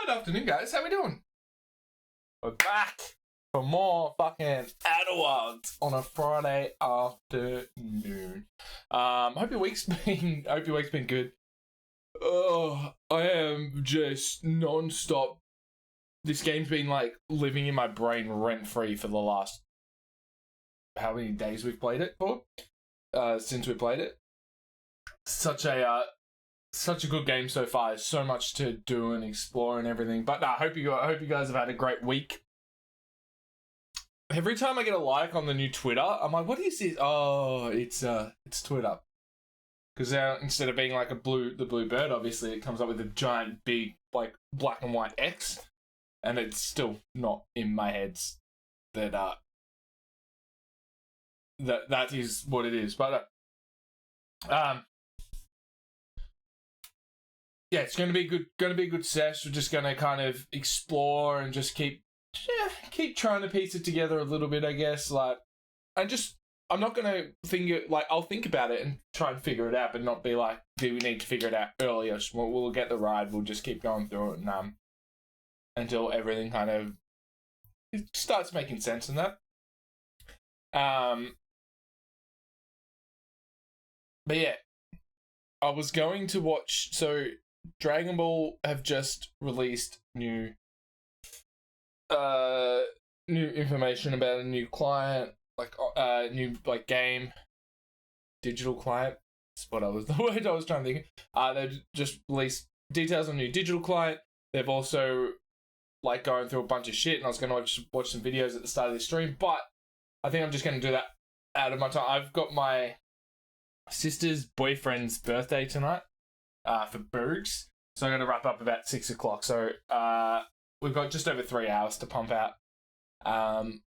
Good afternoon, guys. How we doing? We're back for more fucking Outer Wilds on a Friday afternoon. Hope your week's been good. Oh, I am just non-stop. This game's been like living in my brain rent-free for the last how many days we've played it for? Since we played it. Such a good game so far. There's so much to do and explore and everything. But I hope you guys have had a great week. Every time I get a like on the new Twitter, I'm like, what is this? Oh, it's Twitter. Because now instead of being like the blue bird, obviously it comes up with a giant big like black and white X, and it's still not in my heads that that is what it is. But yeah, it's going to be a good sesh. We're just going to kind of explore and just keep trying to piece it together a little bit, I guess. Like, I'm not going to think it, like, I'll think about it and try and figure it out, but not be like, do we need to figure it out earlier? We'll get the ride. We'll just keep going through it and, until everything kind of starts making sense in that. But yeah, I was going to watch, so Dragon Ball have just released new information about a new client, new game, digital client. That's the word I was trying to think. They just released details on a new digital client. They've also like going through a bunch of shit, and I was going to watch some videos at the start of the stream, but I think I'm just going to do that out of my time. I've got my sister's boyfriend's birthday tonight for Bergs, so I'm going to wrap up about 6 o'clock. So we've got just over 3 hours to pump out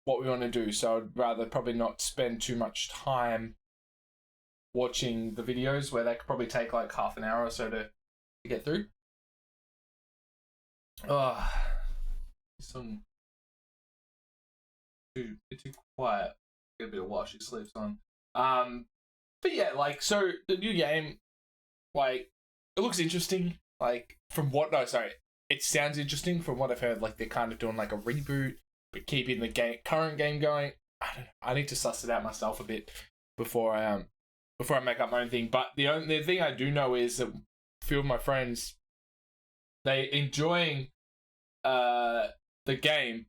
what we want to do. So I'd rather probably not spend too much time watching the videos where they could probably take like half an hour or so to get through. It's too quiet. Get a bit of while she sleeps on. But yeah, like, so the new game, like, it looks interesting. Like, it sounds interesting from what I've heard. Like, they're kind of doing like a reboot, but keeping the current game going. I don't know. I need to suss it out myself a bit before I make up my own thing. But the thing I do know is that a few of my friends, they enjoying the game,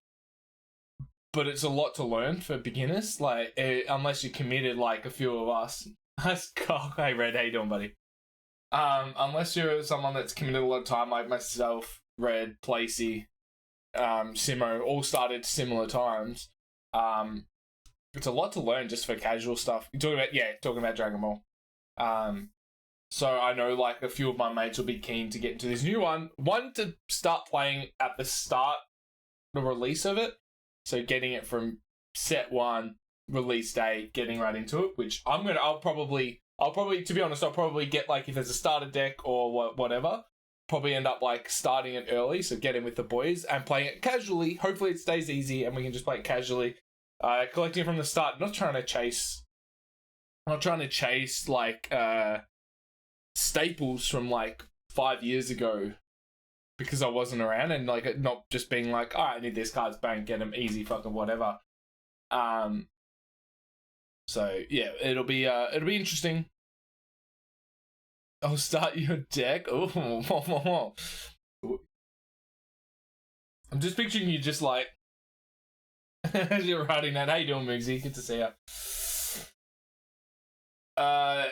but it's a lot to learn for beginners. Like, unless you're committed, like a few of us. Hey Red, how you doing, buddy? Unless you're someone that's committed a lot of time, like myself, Red, Placey, Simo, all started similar times. It's a lot to learn just for casual stuff. You're talking about Dragon Ball. So I know like a few of my mates will be keen to get into this new one. One to start playing at the start, the release of it. So getting it from set one, release day, getting right into it, which I'll probably, to be honest, I'll probably get like, if there's a starter deck or whatever, probably end up like starting it early. So get in with the boys and playing it casually. Hopefully it stays easy and we can just play it casually. Collecting from the start, not trying to chase like, staples from like 5 years ago because I wasn't around, and like not just being like, all right, I need this cards, bang, get them, easy, fucking whatever. So yeah, it'll be interesting. I'll start your deck. Oh, I'm just picturing you just like as you're writing that. How you doing, Migsy? Good to see you. How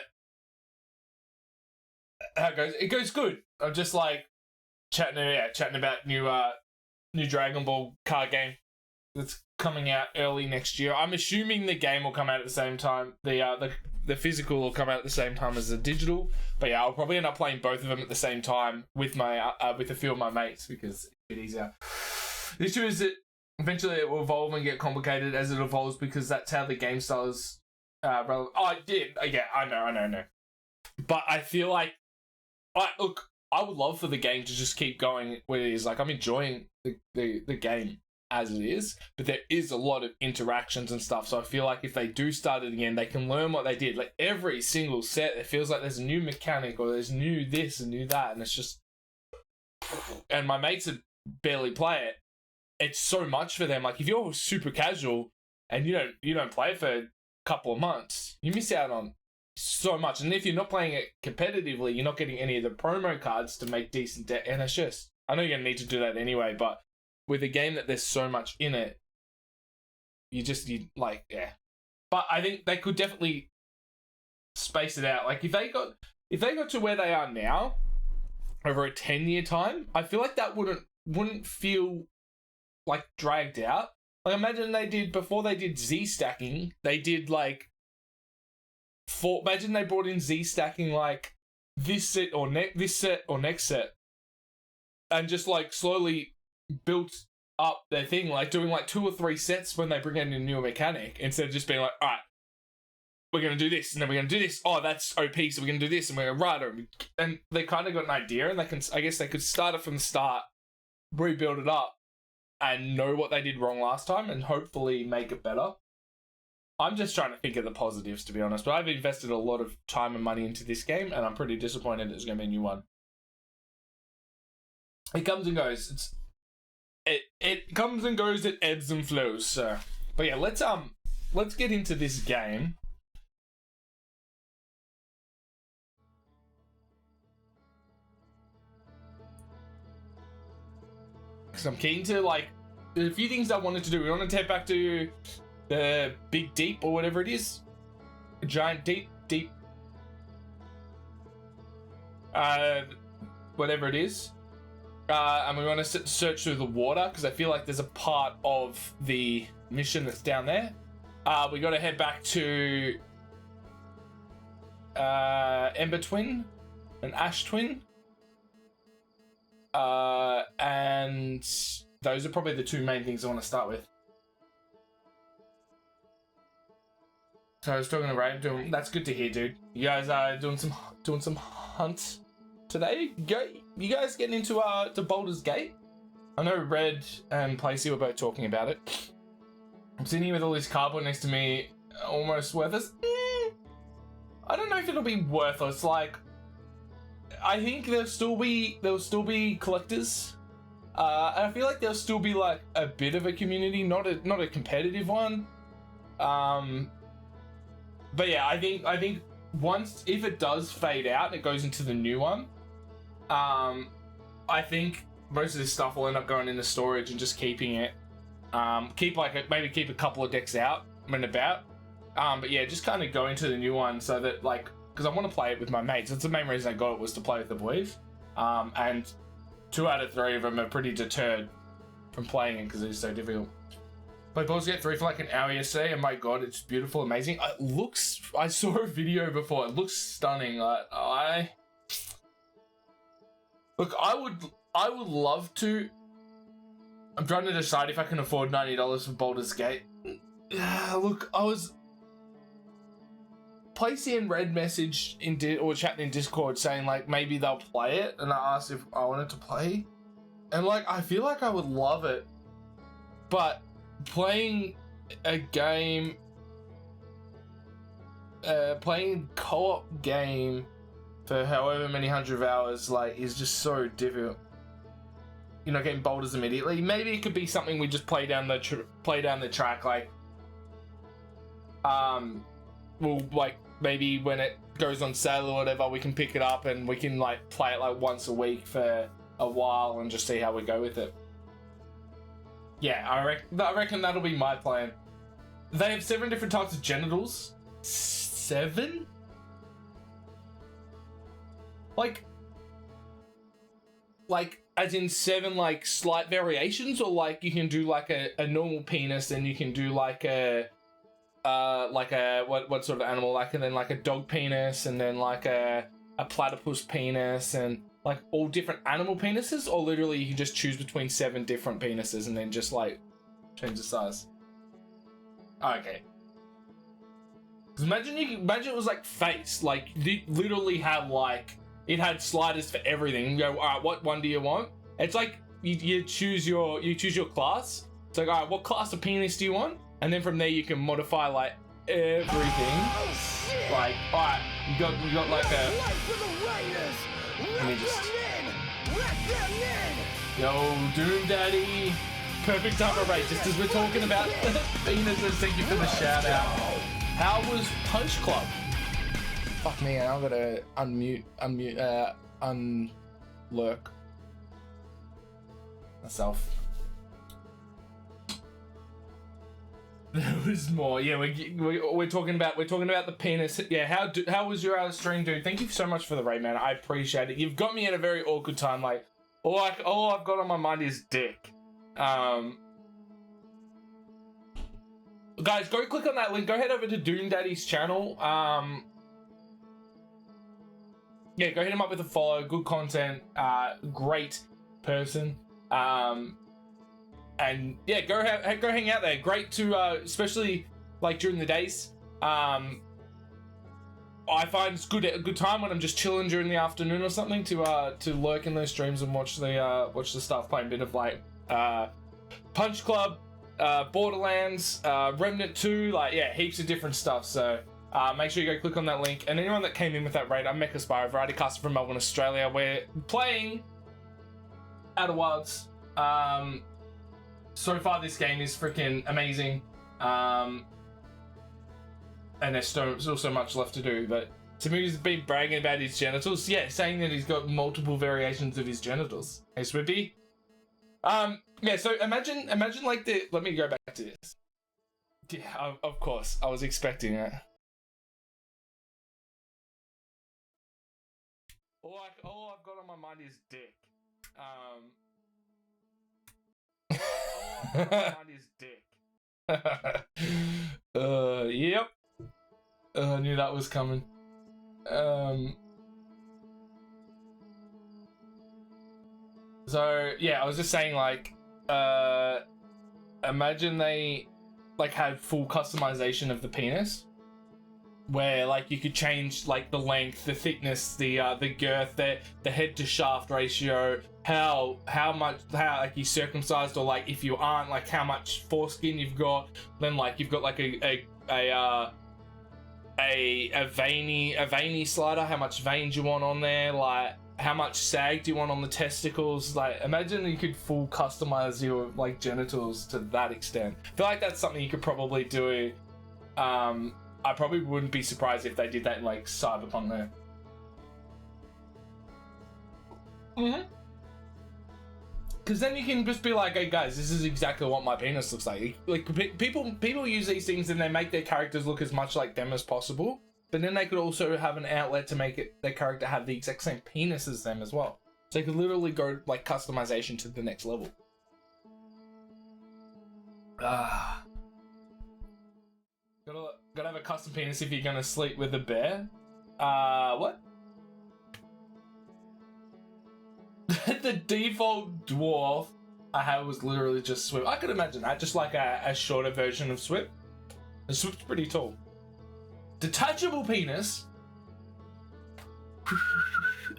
it goes? It goes good. I'm just like chatting about new Dragon Ball card game that's coming out early next year. I'm assuming the game will come out at the same time. The physical will come out at the same time as the digital. But yeah, I'll probably end up playing both of them at the same time with my with a few of my mates because it's a bit easier. The issue is that eventually it will evolve and get complicated as it evolves because that's how the game style is relevant. Oh, I did. Yeah, I know. But I feel like I would love for the game to just keep going where it is. Like, I'm enjoying the game as it is, but there is a lot of interactions and stuff. So I feel like if they do start it again, they can learn what they did. Like, every single set, it feels like there's a new mechanic or there's new this and new that, and it's just... And my mates are barely play it, it's so much for them. Like if you're super casual and you don't play it for a couple of months, you miss out on so much. And if you're not playing it competitively, you're not getting any of the promo cards to make decent deck. And it's just, I know you're gonna need to do that anyway, but with a game that there's so much in it, you like, yeah. But I think they could definitely space it out. Like if they got to where they are now over a 10-year time, I feel like that wouldn't feel like dragged out. Like imagine before they did Z stacking, they did like imagine they brought in Z stacking like this set or next set, and just like slowly built up their thing, like doing like 2 or 3 sets when they bring in a new mechanic, instead of just being like, all right, we're going to do this, and then we're going to do this. Oh, that's OP, so we're going to do this, and we're going to ride it. And they kind of got an idea, and I guess they could start it from the start, rebuild it up, and know what they did wrong last time, and hopefully make it better. I'm just trying to think of the positives, to be honest, but I've invested a lot of time and money into this game, and I'm pretty disappointed it's going to be a new one. It comes and goes. It comes and goes, it ebbs and flows, so. But yeah, let's get into this game. Because I'm keen to, like, there's a few things I wanted to do. We want to head back to the Big Deep, or whatever it is. A giant deep. Whatever it is. And we want to search through the water, because I feel like there's a part of the mission that's down there. We got to head back to Ember Twin, an Ash Twin. And those are probably the 2 main things I want to start with. So I was talking to Ray, that's good to hear, dude. You guys are doing some hunt today. You guys getting into to Baldur's Gate? I know Red and Placey were both talking about it. I'm sitting here with all this cardboard next to me, almost worthless. I don't know if it'll be worthless. Like, I think there'll still be collectors. I feel like there'll still be like a bit of a community, not a competitive one. But yeah, I think once, if it does fade out and it goes into the new one, I think most of this stuff will end up going into storage and just keeping it. Maybe keep a couple of decks out and about. But yeah, just kind of go into the new one so that, like, because I want to play it with my mates. That's the main reason I got it, was to play with the boys. And 2 out of 3 of them are pretty deterred from playing it because it's so difficult. Played Baldur's Gate 3 for like an hour yesterday, and my god, it's beautiful, amazing. I saw a video before. It looks stunning. I would love to. I'm trying to decide if I can afford $90 for Baldur's Gate. Look, I was. Placey and Red message or chatting in Discord saying like maybe they'll play it, and I asked if I wanted to play, and like I feel like I would love it, but playing a game, playing co-op game for however many 100 hours, like, is just so difficult. You're not getting boulders immediately. Maybe it could be something we just play down the track, like, we'll, like, maybe when it goes on sale or whatever, we can pick it up and we can, like, play it, like, once a week for a while and just see how we go with it. Yeah, I reckon that'll be my plan. They have 7 different types of genitals. 7? Like, as in 7, like, slight variations, or like you can do like a normal penis, and you can do like a what sort of animal, like, and then like a dog penis, and then like a platypus penis, and like all different animal penises, or literally you can just choose between 7 different penises and then just like change the size. Okay. Imagine it was like face, like you literally had like, it had sliders for everything. You go, all right, what one do you want? It's like you choose your class. It's like, all right, what class of penis do you want? And then from there you can modify like everything. Like, all right, you got like a. Let me just. Yo, Doom Daddy. Perfect time of rate, just as we're talking about penises. Thank you for the shout out. How was Punch Club? Fuck me, I'm gonna unlurk myself. There was more. Yeah, we're talking about the penis. Yeah, how was your stream, dude? Thank you so much for the raid, man. I appreciate it. You've got me at a very awkward time. Like all I've got on my mind is dick. Guys, go click on that link. Go head over to Doom Daddy's channel. Yeah, go hit him up with a follow. Good content. Great person. And yeah, go hang out there. Great to especially like during the days. I find it's a good time when I'm just chilling during the afternoon or something to lurk in those streams and watch the stuff, playing a bit of like Punch Club, Borderlands, Remnant 2, like yeah, heaps of different stuff. So make sure you go click on that link. And anyone that came in with that raid, I'm MechaSpyro, variety caster from Melbourne, Australia. We're playing Outer Wilds. So far this game is freaking amazing. And there's still so much left to do, but Samu's been bragging about his genitals. Yeah, saying that he's got multiple variations of his genitals. Hey, Swippy. Yeah, so imagine like let me go back to this. Yeah, of course. I was expecting it. All I've got on my mind is dick. All I've got on my mind is dick. Yep. I knew that was coming. So yeah, I was just saying like, imagine they like had full customization of the penis, where like you could change like the length, the thickness, the girth, the head to shaft ratio, how like you circumcised, or like if you aren't, like how much foreskin you've got, then like you've got like a veiny slider, how much veins you want on there, like how much sag do you want on the testicles. Like imagine you could full customize your like genitals to that extent. I feel like that's something you could probably do. I probably wouldn't be surprised if they did that in like Cyberpunk there. Because then you can just be like, hey guys, this is exactly what my penis looks like. Like people use these things and they make their characters look as much like them as possible. But then they could also have an outlet to make their character have the exact same penis as them as well. So they could literally go like customization to the next level. Gotta have a custom penis if you're gonna sleep with a bear. What? The default dwarf I had was literally just Swip. I could imagine that, just like a shorter version of Swip. And Swip's pretty tall. Detachable penis.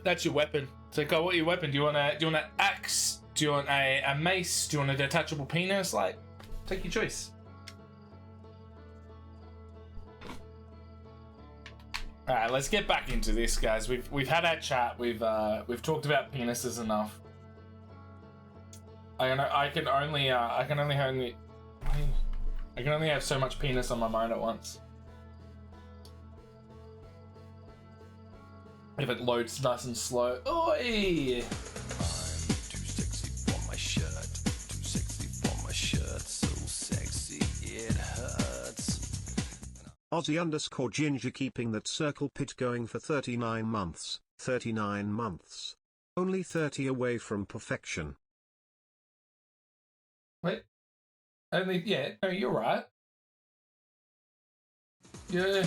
That's your weapon. It's like, oh, what your weapon? Do you want an axe? Do you want a mace? Do you want a detachable penis? Like, take your choice. All right, let's get back into this, guys. We've had our chat. We've talked about penises enough. I can only have so much penis on my mind at once. If it loads nice and slow. Oi! I'm too sexy for my shirt. Too sexy for my shirt. So sexy it hurts. Aussie_Ginger keeping that circle pit going for 39 months. 39 months. Only 30 away from perfection. Wait. Yeah, no, you're right. Yeah.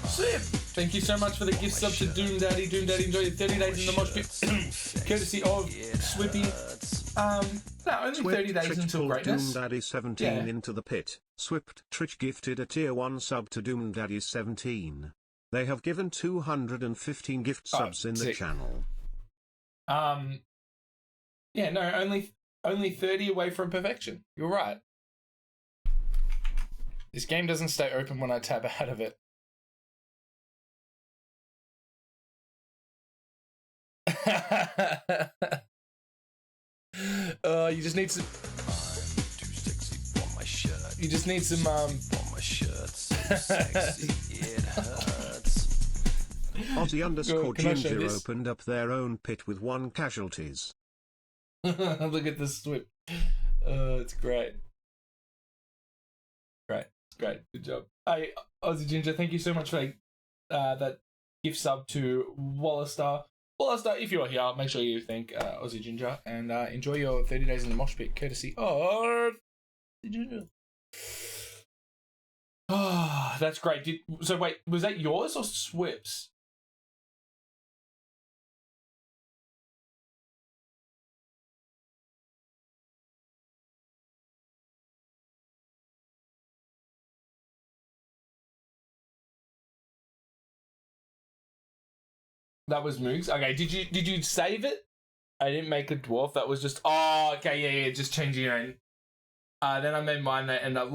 Sip! Thank you so much for the gift sub to Doom Daddy. Doom Daddy, enjoy your 30 days in the mosh pit. Courtesy of Swippy. No, only 30 days until greatness. Doom Daddy 17 into the pit. Swift Trich gifted a tier 1 sub to Doom Daddy 17. They have given 215 gift subs in the channel. Yeah, no, only 30 away from perfection. You're right. This game doesn't stay open when I tab out of it. You just need some. I'm too sexy for my shirt. You just need some. For my shirt, so sexy it hurts. Aussie_Ginger this? opened up their own pit with 1 casualties. Look at this whip. It's great. Great. Good job. Hey, Aussie Ginger, thank you so much for that gift sub to Wallerstar. Wallerstar, if you're here, make sure you thank Aussie Ginger and enjoy your 30 days in the mosh pit, courtesy of Aussie Ginger. Ah, that's great. So wait, was that yours or Swip's? That was Moogs. Okay, did you save it? I didn't make a dwarf. That was just okay, yeah, just changing your name. Then I made mine that end up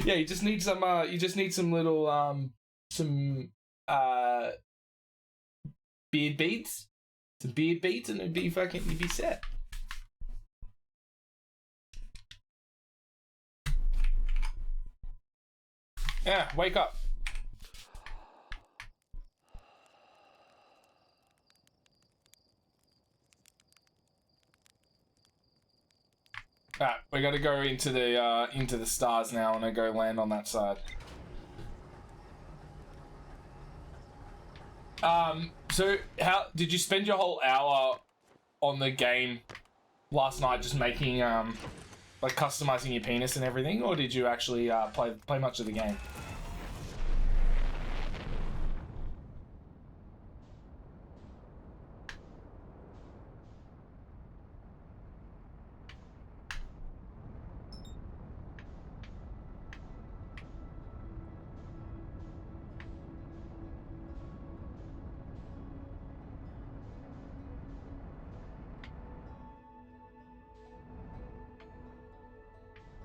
yeah, you just need some little some beard beads. Some beard beads and you'd be set. Yeah, wake up. Alright, we gotta go into the stars now and I go land on that side. So how did you spend your whole hour on the game last night just making like customizing your penis and everything, or did you actually play much of the game?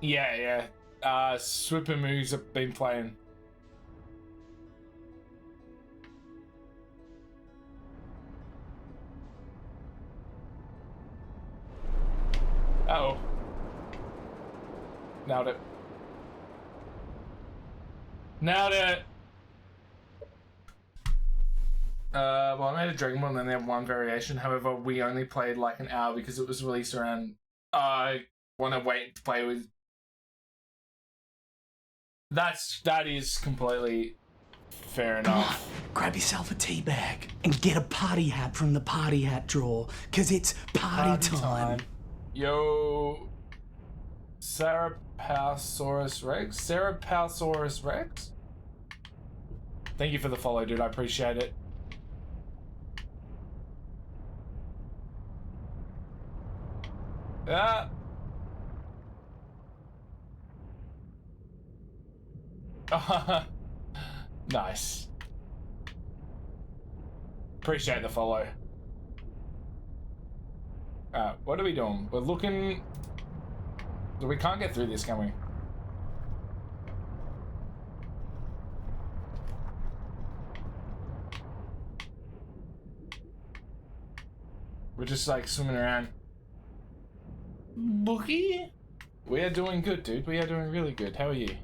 Yeah. Swipper Moves have been playing. Uh-oh. Nailed it. Well, I made a Dragon Ball and then they have one variation. However, we only played like an hour because it was released around. I want to wait to play with. That is completely fair enough. Grab yourself a tea bag and get a party hat from the party hat drawer, cause it's party time. Yo, Sarapausaurus Rex. Thank you for the follow, dude. I appreciate it. Nice. Appreciate the follow. What are we doing? We're looking. We can't get through this, can we? We're just like swimming around. Bookie? We are doing good, dude. We are doing really good. How are you?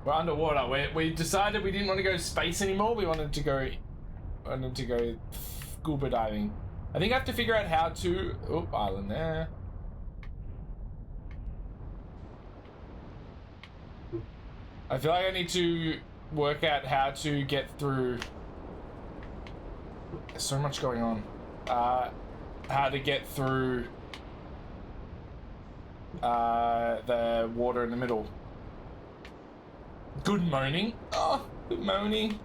We're underwater. We decided we didn't want to go space anymore. We wanted to go scuba diving. I think I have to figure out how to. Oh, island there. I feel like I need to work out how to get through. There's so much going on. How to get through the water in the middle. Good moaning. Oh, good moaning.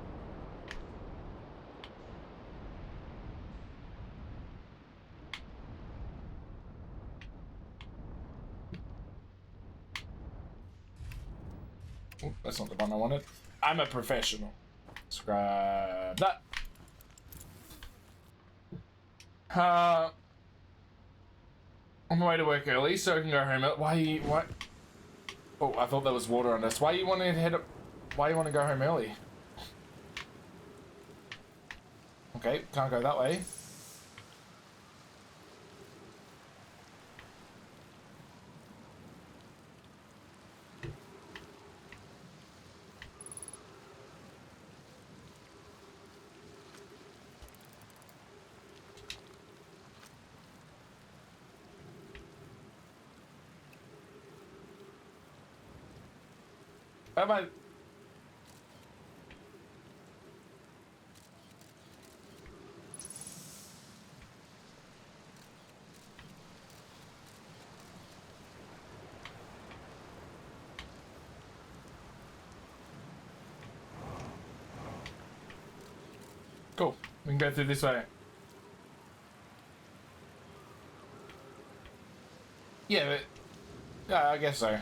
Oh, that's not the one I wanted. I'm a professional. Scrap that. On my way to work early so I can go home. What? Oh, I thought there was water on us. Why you want to head up? Why you want to go home early? Okay, can't go that way. Bye-bye. Cool. We can go through this way. Yeah, but I guess so.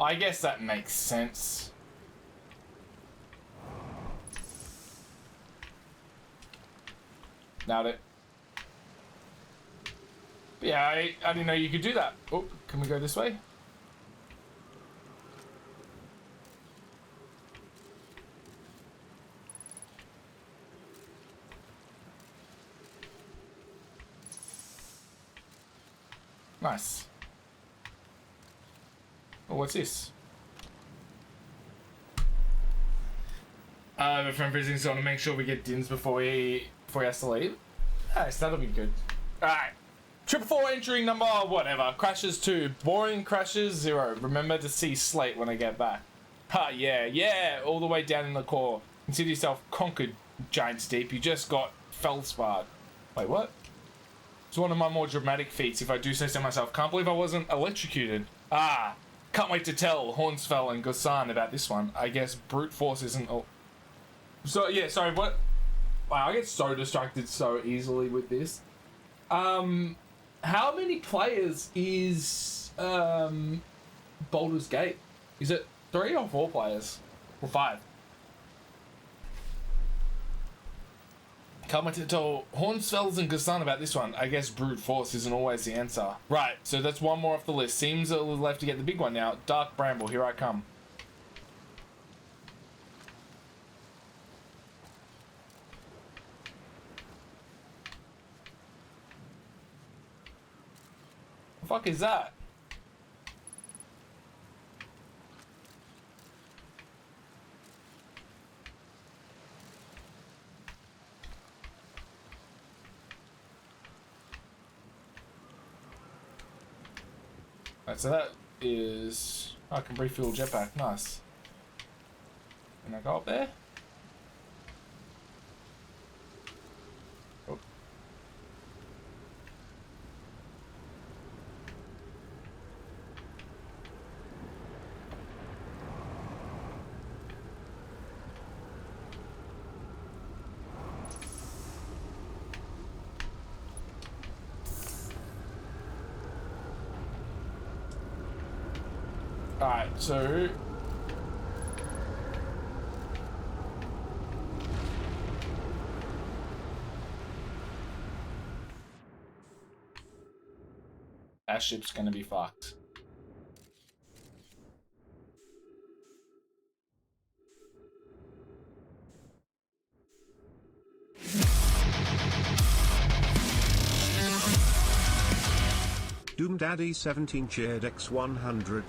I guess that makes sense. Nailed it. But yeah, I didn't know you could do that. Oh, can we go this way? Nice. Oh, what's this? My friend visiting, so I want to make sure we get dins before he has to leave. Nice, that'll be good. Alright. 444 entry number whatever. Crashes 2. Boring crashes 0. Remember to see Slate when I get back. Ha, yeah. All the way down in the core. Consider yourself conquered, Giant Steep. You just got felsparred. Wait, what? It's one of my more dramatic feats, if I do say so myself. Can't believe I wasn't electrocuted. Ah, can't wait to tell Hornsfell and Gosan about this one. I guess brute force isn't... Oh. So, yeah, sorry, what? Wow, I get so distracted so easily with this. How many players is Baldur's Gate? Is it 3 or 4 players? Or 5? Can't wait to tell Hornsfells and Gassan about this one. I guess brute force isn't always the answer. Right, so that's one more off the list. Seems that we're left to get the big one now. Dark Bramble, here I come. The fuck is that? Right, so that is... Oh, I can refuel jetpack. Nice. Can I go up there? Oh. Alright, so... Our ship's gonna be fucked. Doomdaddy 17 cheered X100.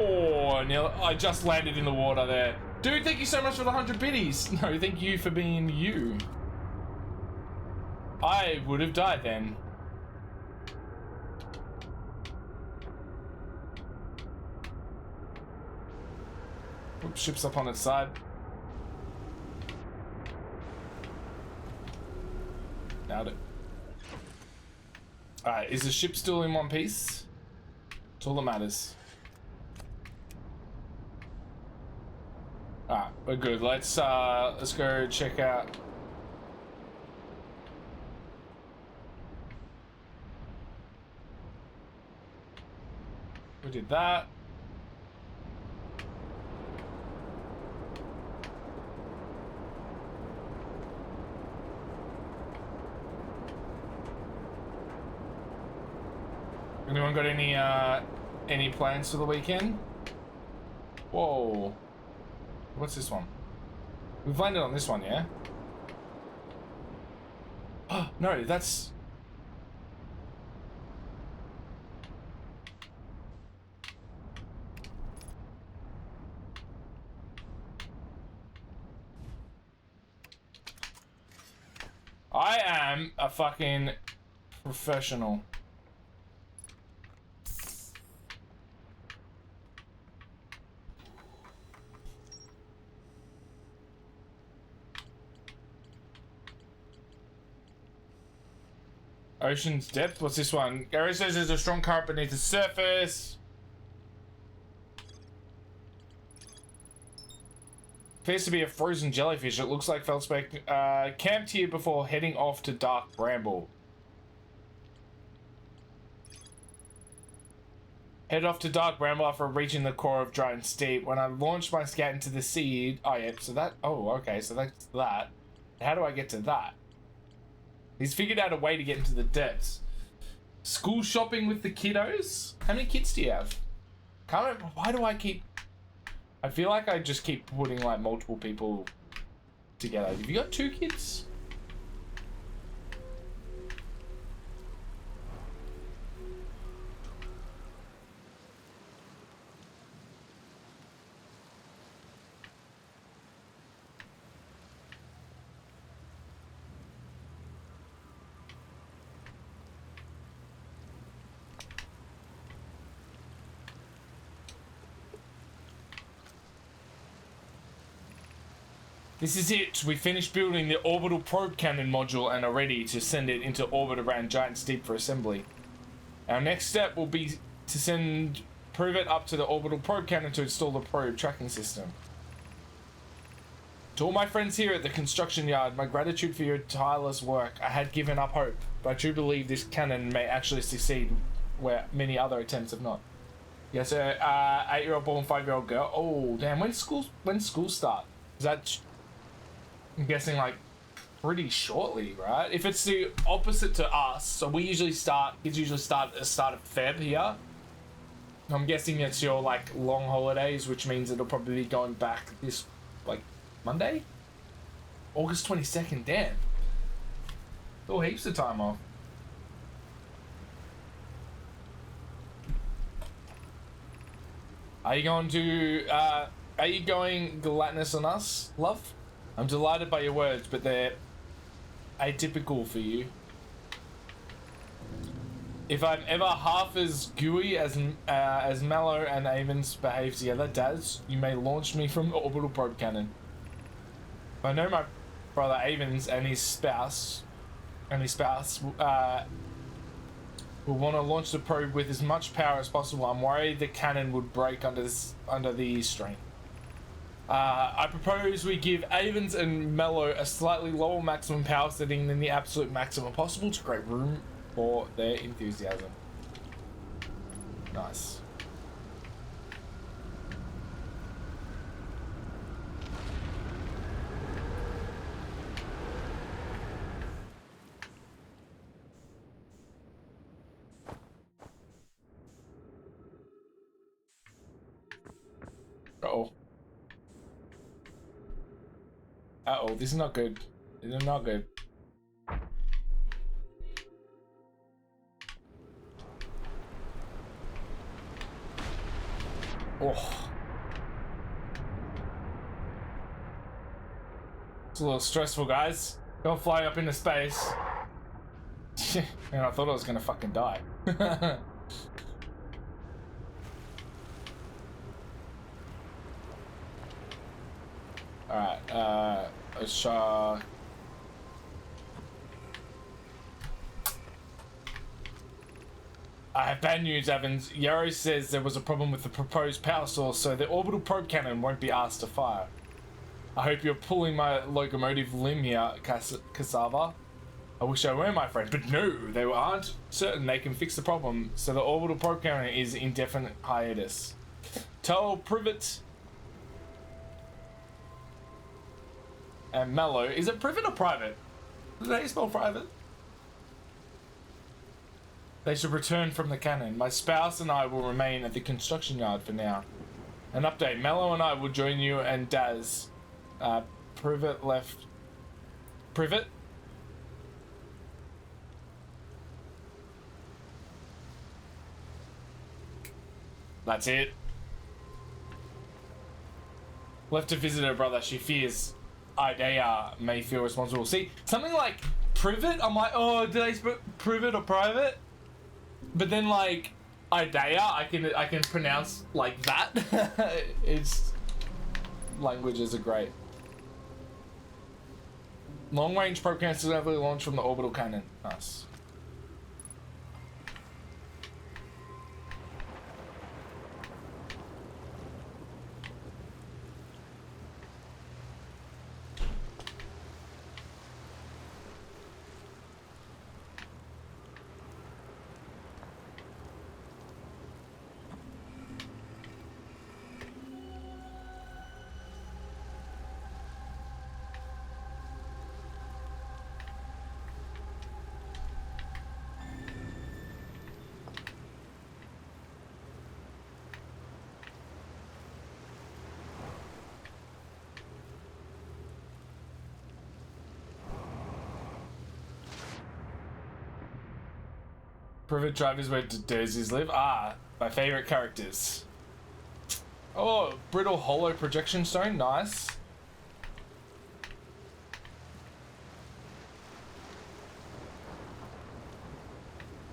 Oh, Neil, I just landed in the water there. Dude, thank you so much for the 100 biddies. No, thank you for being you. I would have died then. Oops, ship's up on its side. Nailed it. Alright, is the ship still in one piece? It's all that matters. Alright, we're good. Let's go check out. We did that. Anyone got any plans for the weekend? Whoa. What's this one? We've landed on this one, yeah? Oh, no, that's... I I'm a fucking professional. Ocean's depth? What's this one? Gary says there's a strong current beneath the surface. Appears to be a frozen jellyfish. It looks like Feldspec camped here before heading off to Dark Bramble. Head off to Dark Bramble after reaching the core of Giant Steep. When I launched my scout into the sea... Oh, yeah, so that... Oh, okay, so that's that. How do I get to that? He's figured out a way to get into the depths. School shopping with the kiddos? How many kids do you have? Can't remember. Why do I keep... I feel like I just keep putting, like, multiple people together. Have you got 2 kids? This is it. We finished building the orbital probe cannon module and are ready to send it into orbit around Giant Steep for assembly. Our next step will be to send Privet up to the orbital probe cannon to install the probe tracking system. To all my friends here at the construction yard, my gratitude for your tireless work. I had given up hope, but I do believe this cannon may actually succeed where many other attempts have not. Yes, 8-year-old boy and 5-year-old girl. Oh, damn. When school start? Is that... I'm guessing, like, pretty shortly, right? If it's the opposite to us, so we usually start, kids usually start at the start of Feb here. I'm guessing it's your, like, long holidays, which means it'll probably be going back this, like, Monday? August 22nd, damn. Still heaps of time off. Are you going gelatinous on us, love? I'm delighted by your words, but they're atypical for you. If I'm ever half as gooey as Mallow and Avens behave together, Daz, you may launch me from the orbital probe cannon. I know my brother Avens and his spouse will want to launch the probe with as much power as possible. I'm worried the cannon would break under the strain. I propose we give Avens and Mello a slightly lower maximum power setting than the absolute maximum possible to create room for their enthusiasm. Nice. Uh-oh. Uh-oh, this is not good. This is not good. Oh. It's a little stressful, guys. Going flying up into space. And I thought I was gonna fucking die. Alright, let's try... I have bad news, Evans. Yarrow says there was a problem with the proposed power source, so the orbital probe cannon won't be asked to fire. I hope you're pulling my locomotive limb here, Cassava. I wish I were, my friend, but no, they aren't certain they can fix the problem, so the orbital probe cannon is indefinite hiatus. Tell Privet and Mellow, is it Privet or Private? Do they spell Private? They should return from the cannon. My spouse and I will remain at the construction yard for now. An update, Mellow and I will join you and Daz. Privet left. Privet? That's it. Left to visit her brother. She fears Idea may feel responsible. See, something like privet. I'm like, oh, did they put privet or private? But then like Idea, I can pronounce like that. It's languages are great. Long range probe cannon successfully launched from the orbital cannon. Nice. Privet drivers where Derzies live. Ah, my favorite characters. Oh, brittle hollow projection stone. Nice.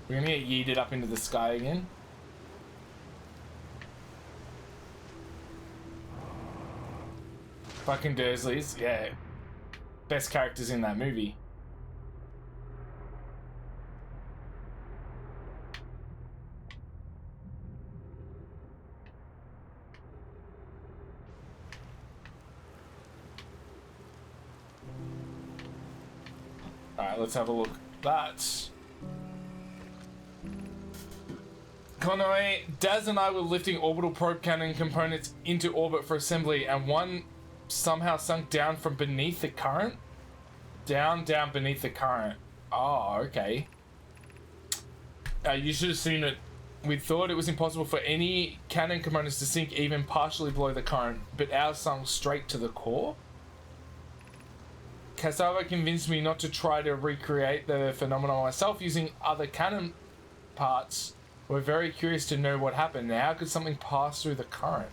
We're gonna get yeeted up into the sky again. Fucking Dursleys, yeah. Best characters in that movie. Alright, let's have a look at that. Conway, Daz and I were lifting orbital probe cannon components into orbit for assembly, and one somehow sunk down from beneath the current? Down beneath the current. Oh, okay. You should have seen it. We thought it was impossible for any cannon components to sink even partially below the current, but ours sunk straight to the core. Cassava convinced me not to try to recreate the phenomenon myself using other cannon parts. We're very curious to know what happened. How could something pass through the current?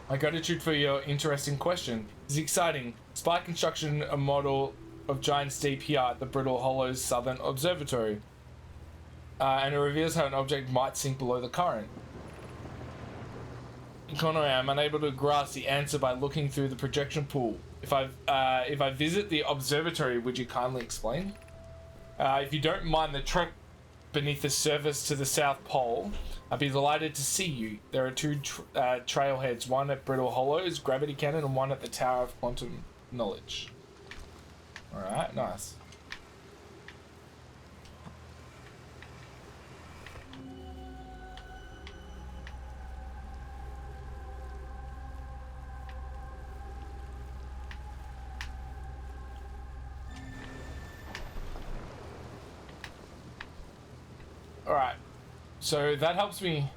My gratitude for your interesting question. It's exciting. Spy construction a model of giant steep here at the Brittle Hollows Southern Observatory. And it reveals how an object might sink below the current. Conway, I'm unable to grasp the answer by looking through the projection pool. If I visit the observatory, would you kindly explain? If you don't mind the trek beneath the surface to the South Pole, I'd be delighted to see you. There are two trailheads, one at Brittle Hollows, Gravity Cannon, and one at the Tower of Quantum Knowledge. Alright, nice. Alright, so that helps me.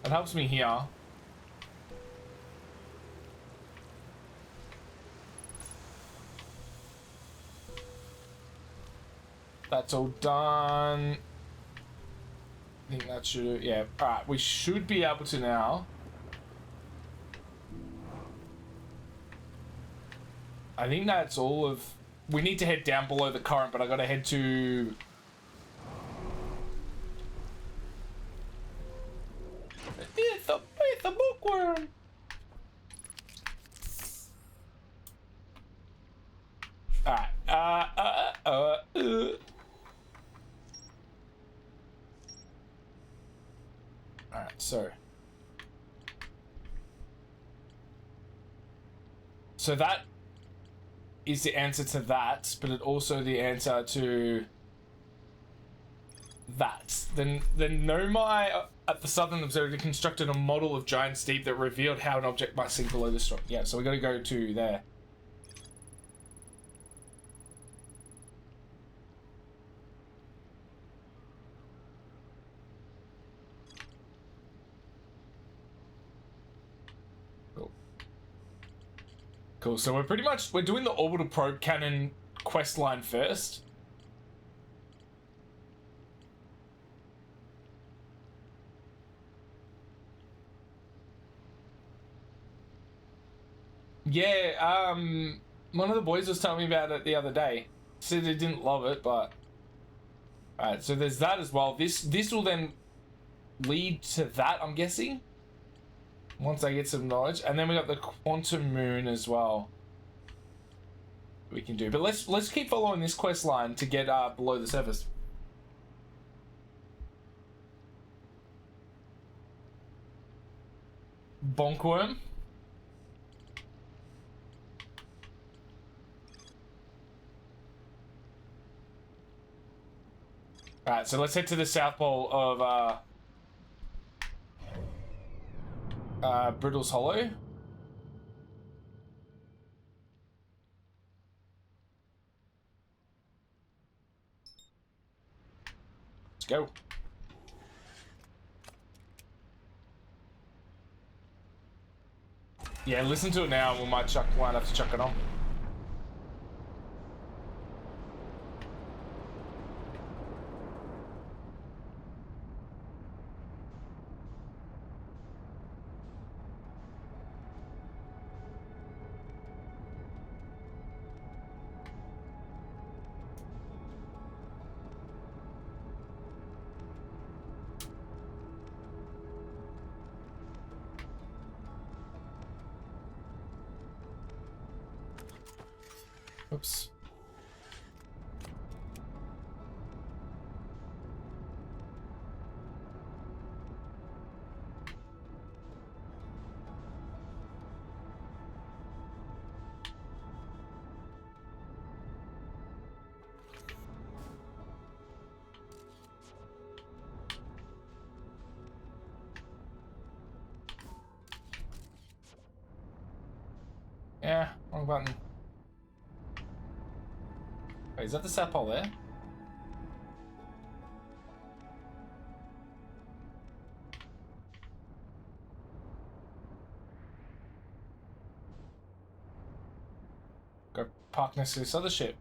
That helps me here. That's all done. I think that should, yeah. Alright, we should be able to now. I think that's all of... We need to head down below the current, but I gotta head to... It's a bookworm! Alright, Alright, so... So that is the answer to that, but it's also the answer to that. Then Nomai at the Southern Observatory constructed a model of giant steep that revealed how an object might sink below the storm. Yeah, so we gotta go to there. Cool, so we're doing the orbital probe cannon quest line first. Yeah, One of the boys was telling me about it the other day. Said he didn't love it, but... Alright, so there's that as well. This will then lead to that, I'm guessing. Once I get some knowledge. And then we got the quantum moon as well. We can do. But let's keep following this quest line to get below the surface. Bonkworm. Alright, so let's head to the south pole of Brittle's Hollow. Let's go. Yeah, listen to it now and we might have to chuck it on. Oops. Yeah, wrong button. Wait, is that the south pole there? Go park next to this other ship.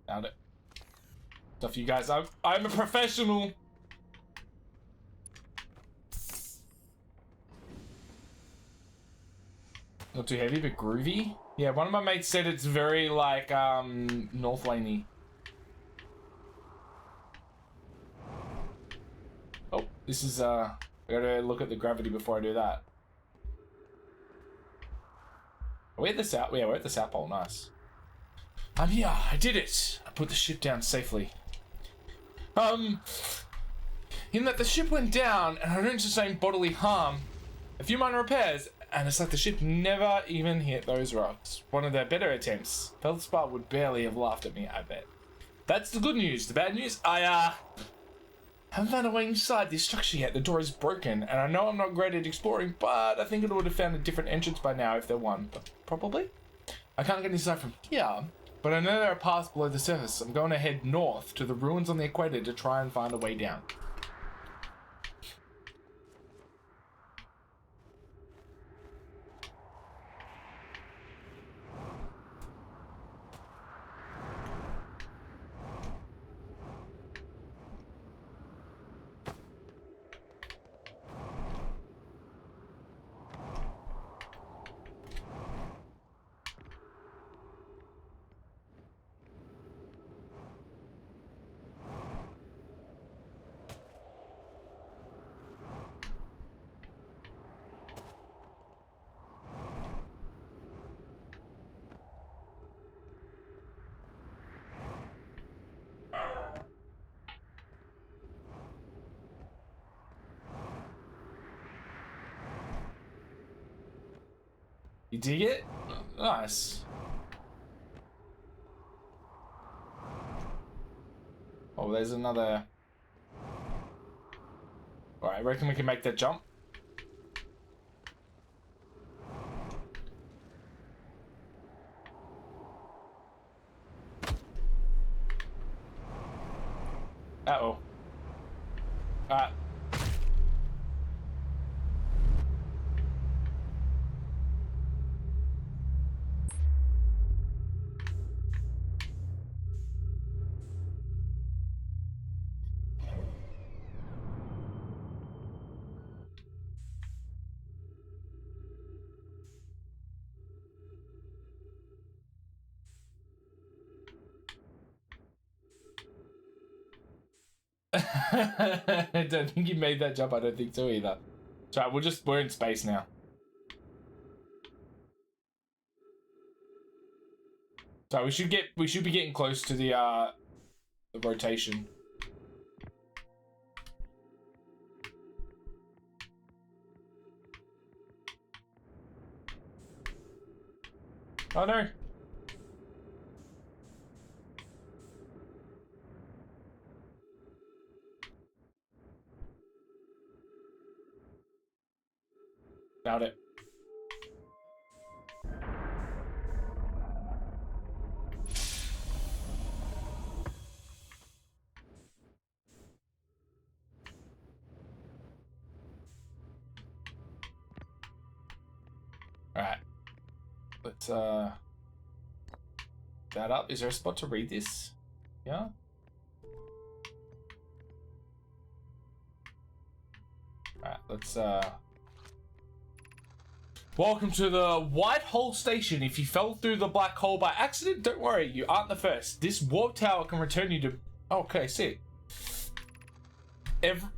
Found it. Stuff you guys. I'm a professional. Not too heavy, but groovy. Yeah, one of my mates said it's very like North Laney. Oh, this is I gotta look at the gravity before I do that. Are we at the south? Yeah, we're at the South Pole. Nice. I'm here. I did it. I put the ship down safely. In that the ship went down and I didn't sustain bodily harm. A few minor repairs, and it's like the ship never even hit those rocks. One of their better attempts. Feldspar would barely have laughed at me, I bet. That's the good news. The bad news, I haven't found a way inside this structure yet. The door is broken, and I know I'm not great at exploring, but I think it would have found a different entrance by now if there one. But probably? I can't get inside from here, but I know there are paths below the surface. I'm going to head north to the ruins on the equator to try and find a way down. You dig it? Nice. Oh, there's another... Alright, I reckon we can make that jump. Uh-oh. Alright. I don't think you made that jump. I don't think so either. So we're in space now. So we should be getting close to the rotation. Oh no. Doubt it. Alright. Let's that up. Is there a spot to read this? Yeah? Alright, let's welcome to the White Hole Station. If you fell through the black hole by accident, don't worry, you aren't the first. This warp tower can return you to... Okay, sick.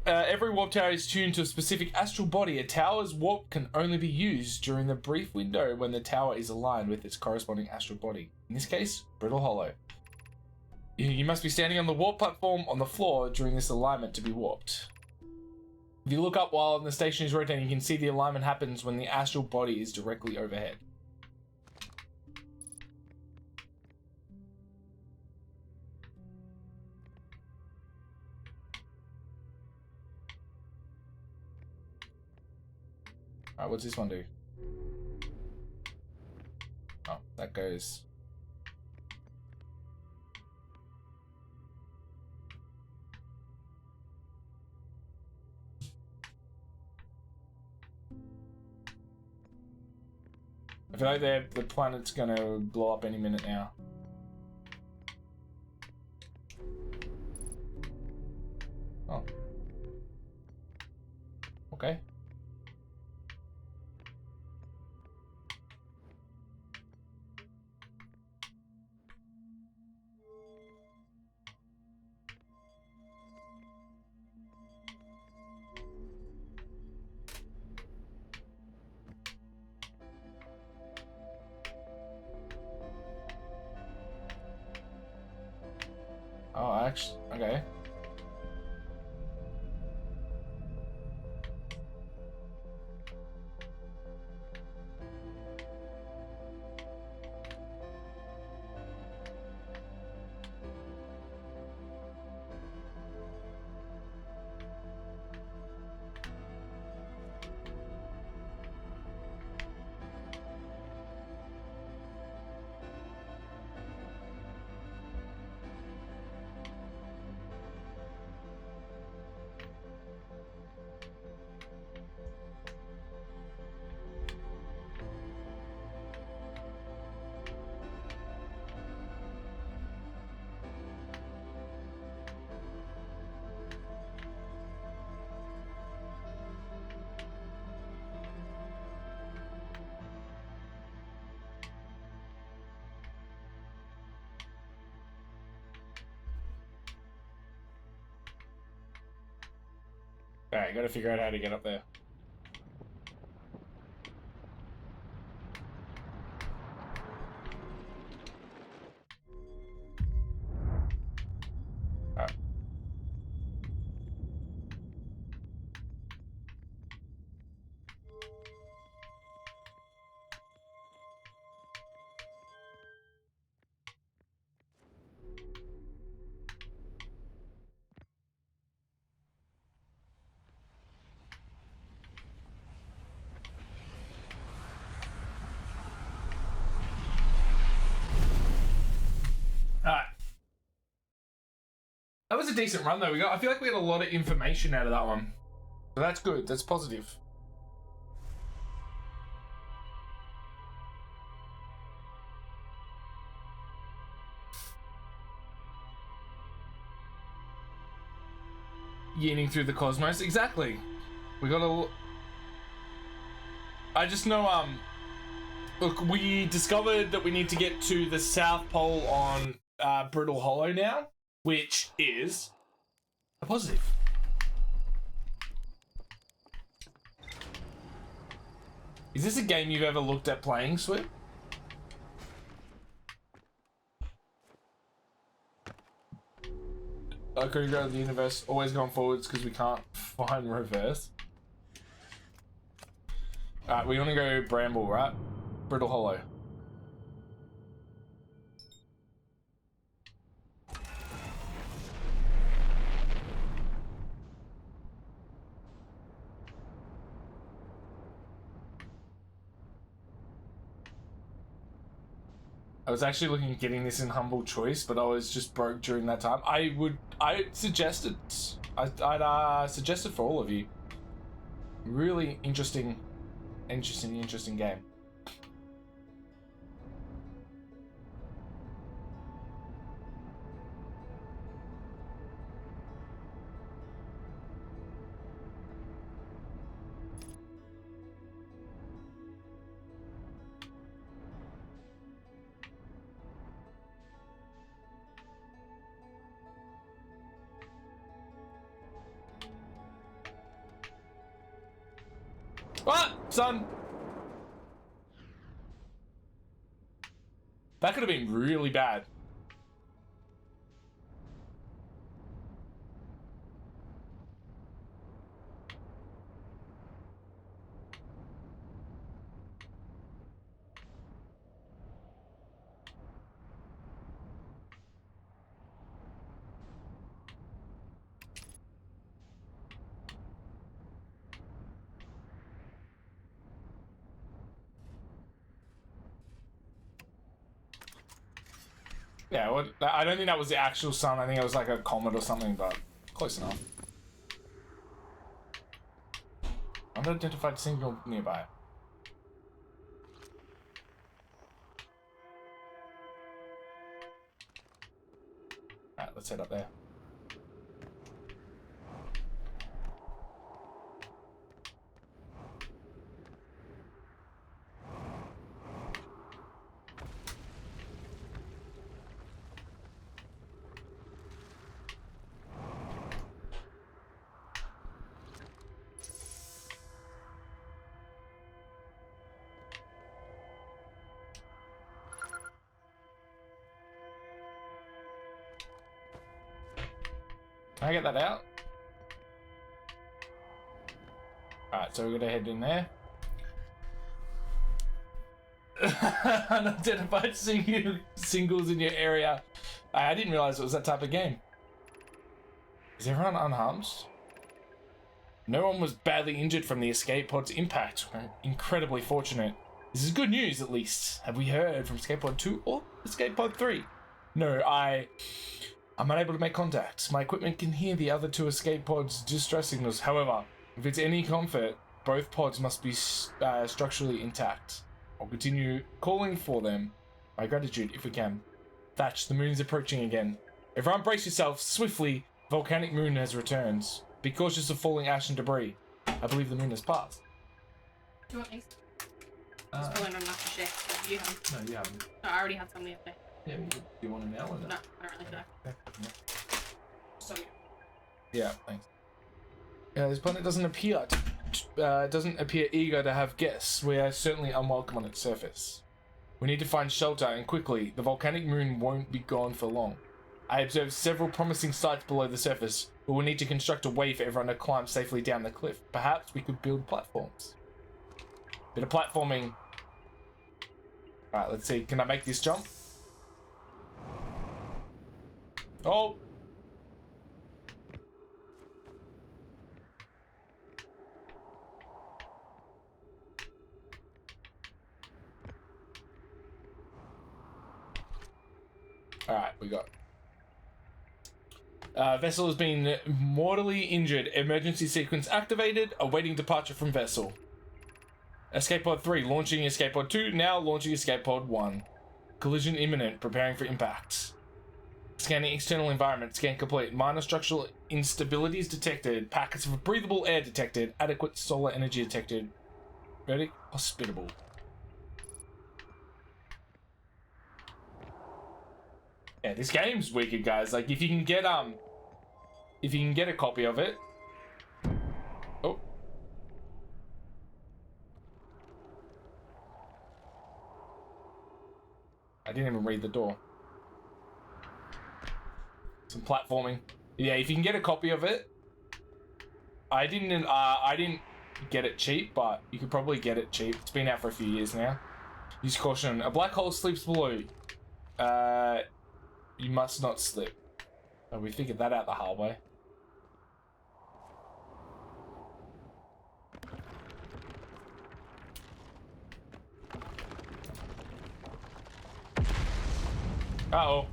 Every warp tower is tuned to a specific astral body. A tower's warp can only be used during the brief window when the tower is aligned with its corresponding astral body. In this case, Brittle Hollow. You must be standing on the warp platform on the floor during this alignment to be warped. If you look up while the station is rotating, you can see the alignment happens when the astral body is directly overhead. Alright, what's this one do? Oh, that goes... I feel like the planet's gonna blow up any minute now. Oh. Okay. Oh, actually, okay. Alright, gotta figure out how to get up there. Alright. That was a decent run though. I feel like we got a lot of information out of that one. So that's good. That's positive. Yearning through the cosmos. Exactly. We got a... I just know, look, we discovered that we need to get to the South Pole on Brittle Hollow now, which is A positive. Is this a game you've ever looked at playing, Swift? Okay, go to the universe, always going forwards because we can't find reverse. Alright, we want to go Bramble, right? Brittle Hollow. I was actually looking at getting this in Humble Choice, but I was just broke during that time. I'd suggest it. I'd suggest it for all of you. Really interesting game. What, son? That could have been really bad. Yeah, well, I don't think that was the actual sun. I think it was like a comet or something, but close enough. Unidentified signal nearby. Alright, let's head up there. Can I get that out? Alright, so we're gonna head in there. Unidentified singles in your area. I didn't realize it was that type of game. Is everyone unharmed? No one was badly injured from the escape pod's impact. We're incredibly fortunate. This is good news, at least. Have we heard from escape pod 2 or escape pod 3? No, I'm unable to make contact. My equipment can hear the other two escape pods' distress signals. However, if it's any comfort, both pods must be structurally intact. I'll continue calling for them. My gratitude, if we can. Thatch, the moon's approaching again. Everyone brace yourself. Swiftly, volcanic moon has returned. Be cautious of falling ash and debris. I believe the moon has passed. Do you want these? It's probably not enough to share. So you have them. No, you haven't. No, I already had somebody up there. Yeah, do you want them now or No, I don't really feel like. So Yeah, thanks. This planet doesn't appear eager to have guests. We are certainly unwelcome on its surface. We need to find shelter, and quickly. The volcanic moon won't be gone for long. I observed several promising sites below the surface, but we'll need to construct a way for everyone to climb safely down the cliff. Perhaps we could build platforms. Bit of platforming. Alright, let's see. Can I make this jump? Oh! Alright, we got... vessel has been mortally injured. Emergency sequence activated. Awaiting departure from vessel. Escape pod 3, launching escape pod 2. Now launching escape pod 1. Collision imminent. Preparing for impact. Scanning external environment. Scan complete. Minor structural instabilities detected. Packets of breathable air detected. Adequate solar energy detected. Verdict hospitable. Yeah, this game's wicked, guys. Like, if you can get if you can get a copy of it. Oh. I didn't even read the door. Some platforming. Yeah, if you can get a copy of it. I didn't get it cheap, but you could probably get it cheap. It's been out for a few years now. Use caution. A black hole sleeps below. You must not slip. Oh, we figured that out the hard way. Uh-oh.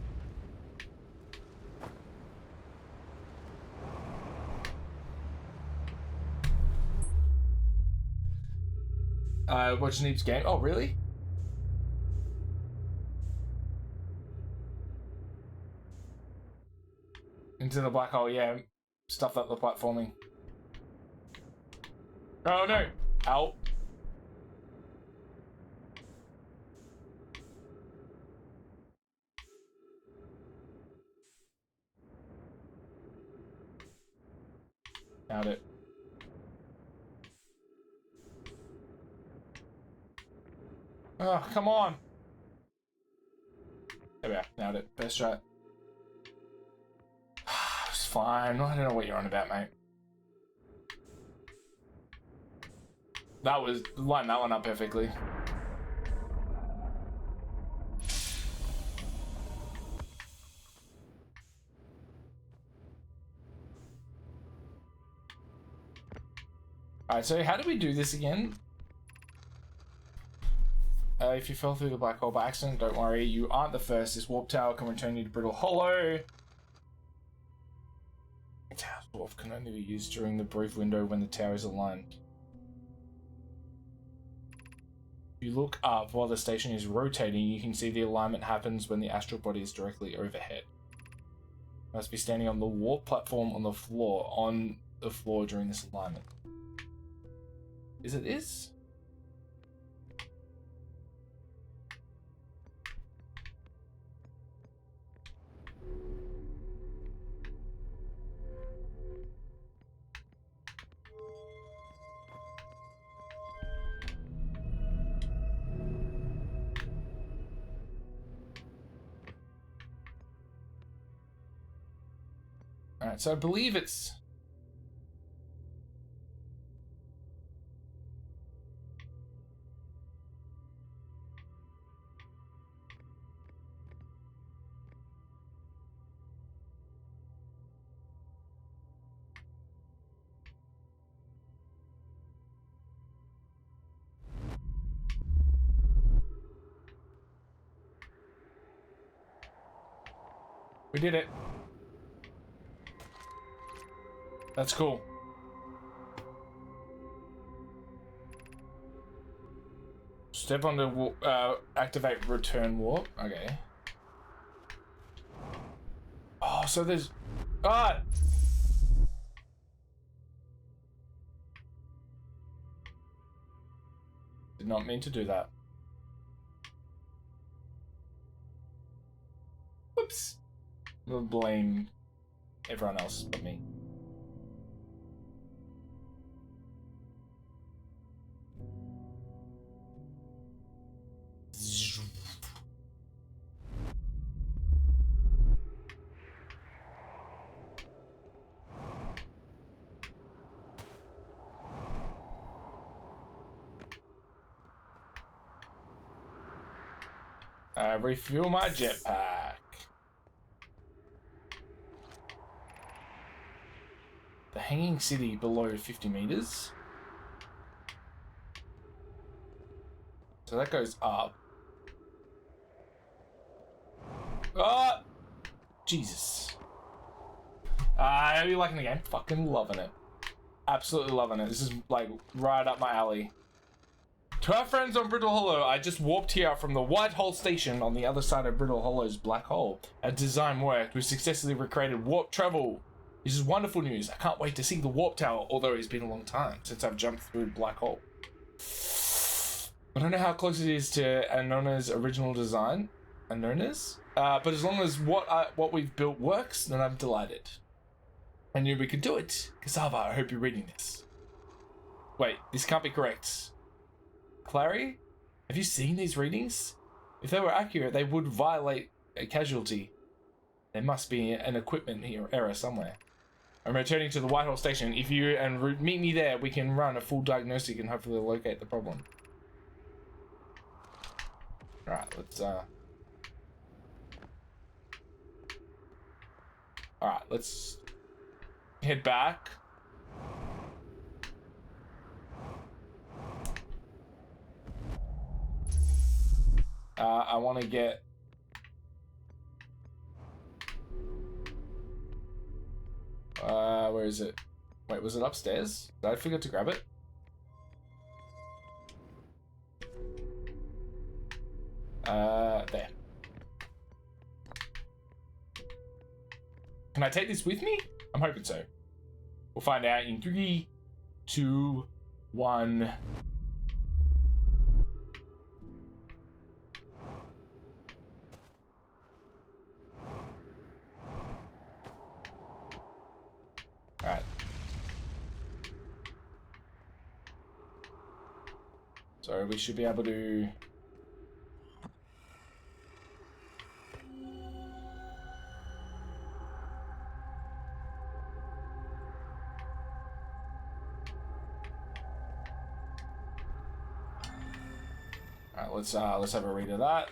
Watch Neeb's game. Oh, really? Into the black hole, yeah. Stuff up the platforming. Oh, no. Ow. Nailed it. Oh, come on. There we are. Nailed it. Best shot. It's fine. I don't know what you're on about, mate. That was... Line that one up perfectly. Alright, so how do we do this again? If you fell through the black hole by accident, don't worry. You aren't the first. This warp tower can return you to Brittle Hollow. The tower's warp can only be used during the brief window when the tower is aligned. If you look up while the station is rotating, you can see the alignment happens when the astral body is directly overhead. You must be standing on the warp platform on the floor during this alignment. Is it this? Alright, so I believe it's... We did it. That's cool. Step on the activate return warp. Okay. Oh, so there's... Ah! Did not mean to do that. Whoops. We'll blame everyone else but me. Refuel my jetpack. The hanging city below 50 meters. So that goes up. Ah! Jesus. How are you liking the game? Fucking loving it. Absolutely loving it. This is like right up my alley. To our friends on Brittle Hollow, I just warped here from the White Hole Station on the other side of Brittle Hollow's black hole. Our design worked. We successfully recreated warp travel. This is wonderful news. I can't wait to see the warp tower, although it's been a long time since I've jumped through black hole. I don't know how close it is to Anona's original design. Anona's? But as long as what we've built works, then I'm delighted. I knew we could do it. Cassava, I hope you're reading this. Wait, this can't be correct. Clary, have you seen these readings? If they were accurate, they would violate a casualty. There must be an equipment error somewhere. I'm returning to the Whitehall station. If you and Root meet me there, we can run a full diagnostic and hopefully locate the problem. Alright, let's head back. I want to get... where is it? Wait, was it upstairs? Did I forget to grab it? There. Can I take this with me? I'm hoping so. We'll find out in 3, 2, 1. Alright. So we should be able to... Alright, let's have a read of that.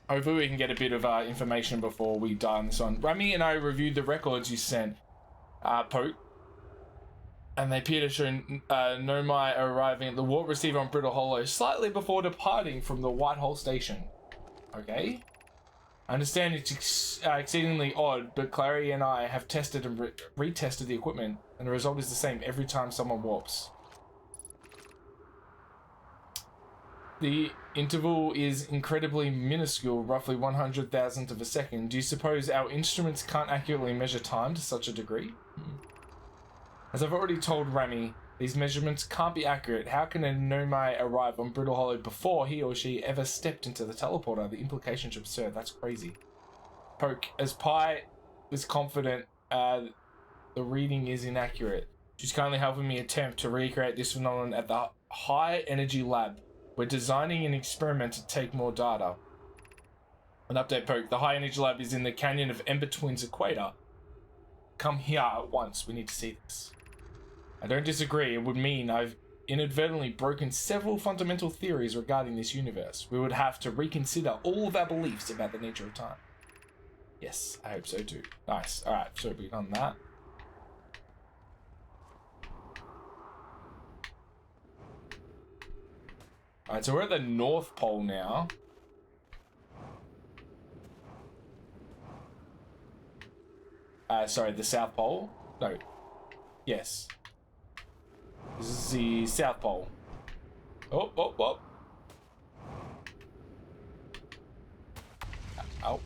Hopefully we can get a bit of information before we die on this one. Remy and I reviewed the records you sent, Poke, and they appear to show Nomai arriving at the warp receiver on Brittle Hollow slightly before departing from the Whitehall station. Okay. I understand it's exceedingly odd, but Clary and I have tested and retested the equipment, and the result is the same every time someone warps. The interval is incredibly minuscule, roughly 100,000th of a second. Do you suppose our instruments can't accurately measure time to such a degree? As I've already told Remy, these measurements can't be accurate. How can a Nomai arrive on Brittle Hollow before he or she ever stepped into the teleporter? The implications are absurd. That's crazy. Poke, as Pi is confident the reading is inaccurate, she's kindly helping me attempt to recreate this phenomenon at the High Energy Lab. We're designing an experiment to take more data. An update, Poke. The High Energy Lab is in the canyon of Ember Twins Equator. Come here at once. We need to see this. I don't disagree. It would mean I've inadvertently broken several fundamental theories regarding this universe. We would have to reconsider all of our beliefs about the nature of time. Yes, I hope so too. Nice. Alright, so we've done that. Alright, so we're at the North Pole now. Sorry, the South Pole? No. Yes. This is the South Pole. Oh, oh, oh. Ow.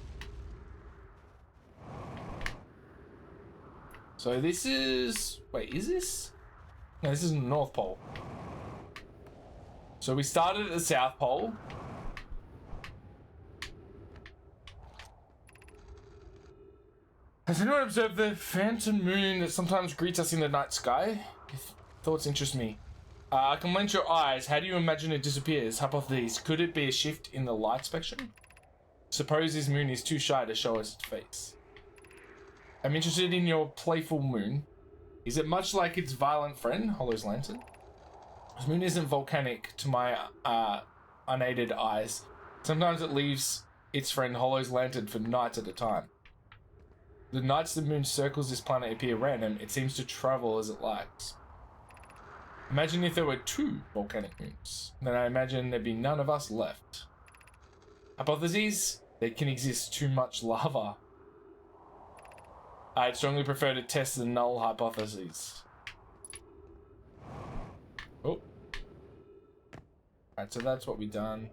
So this is... Wait, is this? No, this is the North Pole. So we started at the South Pole. Has anyone observed the phantom moon that sometimes greets us in the night sky? Thoughts interest me. I can lend your eyes. How do you imagine it disappears? Hypotheses. Could it be a shift in the light spectrum? Suppose this moon is too shy to show us its face. I'm interested in your playful moon. Is it much like its violent friend, Hollow's Lantern? This moon isn't volcanic to my unaided eyes. Sometimes it leaves its friend Hollow's Lantern for nights at a time. The nights the moon circles this planet appear random. It seems to travel as it likes. Imagine if there were 2 volcanic moons. Then I imagine there'd be none of us left. Hypotheses? There can exist too much lava. I'd strongly prefer to test the null hypotheses. Oh. Alright, so that's what we've done.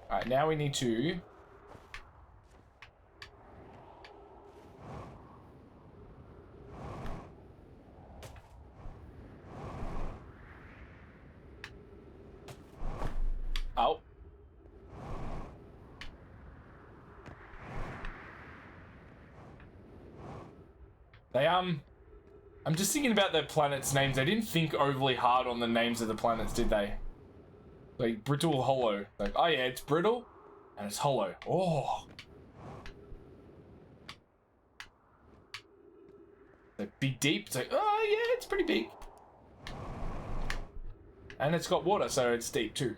Alright, now we need to... Oh. They I'm just thinking about their planets' names. They didn't think overly hard on the names of the planets, did they? Like brittle, hollow. Like, oh yeah, it's brittle and it's hollow. Oh. Like big deep. It's like, oh yeah, it's pretty big. And it's got water, so it's deep too.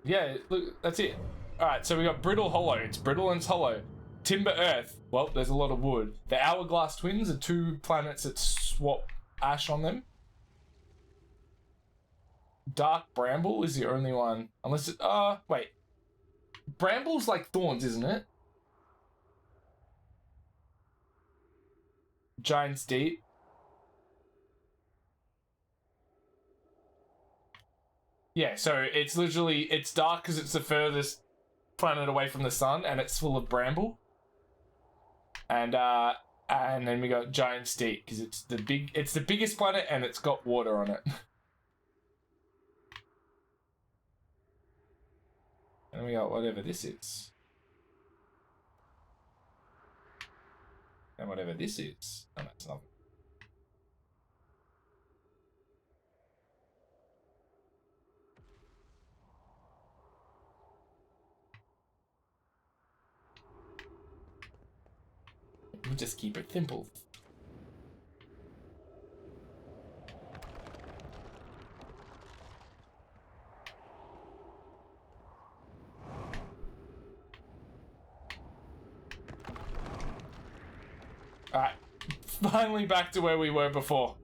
Yeah, look, that's it. Alright, so we got brittle, hollow. It's brittle and it's hollow. Timber, earth. Well, there's a lot of wood. The hourglass twins are 2 planets that swap ash on them. Dark bramble is the only one. Unless it, wait. Bramble's like thorns, isn't it? Giant's deep. Yeah, so it's literally, it's dark because it's the furthest planet away from the sun and it's full of bramble. And then we got Giant's deep because it's the biggest planet and it's got water on it. And we got whatever this is. And whatever this is. Oh, that's nothing. We just keep it simple. Alright, finally back to where we were before.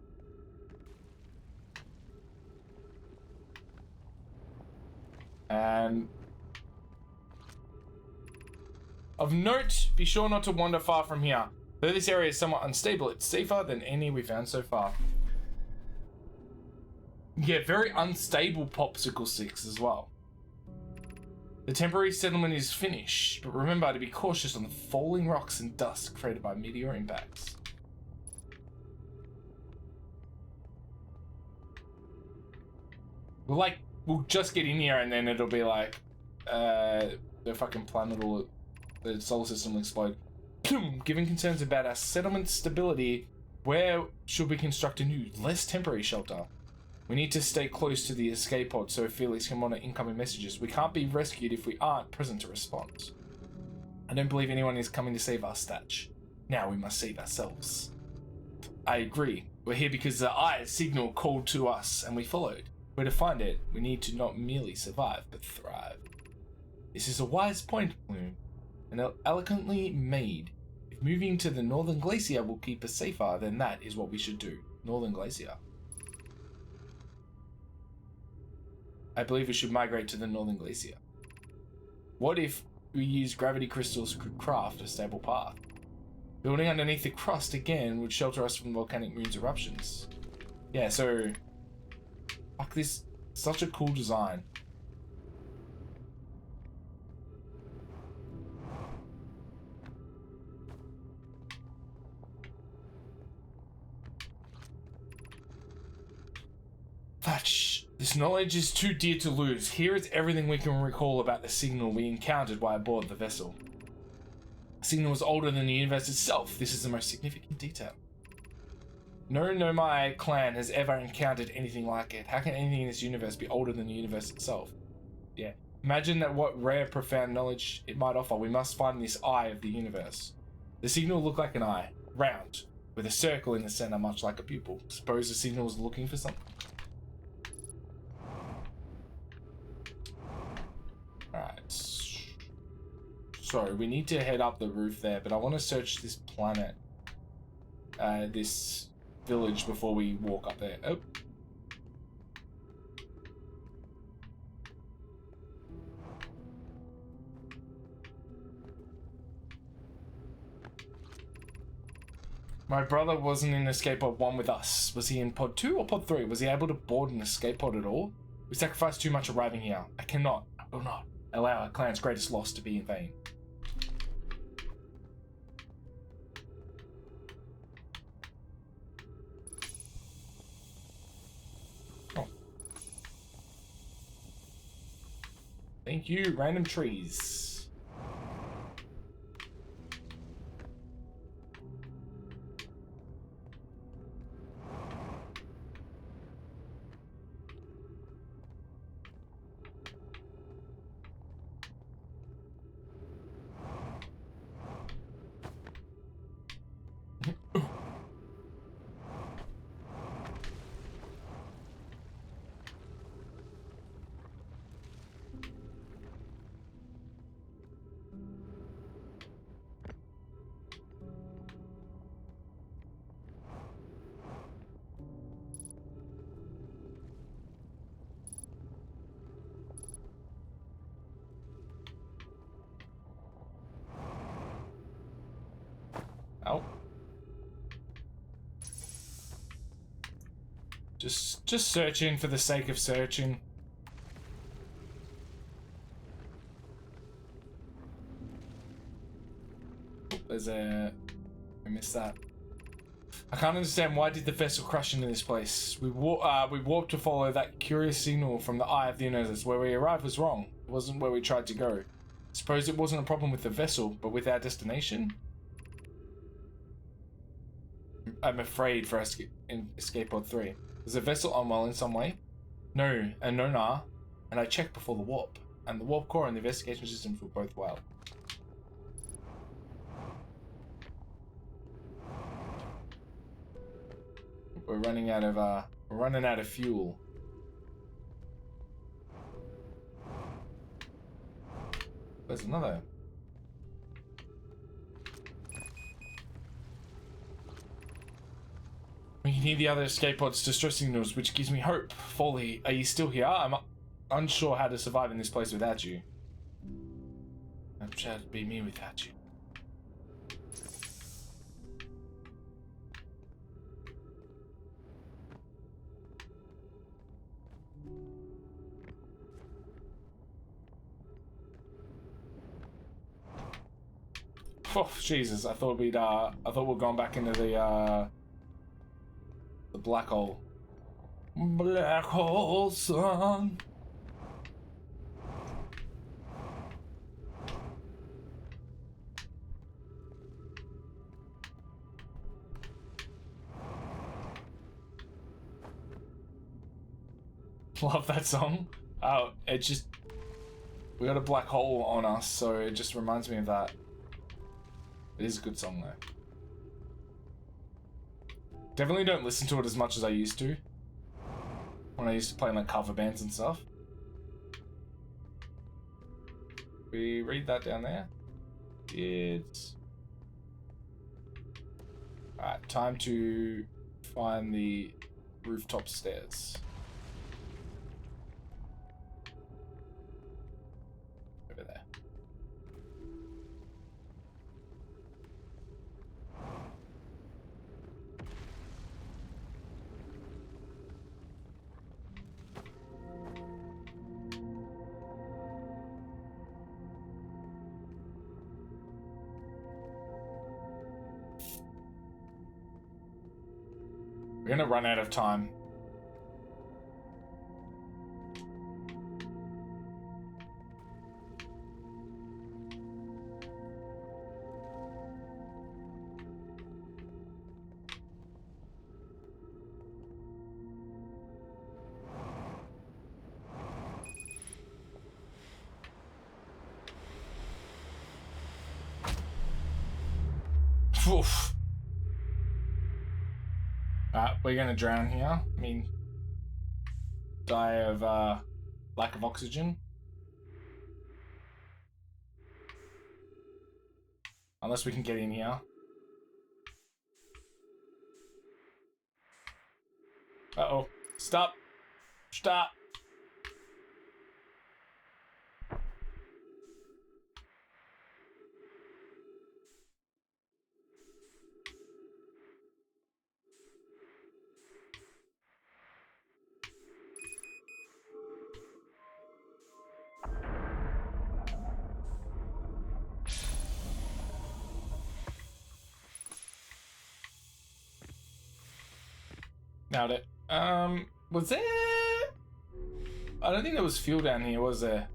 And of note, be sure not to wander far from here. Though this area is somewhat unstable, it's safer than any we found so far. Yeah, very unstable popsicle sticks as well. The temporary settlement is finished, but remember to be cautious on the falling rocks and dust created by meteor impacts. We'll just get in here and then it'll be like, the fucking planet will, the solar system will explode. Given concerns about our settlement stability, where should we construct a new, less temporary shelter? We need to stay close to the escape pod so Felix can monitor incoming messages. We can't be rescued if we aren't present to respond. I don't believe anyone is coming to save our statch. Now we must save ourselves. I agree. We're here because the Eye's signal called to us and we followed. Where to find it, we need to not merely survive, but thrive. This is a wise point, Bloom, and eloquently made. If moving to the Northern Glacier will keep us safer, then that is what we should do. Northern Glacier. I believe we should migrate to the Northern Glacier. What if we use gravity crystals to craft a stable path? Building underneath the crust again would shelter us from volcanic moon's eruptions. Yeah, so... Fuck this. Such a cool design. Fetch. This knowledge is too dear to lose. Here is everything we can recall about the signal we encountered while aboard the vessel. The signal was older than the universe itself. This is the most significant detail. No Nomai clan has ever encountered anything like it. How can anything in this universe be older than the universe itself? Yeah. Imagine that what rare, profound knowledge it might offer. We must find this eye of the universe. The signal looked like an eye. Round. With a circle in the center, much like a pupil. Suppose the signal was looking for something. Alright. So, we need to head up the roof there, but I want to search this planet. This village before we walk up there. Oh. My brother wasn't in escape pod 1 with us. Was he in pod 2 or pod 3? Was he able to board an escape pod at all? We sacrificed too much arriving here. I will not allow our clan's greatest loss to be in vain. Thank you, random trees. Oh. Just searching for the sake of searching. There's a... I missed that. I can't understand why did the vessel crash into this place. We warped to follow that curious signal from the eye of the universe. Where we arrived was wrong. It wasn't where we tried to go. Suppose it wasn't a problem with the vessel, but with our destination? I'm afraid for Escape Pod 3. Is the vessel unwell in some way? No, and no nah. And I checked before the warp. And the warp core and the investigation systems were both wild. We're running out of fuel. There's another. We can hear the other escape pod's distress signals, which gives me hope. Foley, are you still here? I'm unsure how to survive in this place without you. I'm sure it'd be me without you. Oh Jesus! I thought we'd gone back into the black hole. Black hole sun. Love that song. Oh, it just... We got a black hole on us, so it just reminds me of that. It is a good song, though. Definitely don't listen to it as much as I used to. When I used to play in like cover bands and stuff. We read that down there. It's... Alright, time to find the rooftop stairs. Over there. We're gonna run out of time. Oof. We're gonna drown here. I mean, die of lack of oxygen. Unless we can get in here. Uh-oh. Stop. Stop. Nailed it. Was there... I don't think there was fuel down here, was there?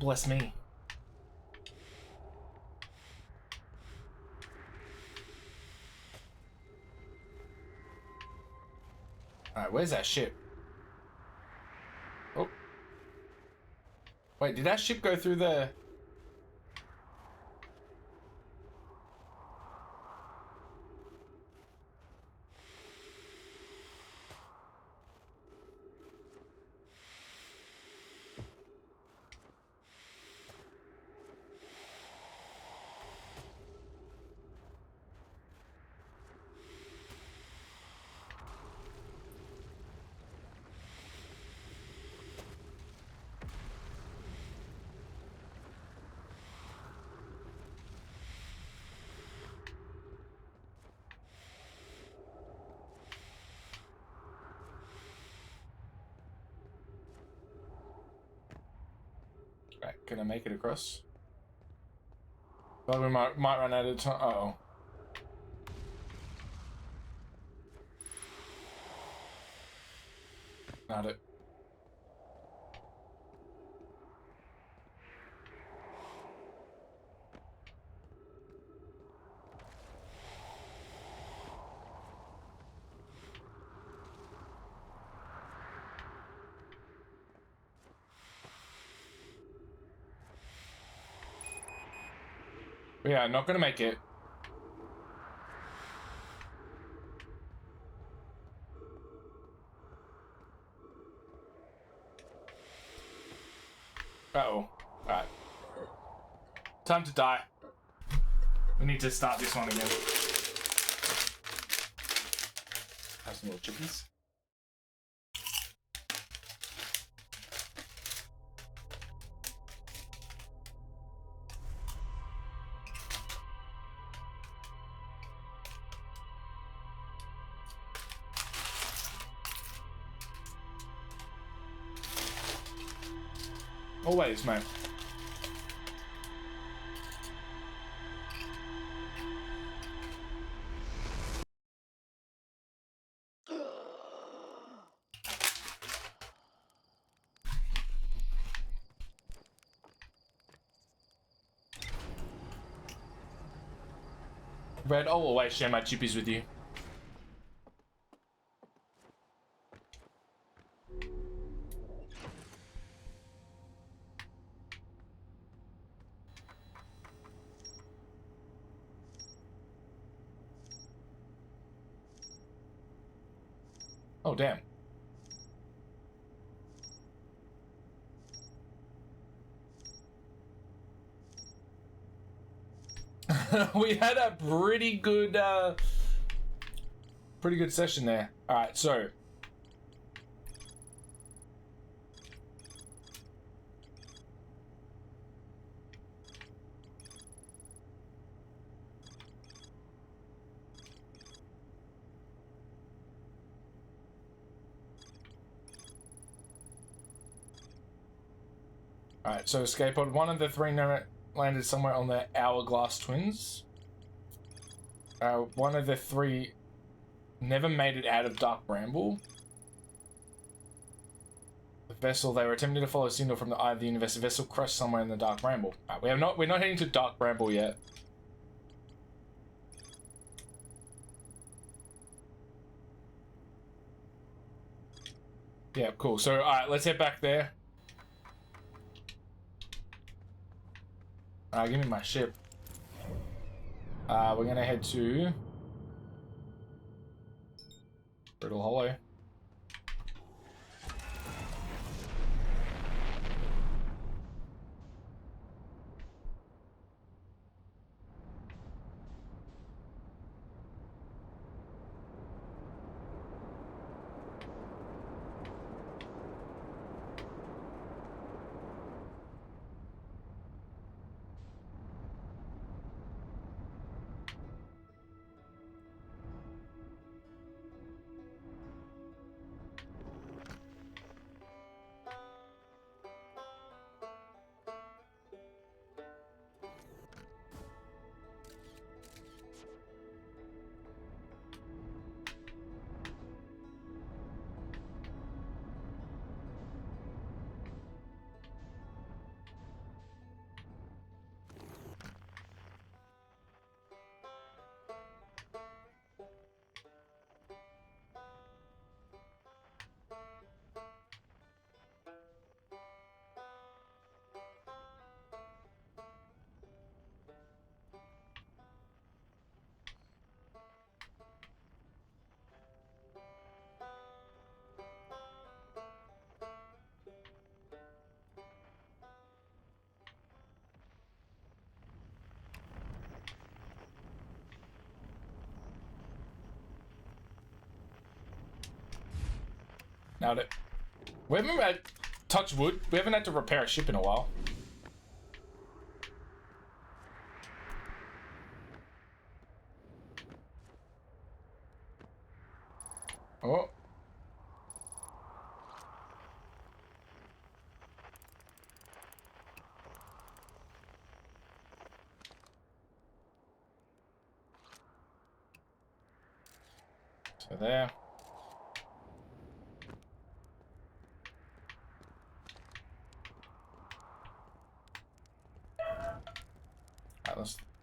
Bless me. Alright, where's that ship? Oh. Wait, did that ship go through the... Right, can I make it across? Well, we might run out of time. Uh-oh. Not it. Yeah, not gonna make it. Uh-oh. Alright. Time to die. We need to start this one again. Have some little chickies. Always, mate. Red, I'll always share my chippies with you. Oh, damn. We had a pretty good session there. All right, so alright, so escape pod. One of the three never landed somewhere on the Hourglass Twins. One of the three never made it out of Dark Bramble. The vessel, they were attempting to follow a signal from the eye of the universe. The vessel crashed somewhere in the Dark Bramble. Alright, we're not heading to Dark Bramble yet. Yeah, cool. So, alright, let's head back there. Give me my ship. We're gonna head to Brittle Hollow. Nailed it. We haven't had, touch wood, we haven't had to repair a ship in a while. Oh. So there.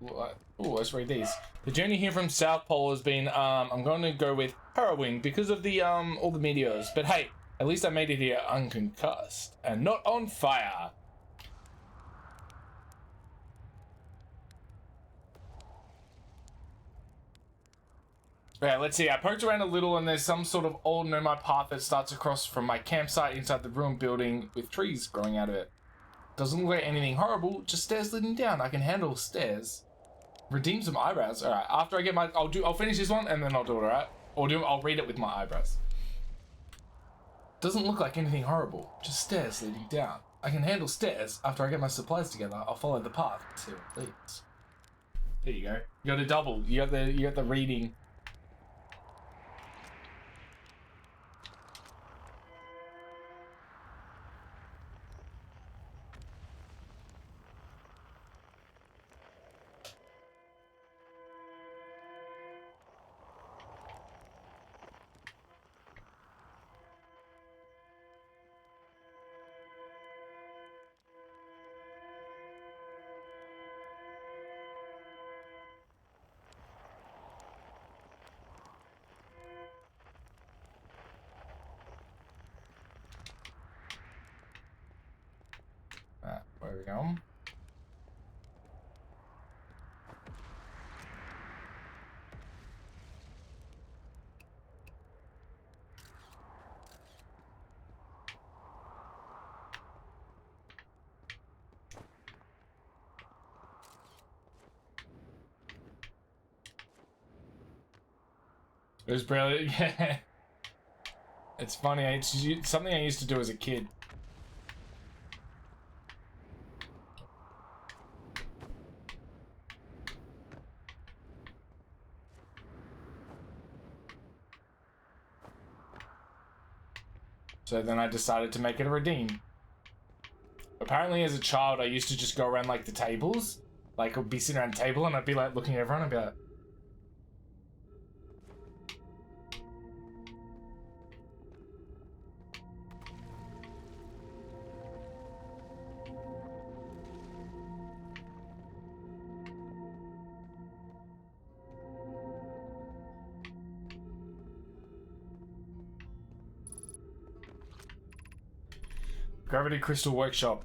Alright, let's read these. The journey here from South Pole has been, I'm going to go with harrowing because of the, all the meteors. But hey, at least I made it here unconcussed and not on fire. Yeah, let's see. I poked around a little and there's some sort of old nomad path that starts across from my campsite inside the ruined building with trees growing out of it. Doesn't look like anything horrible, just stairs leading down. I can handle stairs. Redeem some eyebrows. Alright, after I get my... I'll finish this one and then I'll do it, alright? I'll read it with my eyebrows. Doesn't look like anything horrible, just stairs leading down. I can handle stairs. After I get my supplies together, I'll follow the path and see what it leads. There you go. You got a double. You got the reading. Where we go? It was brilliant. Yeah. It's funny. It's something I used to do as a kid. So then I decided to make it a redeem. Apparently as a child I used to just go around like the tables. Like I'd be sitting around a table and I'd be like looking at everyone and I'd be like... Gravity Crystal Workshop.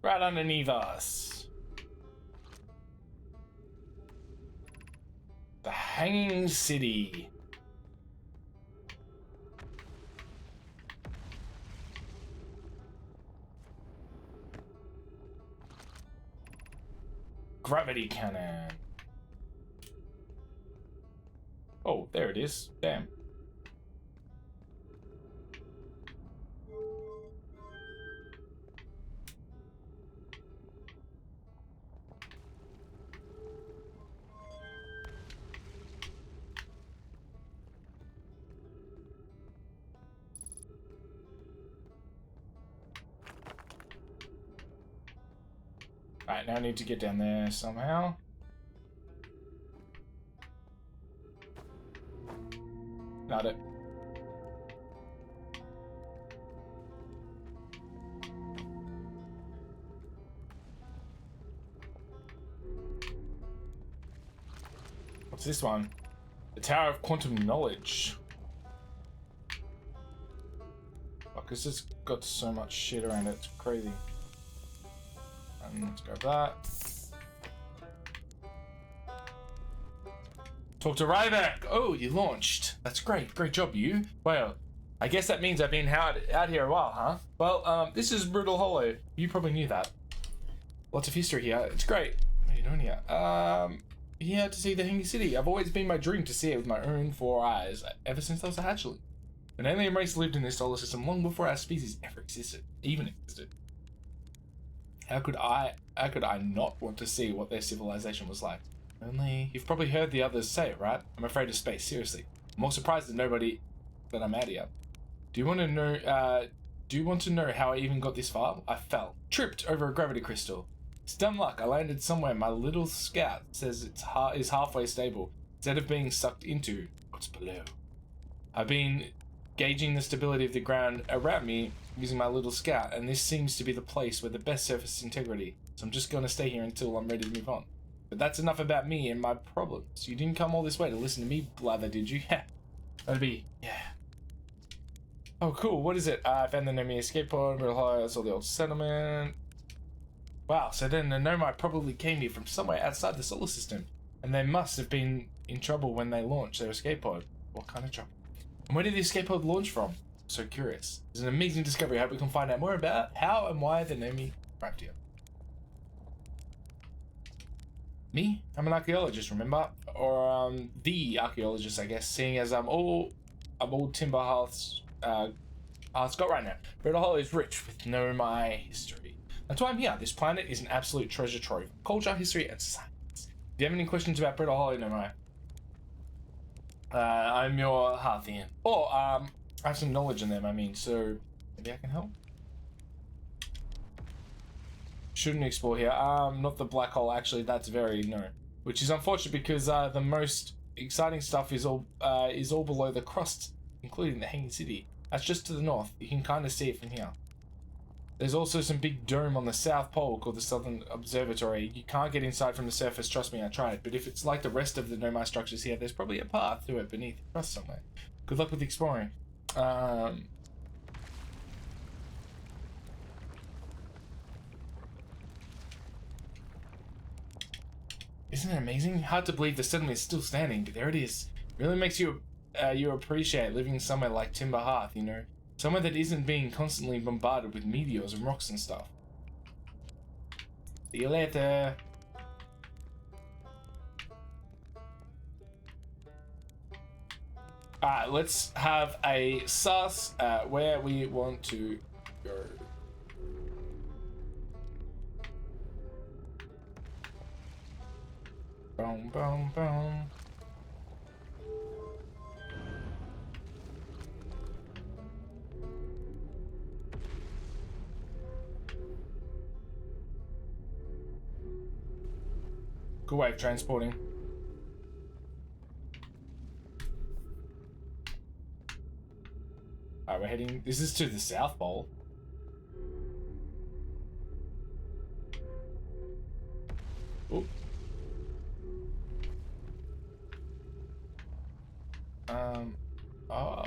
Right underneath us. The Hanging City. Gravity cannon. Oh, there it is. Damn. Alright, now I need to get down there somehow. Got it. What's this one? The Tower of Quantum Knowledge. Fuck, this has got so much shit around it, it's crazy. And let's grab that. Talk to Ryback. Oh, you launched. That's great. Great job, you. Well, I guess that means I've been out here a while, huh? Well, this is Brutal Hollow. You probably knew that. Lots of history here. It's great. What are you doing here? Here to see the Hanging City. I've always been my dream to see it with my own 4 eyes, ever since I was a hatchling. An alien race lived in this solar system long before our species ever even existed. How could I not want to see what their civilization was like? Only, you've probably heard the others say it, right? I'm afraid of space, seriously. I'm more surprised that I'm out here. Do you want to know how I even got this far? I fell. Tripped over a gravity crystal. It's dumb luck. I landed somewhere my little scout says is halfway stable, instead of being sucked into what's below. I've been gauging the stability of the ground around me using my little scout, and this seems to be the place with the best surface integrity, so I'm just going to stay here until I'm ready to move on. But that's enough about me and my problems. You didn't come all this way to listen to me blather, did you? That'd be... yeah. Oh, cool. What is it? I found the enemy escape pod, I saw the old settlement. Wow, so then the Nomai probably came here from somewhere outside the solar system, and they must have been in trouble when they launched their escape pod. What kind of trouble? And where did the escape pod launch from? So curious. It's an amazing discovery. I hope we can find out more about how and why the Nomi arrived here. Me? I'm an archaeologist, remember? Or the archaeologist, I guess, seeing as I'm all Timber Hearth's got right now. Brutal Hollow is rich with Nomai history. That's why I'm here. This planet is an absolute treasure trove. Culture, history, and science. If you have any questions about Brutal Hollow, Nomai, I'm your Hearthian. Or, I have some knowledge in them, I mean, so maybe I can help? Shouldn't explore here. Not the black hole, actually, that's no. Which is unfortunate because the most exciting stuff is all below the crust, including the Hanging City. That's just to the north. You can kind of see it from here. There's also some big dome on the South Pole called the Southern Observatory. You can't get inside from the surface, trust me, I tried. But if it's like the rest of the Nomai structures here, there's probably a path to it beneath the crust somewhere. Good luck with exploring. Isn't it amazing? Hard to believe the settlement is still standing, but there it is. Really makes you appreciate living somewhere like Timber Hearth, you know? Somewhere that isn't being constantly bombarded with meteors and rocks and stuff. See you later. Alright, let's have a sus at where we want to go. Boom, boom, boom. Good way of transporting. Alright, we're heading... This is to the South Pole. Oop.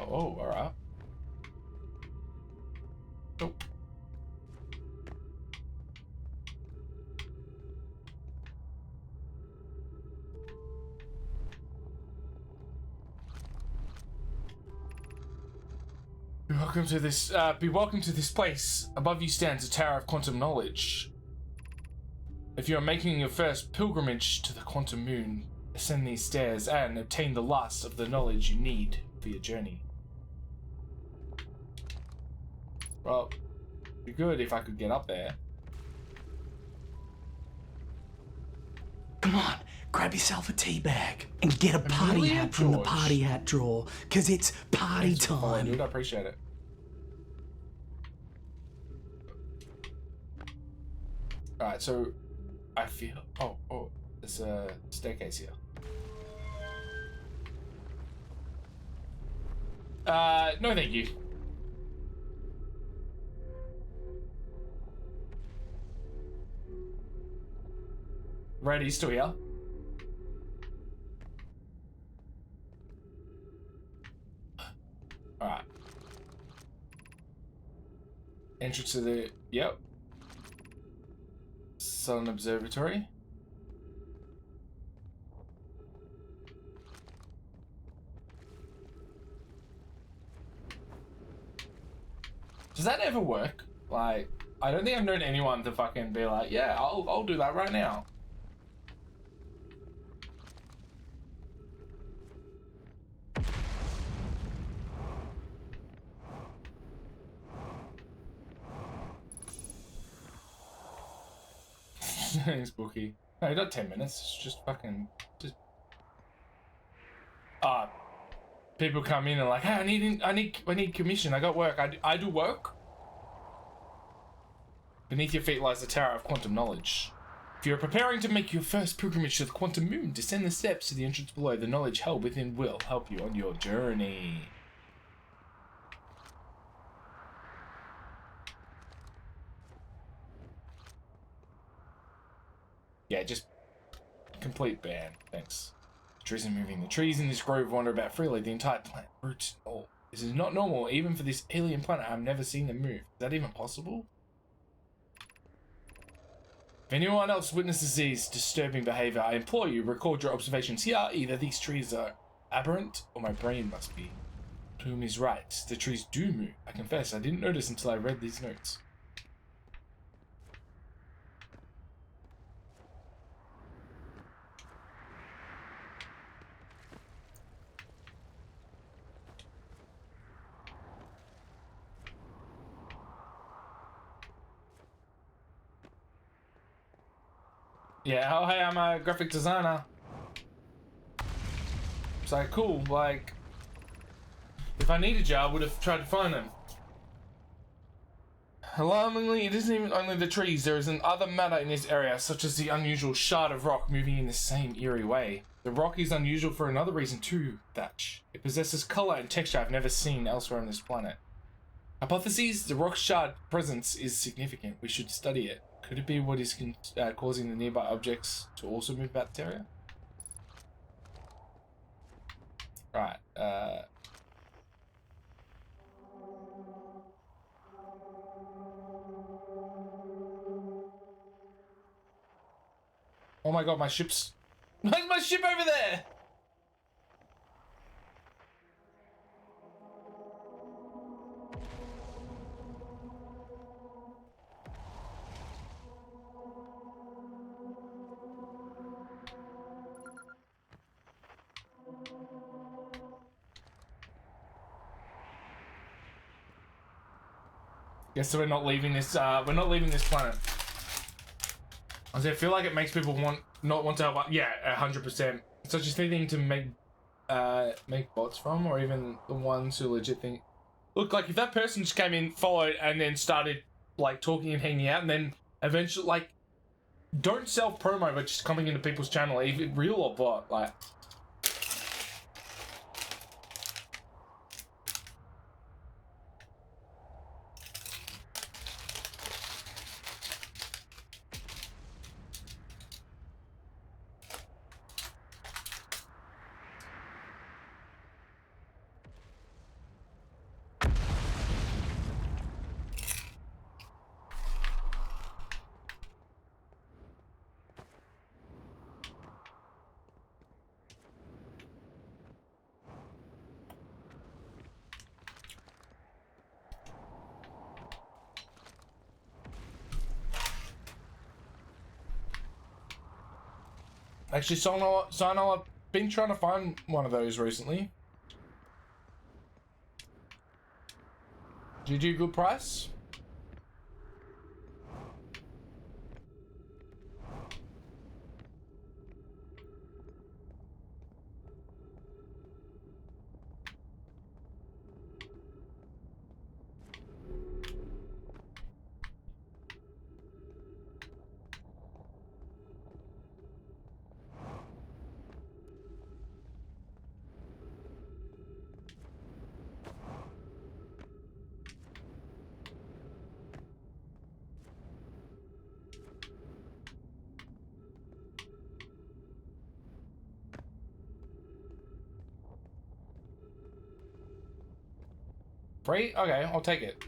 Oh, alright. Oh. Be welcome to this place. Above you stands a tower of quantum knowledge. If you are making your first pilgrimage to the quantum moon, ascend these stairs and obtain the last of the knowledge you need for your journey. Well, it'd be good if I could get up there. Come on, grab yourself a tea bag and get a party hat from the party hat drawer, because it's party time. Dude, I appreciate it. Alright, so I feel... Oh, there's a staircase here. No thank you. Right, he's still here. Alright. Entrance to the... Yep. Southern Observatory. Does that ever work? Like, I don't think I've known anyone to fucking be like, yeah, I'll do that right now. Spooky. No, not 10 minutes. It's just fucking people come in and like, hey, I need commission. I got work. I do work. Beneath your feet lies the Tower of Quantum Knowledge. If you're preparing to make your first pilgrimage to the Quantum Moon, descend the steps to the entrance below. The knowledge held within will help you on your journey. Yeah, just complete ban. Thanks. The trees are moving. The trees in this grove wander about freely. The entire plant roots and all. This is not normal, even for this alien planet. I've never seen them move. Is that even possible? If anyone else witnesses these disturbing behavior, I implore you, record your observations here. Either these trees are aberrant, or my brain must be. Plume is right. The trees do move. I confess, I didn't notice until I read these notes. Yeah, oh hey, I'm a graphic designer. It's like, cool, like, if I needed you, I would have tried to find them. Alarmingly, it isn't even only the trees. There is other matter in this area, such as the unusual shard of rock moving in the same eerie way. The rock is unusual for another reason too, Thatch. It possesses color and texture I've never seen elsewhere on this planet. Hypotheses: the rock shard presence is significant. We should study it. Could it be what is causing the nearby objects to also move about the area? Right, oh my god, my ship's... Where's my ship over there? Guess so we're not leaving this planet. I feel like it makes people not want to help. Yeah, 100%. Such a thing to make bots from, or even the ones who legit think. Look, like if that person just came in, followed, and then started like talking and hanging out, and then eventually like, don't self promo, but just coming into people's channel, even real or bot, like. Actually, Sono, I've been trying to find one of those recently. Do you do good price? Free? Okay, I'll take it.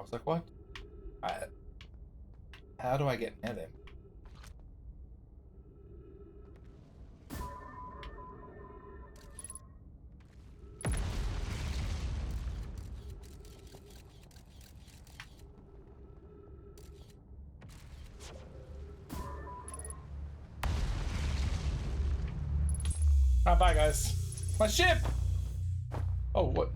was like, what? How do I get near them? Ah, bye guys. My ship! Oh, what?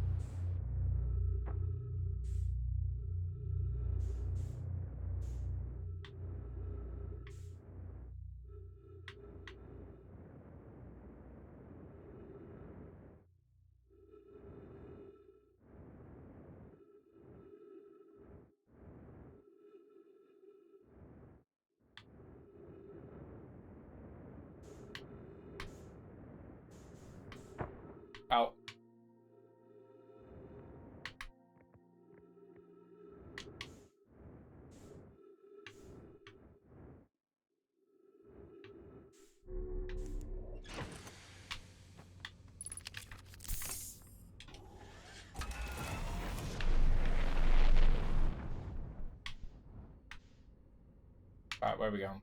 Out. Alright, where are we going?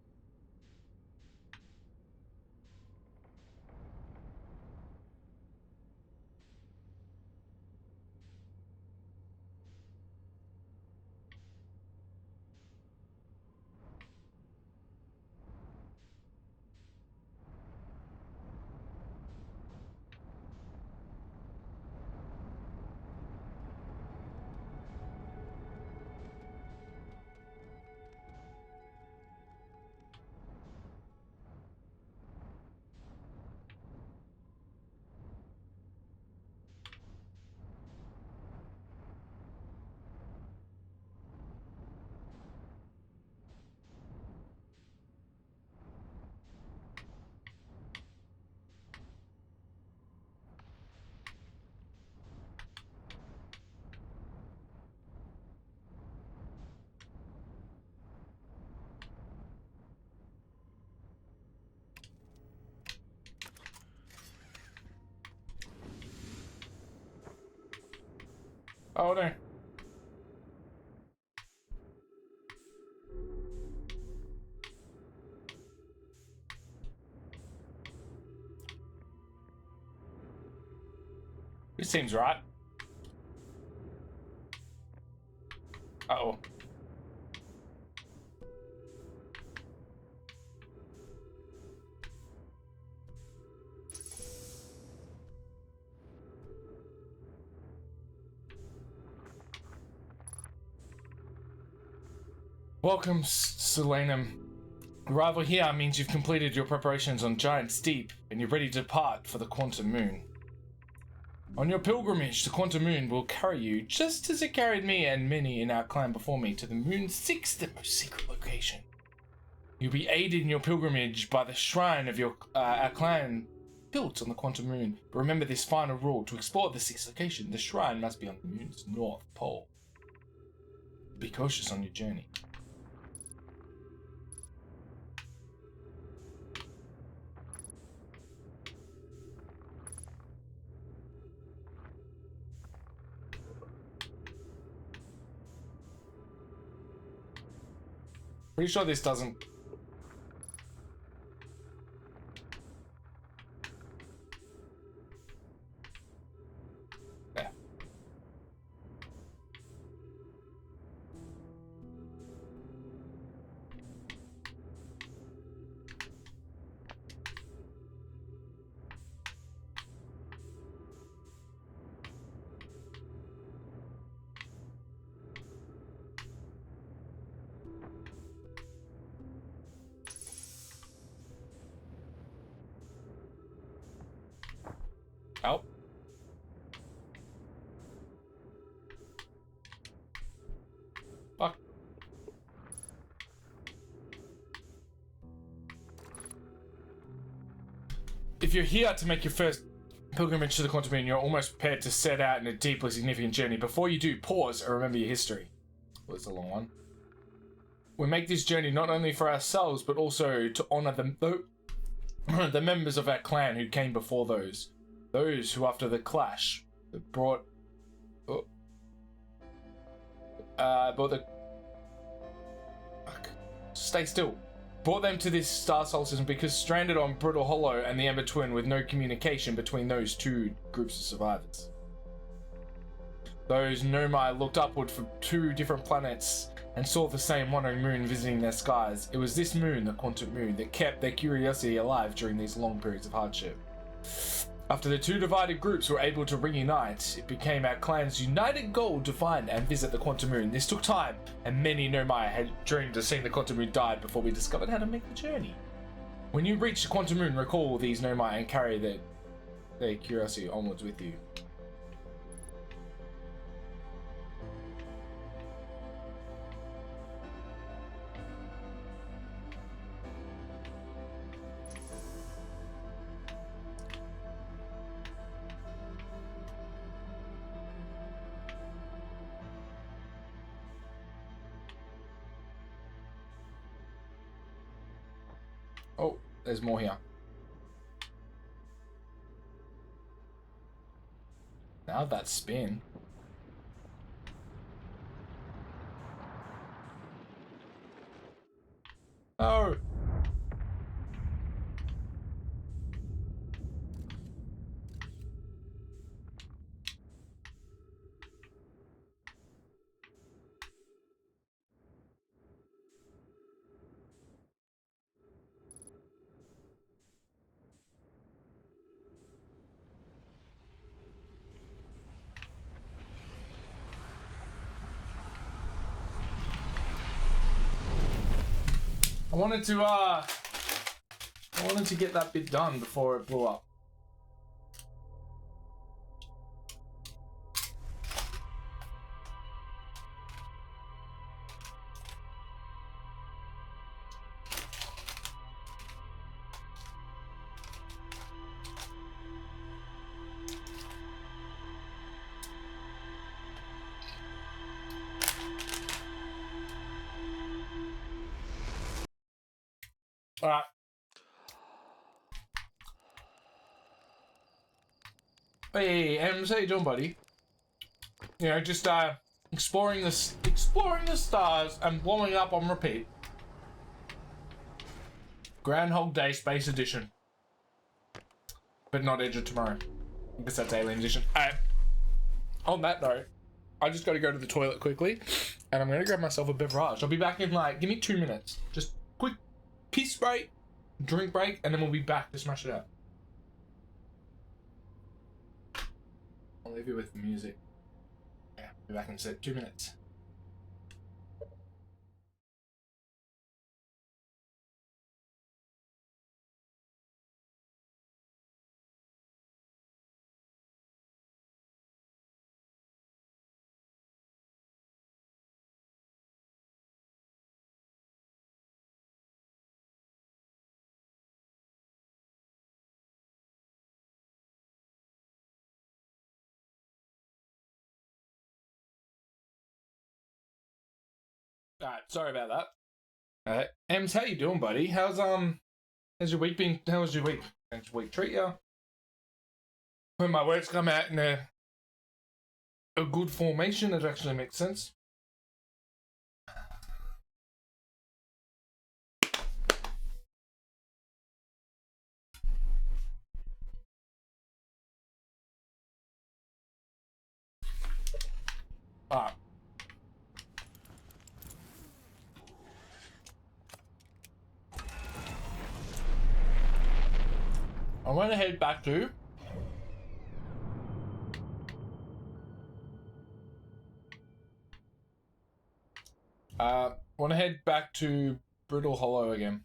Oh no. This seems right. Uh-oh. Welcome, Selenum. Arrival here means you've completed your preparations on Giant's Deep, and you're ready to depart for the Quantum Moon. On your pilgrimage, the Quantum Moon will carry you, just as it carried me and many in our clan before me, to the Moon's sixth and most secret location. You'll be aided in your pilgrimage by the shrine of our clan built on the Quantum Moon. But remember this final rule: to explore the sixth location, the shrine must be on the Moon's north pole. Be cautious on your journey. Pretty sure this doesn't... There. Oh. Fuck. If you're here to make your first pilgrimage to the Quantum Moon, you're almost prepared to set out in a deeply significant journey. Before you do, pause and remember your history. Well, it's a long one. We make this journey not only for ourselves, but also to honor the members of our clan who came before those. Those who, after the clash, brought brought the... Fuck. Stay still. Brought them to this star solar system because stranded on Brittle Hollow and the Ember Twin with no communication between those two groups of survivors. Those Nomai looked upward from 2 different planets and saw the same wandering moon visiting their skies. It was this moon, the Quantum Moon, that kept their curiosity alive during these long periods of hardship. After the 2 divided groups were able to reunite, it became our clan's united goal to find and visit the Quantum Moon. This took time, and many Nomai had dreamed of seeing the Quantum Moon die before we discovered how to make the journey. When you reach the Quantum Moon, recall these Nomai and carry their curiosity onwards with you. Oh, there's more here. Now that spin. Oh. I wanted to get that bit done before it blew up. Alright. Hey, Ems, how you doing, buddy? You know, just exploring the stars and blowing up on repeat. Groundhog Day Space Edition. But not Edge of Tomorrow. I guess that's Alien Edition. Alright. On that note, I just gotta go to the toilet quickly, and I'm gonna grab myself a beverage. I'll be back in give me 2 minutes. Just quick piss break, drink break, and then we'll be back to smash it out. I'll leave you with the music. Yeah, be back in 2 minutes. Alright, sorry about that. Alright, Ems, how you doing, buddy? How's your week been? How was your week? How's your week treat you? When my words come out in a good formation, it actually makes sense. Alright. I want to head back to Brittle Hollow again.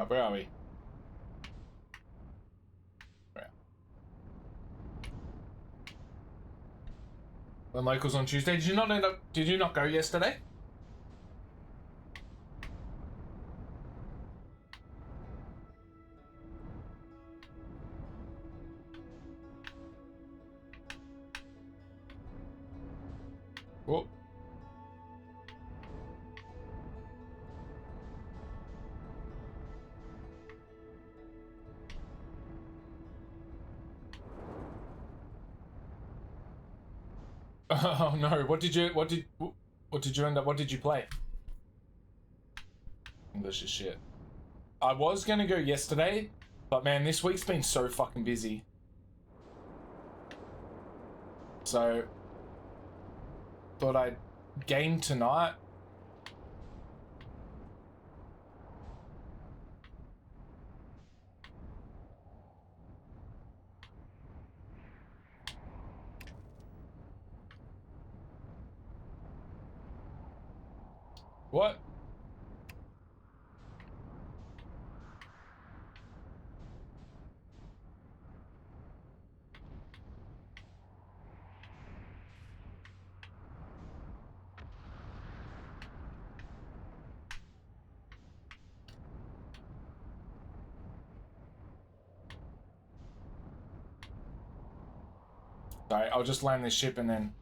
Where are we? The locals on Tuesday. Did you not go yesterday? Whoa. Oh no! What did you end up? What did you play? English is shit. I was gonna go yesterday, but man, this week's been so fucking busy. So thought I'd game tonight. What? Sorry, I'll just land this ship and then...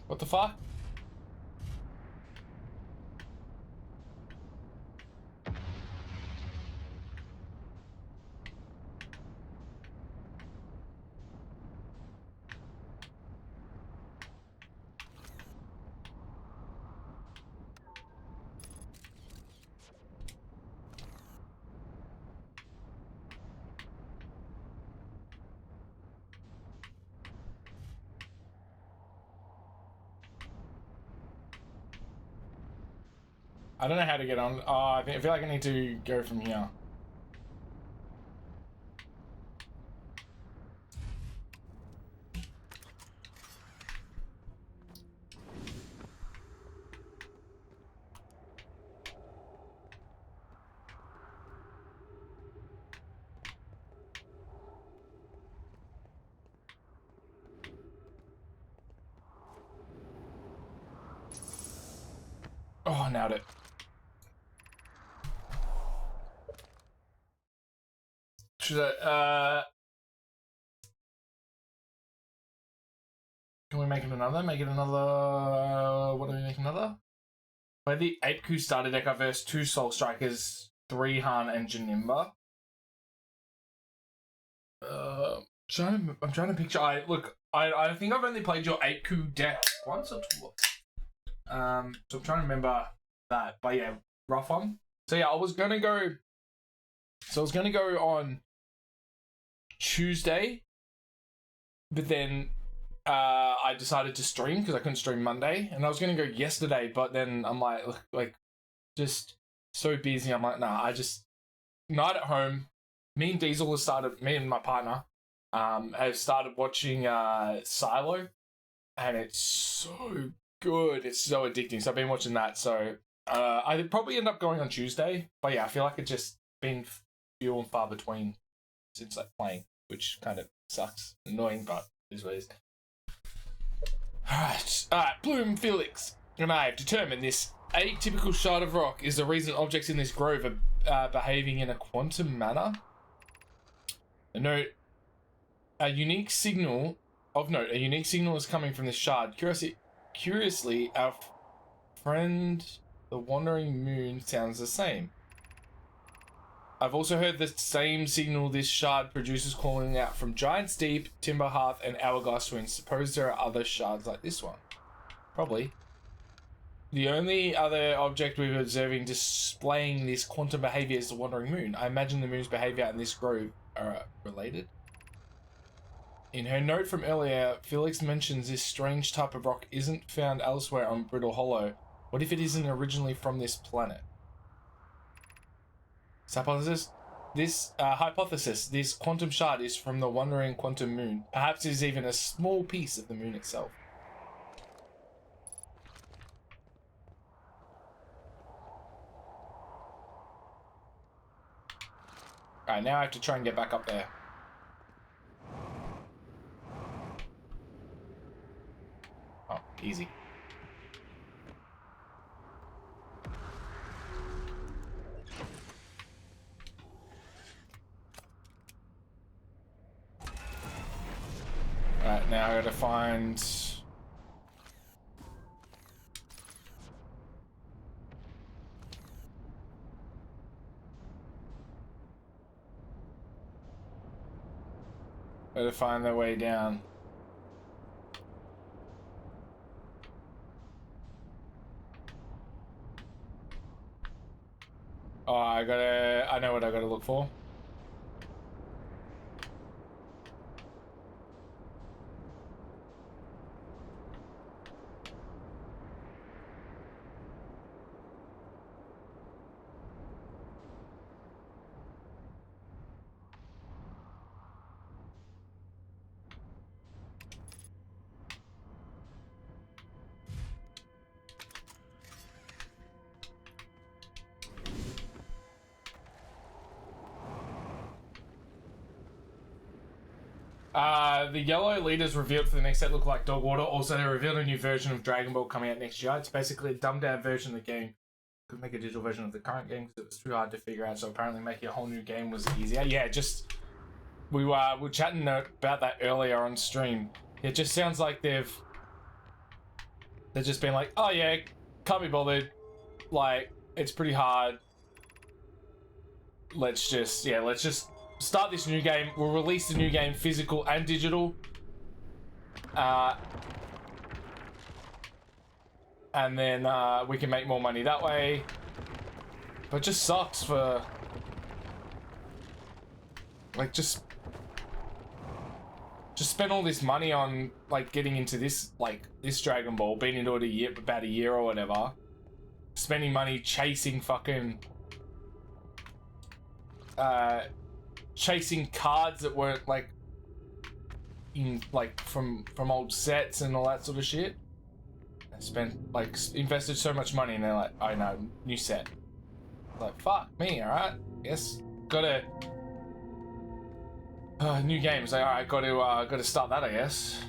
What the fuck? I don't know how to get on. Oh, I feel like I need to go from here. Oh, nailed it. Should I, can we make it another? Make it another... What do we make another? Play the 8 starter deck versus 2 Soul Strikers, 3 Han and Janimba. I'm trying to picture... I think I've only played your 8 deck once or twice. So I'm trying to remember that. But yeah, rough one. So yeah, I was gonna go on Tuesday, but then I decided to stream because I couldn't stream Monday, and I was gonna go yesterday, but then I'm like just so busy. I'm like, nah, I just night at home. Me and my partner have started watching Silo, and it's so good. It's so addicting. So I've been watching that. So I'd probably end up going on Tuesday, but yeah, I feel like it's just been few and far between since like playing, which kind of sucks, annoying, but it is what it is. Alright, Bloom, Felix, and I have determined this atypical shard of rock is the reason objects in this grove are behaving in a quantum manner. A unique signal is coming from this shard. Curiously, our friend the Wandering Moon sounds the same. I've also heard the same signal this shard produces calling out from Giant's Deep, Timber Hearth, and Hourglass Twins. Suppose there are other shards like this one. Probably. The only other object we're observing displaying this quantum behavior is the Wandering Moon. I imagine the moon's behavior and this grove are related. In her note from earlier, Felix mentions this strange type of rock isn't found elsewhere on Brittle Hollow. What if it isn't originally from this planet? Hypothesis, this quantum shard is from the Wandering Quantum Moon. Perhaps it is even a small piece of the moon itself. Alright, now I have to try and get back up there. Oh, easy. Alright, now I gotta find Better find their way down. Oh, I know what I gotta look for. The yellow leaders revealed for the next set look like dog water. Also, they revealed a new version of Dragon Ball coming out next year. It's basically a dumbed down version of the game. Could make a digital version of the current game because it was too hard to figure out. So apparently, making a whole new game was easier. Yeah, just we were chatting about that earlier on stream. It just sounds like they've just been like, oh yeah, can't be bothered. Like it's pretty hard. Let's just start this new game. We'll release the new game physical and digital. And then we can make more money that way. But it just sucks for like just spend all this money on like getting into this Dragon Ball, been into it about a year or whatever. Spending money chasing fucking chasing cards that weren't like in like from old sets and all that sort of shit. I invested so much money and they're like, I know, new set. Like fuck me, alright. Yes. Gotta new games. Like alright, gotta start that I guess.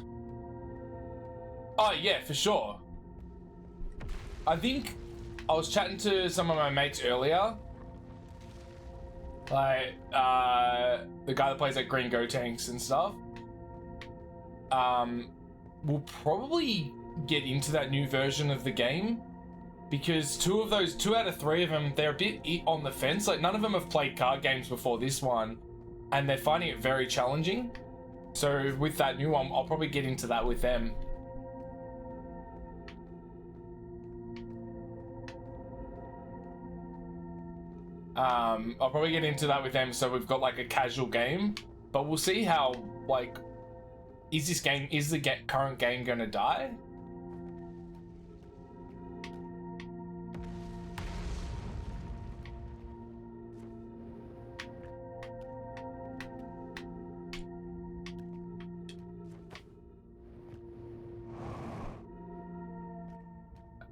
Oh yeah, for sure. I think I was chatting to some of my mates earlier. Like, the guy that plays like Green Gotenks and stuff. We'll probably get into that new version of the game because two out of three of them, they're a bit on the fence. Like, none of them have played card games before this one, and they're finding it very challenging. So with that new one, I'll probably get into that with them. I'll probably get into that with them so we've got like a casual game, but we'll see how like is the current game gonna die?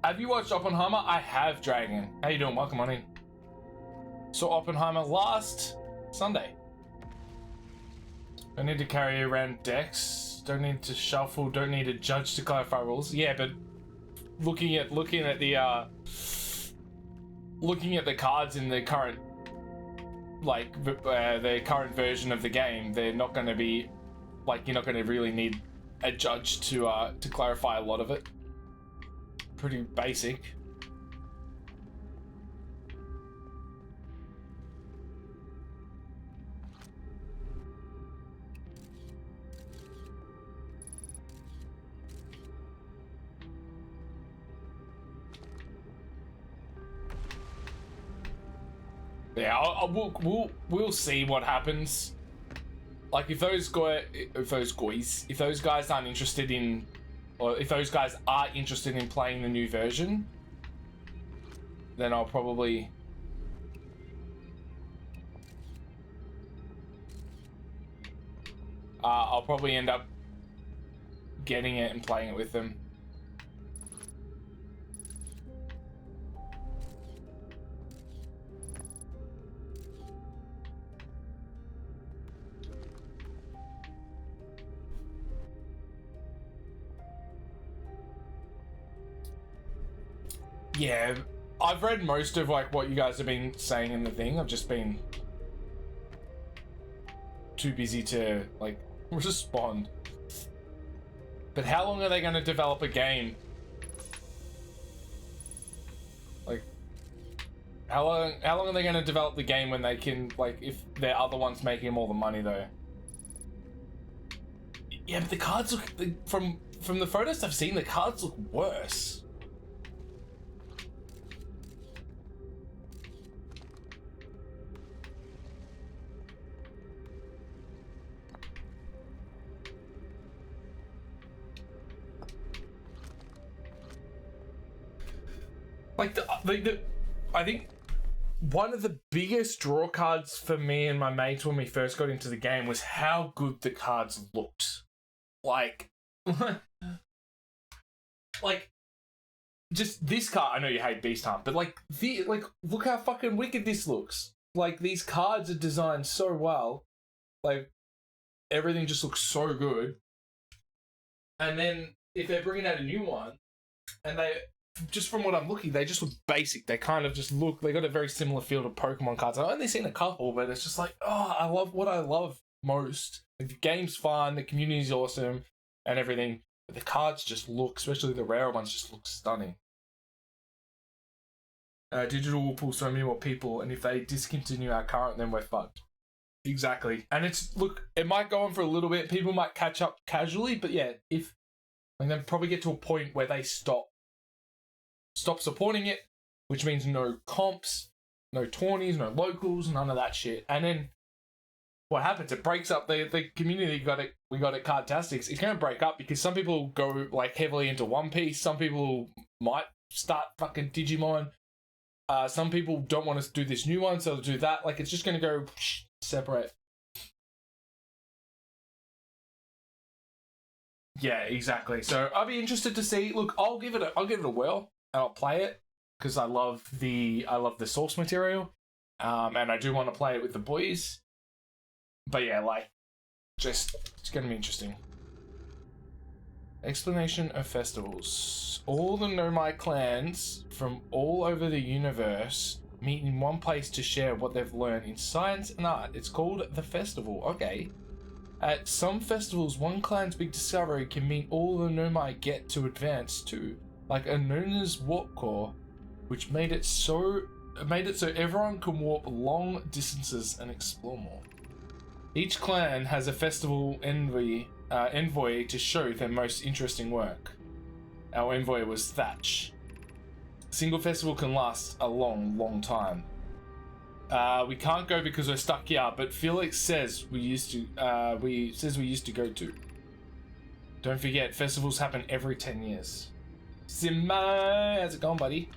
Have you watched Oppenheimer? I have, Dragon. How you doing? Welcome on in. Saw Oppenheimer last Sunday. Don't need to carry around decks. Don't need to shuffle. Don't need a judge to clarify rules. Yeah, but looking at the cards in the current the current version of the game, they're not going to be like you're not going to really need a judge to clarify a lot of it. Pretty basic. Yeah, we'll see what happens. Like if those guys aren't interested in, or if those guys are interested in playing the new version, then I'll probably end up getting it and playing it with them. Yeah, I've read most of like what you guys have been saying in the thing. I've just been too busy to like respond. But how long are they going to develop a game? Like, how long are they going to develop the game when they can, like, if their other one's making them all the money though? Yeah, but the cards look from the photos I've seen, the cards look worse. Like I think one of the biggest draw cards for me and my mates when we first got into the game was how good the cards looked. Like, like, just this card. I know you hate Beast Hunt, but like look how fucking wicked this looks. Like, these cards are designed so well. Like, everything just looks so good. And then if they're bringing out a new one, and they, just from what I'm looking, they just look basic. They kind of just look, they got a very similar feel to Pokemon cards. I've only seen a couple, but it's just like, oh, I love what I love most. Like, the game's fun, the community's awesome, and everything. But the cards just look, especially the rare ones, just look stunning. Digital will pull so many more people, and if they discontinue our current, then we're fucked. Exactly. And it's, look, it might go on for a little bit. People might catch up casually, but yeah, if, like, they'll probably get to a point where they stop supporting it, which means no comps, no tourneys, no locals, none of that shit. And then what happens? It breaks up the community. We got it Cardtastics. It's going to break up because some people go like heavily into One Piece. Some people might start fucking Digimon. Some people don't want to do this new one, so they'll do that. Like, it's just going to go separate. Yeah, exactly. So I'll be interested to see. Look, I'll give it a whirl. I'll play it because I love the source material, and I do want to play it with the boys. But yeah, like, just, it's gonna be interesting. Explanation of festivals. All the Nomai clans from all over the universe meet in one place to share what they've learned in science and art. It's called the festival. Okay. At some festivals, one clan's big discovery can mean all the Nomai get to advance too. Like Anona's warp core, which made it so everyone can warp long distances and explore more. Each clan has a festival envoy to show their most interesting work. Our envoy was Thatch. A single festival can last a long, long time. We can't go because we're stuck here, but Felix says we used to go to. Don't forget, festivals happen every 10 years. Simba, how's it going, buddy?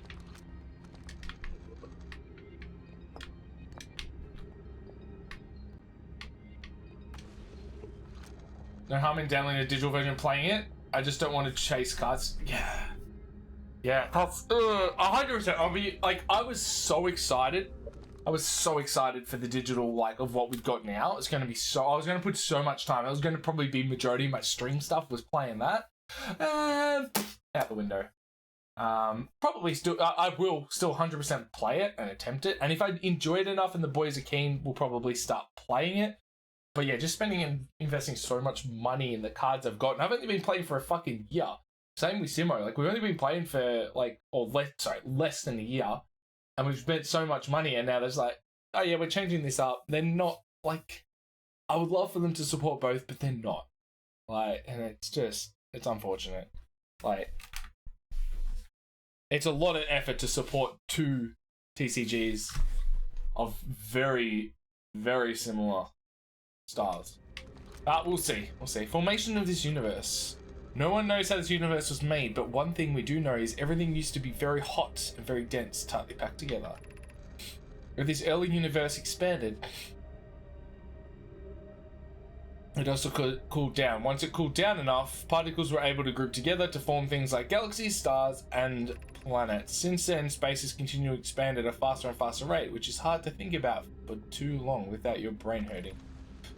No harm in downloading a digital version and playing it. I just don't want to chase cards. Yeah, that's 100%. I'll be like, I was so excited for the digital, like, of what we've got now. It's going to be so, I was going to put so much time. It was going to probably be majority of my stream stuff was playing that. Out the window. Probably still, I will still 100% play it and attempt it. And if I enjoy it enough and the boys are keen, we'll probably start playing it. But yeah, just spending and investing so much money in the cards I've got. And I've only been playing for a fucking year. Same with Simo. Like, we've only been playing for less than a year. And we've spent so much money, and now there's like, oh yeah, we're changing this up. They're not, like, I would love for them to support both, but they're not. Like, and it's unfortunate. Like, it's a lot of effort to support two TCGs of very, very similar styles. But we'll see. Formation of this universe. No one knows how this universe was made, but one thing we do know is everything used to be very hot and very dense, tightly packed together. As this early universe expanded, it also cooled down. Once it cooled down enough, particles were able to group together to form things like galaxies, stars, and planets. Since then, space has continued to expand at a faster and faster rate, which is hard to think about for too long without your brain hurting.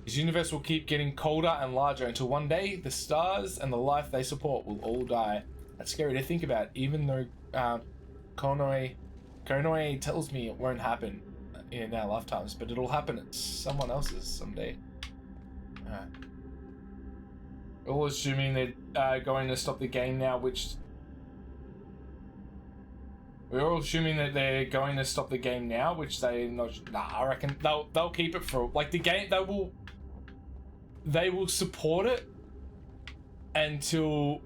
This universe will keep getting colder and larger until one day, the stars and the life they support will all die. That's scary to think about, even though Konoe tells me it won't happen in our lifetimes, but it'll happen at someone else's someday. We're all assuming they're going to stop the game now, which... We're all assuming that they're going to stop the game now, which they not... Nah, I reckon they'll keep it for... Like, the game, they will support it, until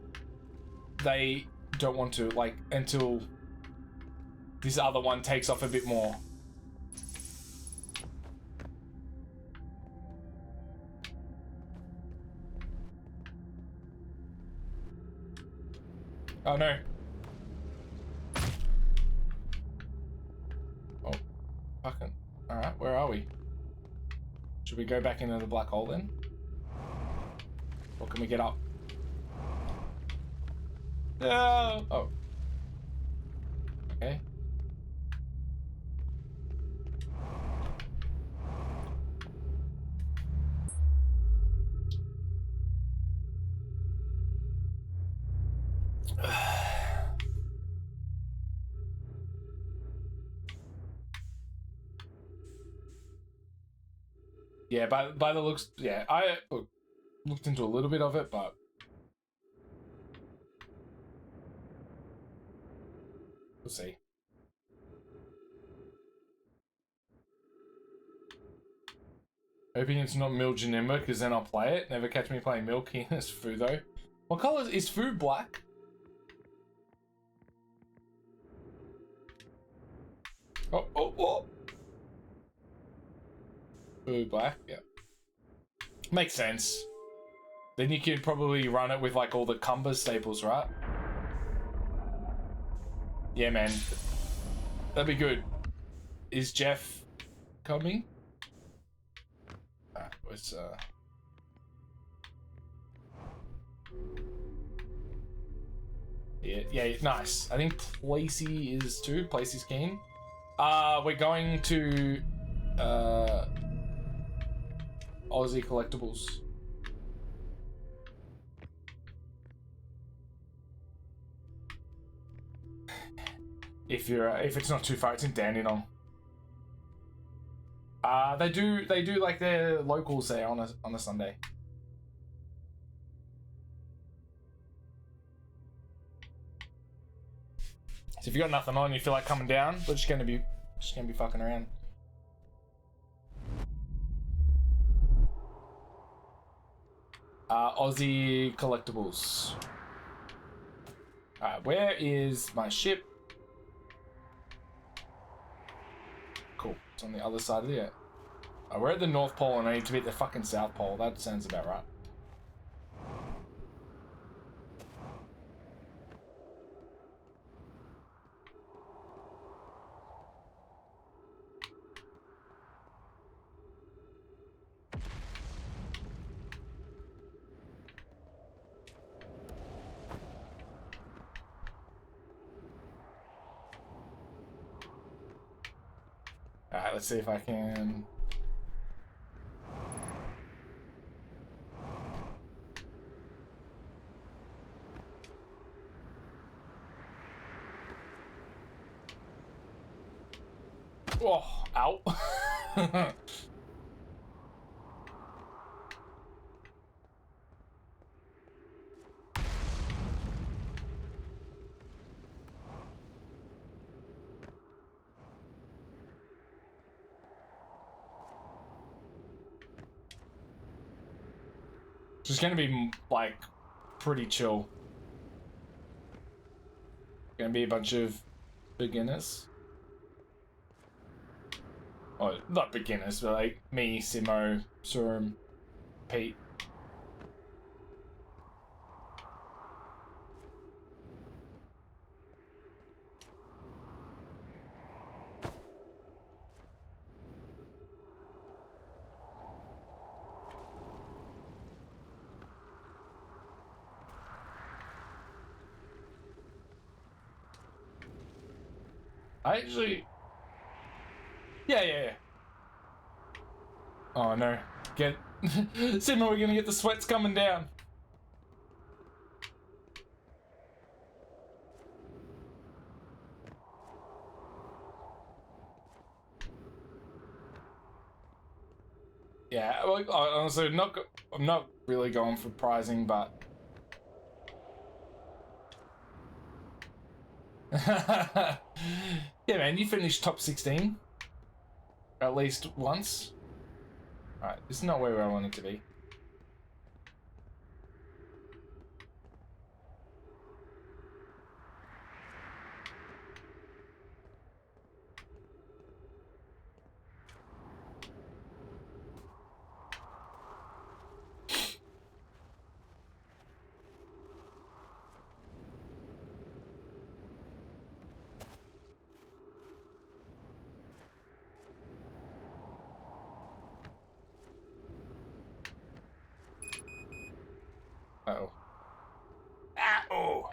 they don't want to, like, until this other one takes off a bit more. Oh no. Oh, fucking. Alright, where are we? Should we go back into the black hole then? Or can we get up? No! Oh. Okay. Yeah, by the looks, yeah, I looked into a little bit of it, but we'll see. Hoping it's not Milk Janimba, because then I'll play it. Never catch me playing Milky as Foo, though. What color is Foo? Black? Oh, oh, oh! Foo black, yeah. Makes sense. Then you could probably run it with like all the Cumber staples, right? Yeah, man. That'd be good. Is Jeff coming? It's yeah, nice. I think Placey is too. Placey's keen. We're going to Aussie Collectibles. If it's not too far, it's in Dandenong. They do like their locals there on a Sunday. So if you got nothing on, you feel like coming down, we're just gonna be fucking around. Aussie Collectibles. Alright, where is my ship? Cool, it's on the other side of the Earth. We're at the North Pole and I need to be at the fucking South Pole. That sounds about right. Alright, let's see if I can... Oh, ow. It's gonna be, like, pretty chill. Gonna be a bunch of beginners. Oh, not beginners, but like me, Simo, Surum, Pete. I actually... Yeah. Oh no. Get... Simo, we're gonna get the sweats coming down. Yeah, well, honestly, I'm not really going for prizing, but... Yeah, man, you finished top 16. At least once. Alright, this is not where I wanted to be. Uh-oh. Ow!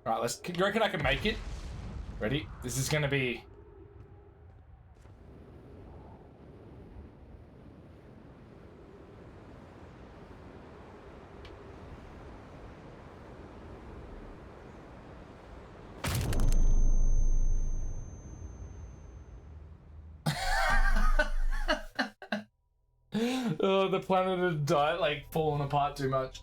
Alright, let's... Do you reckon I can make it? Ready? This is gonna be... Oh, the planet had died, like, fallen apart too much.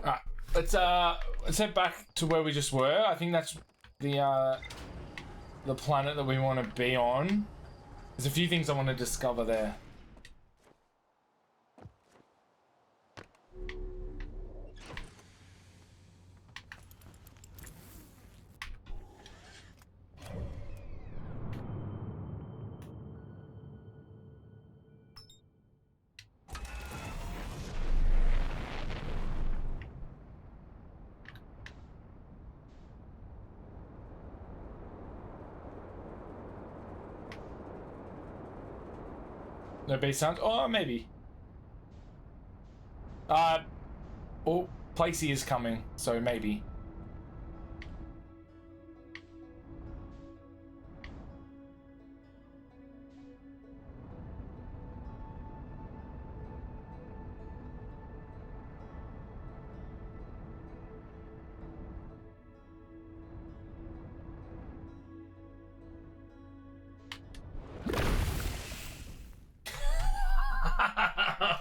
Alright, let's head back to where we just were. I think that's the planet that we want to be on. There's a few things I want to discover there. No bass sounds? Oh, maybe. Oh, Placey is coming, so maybe.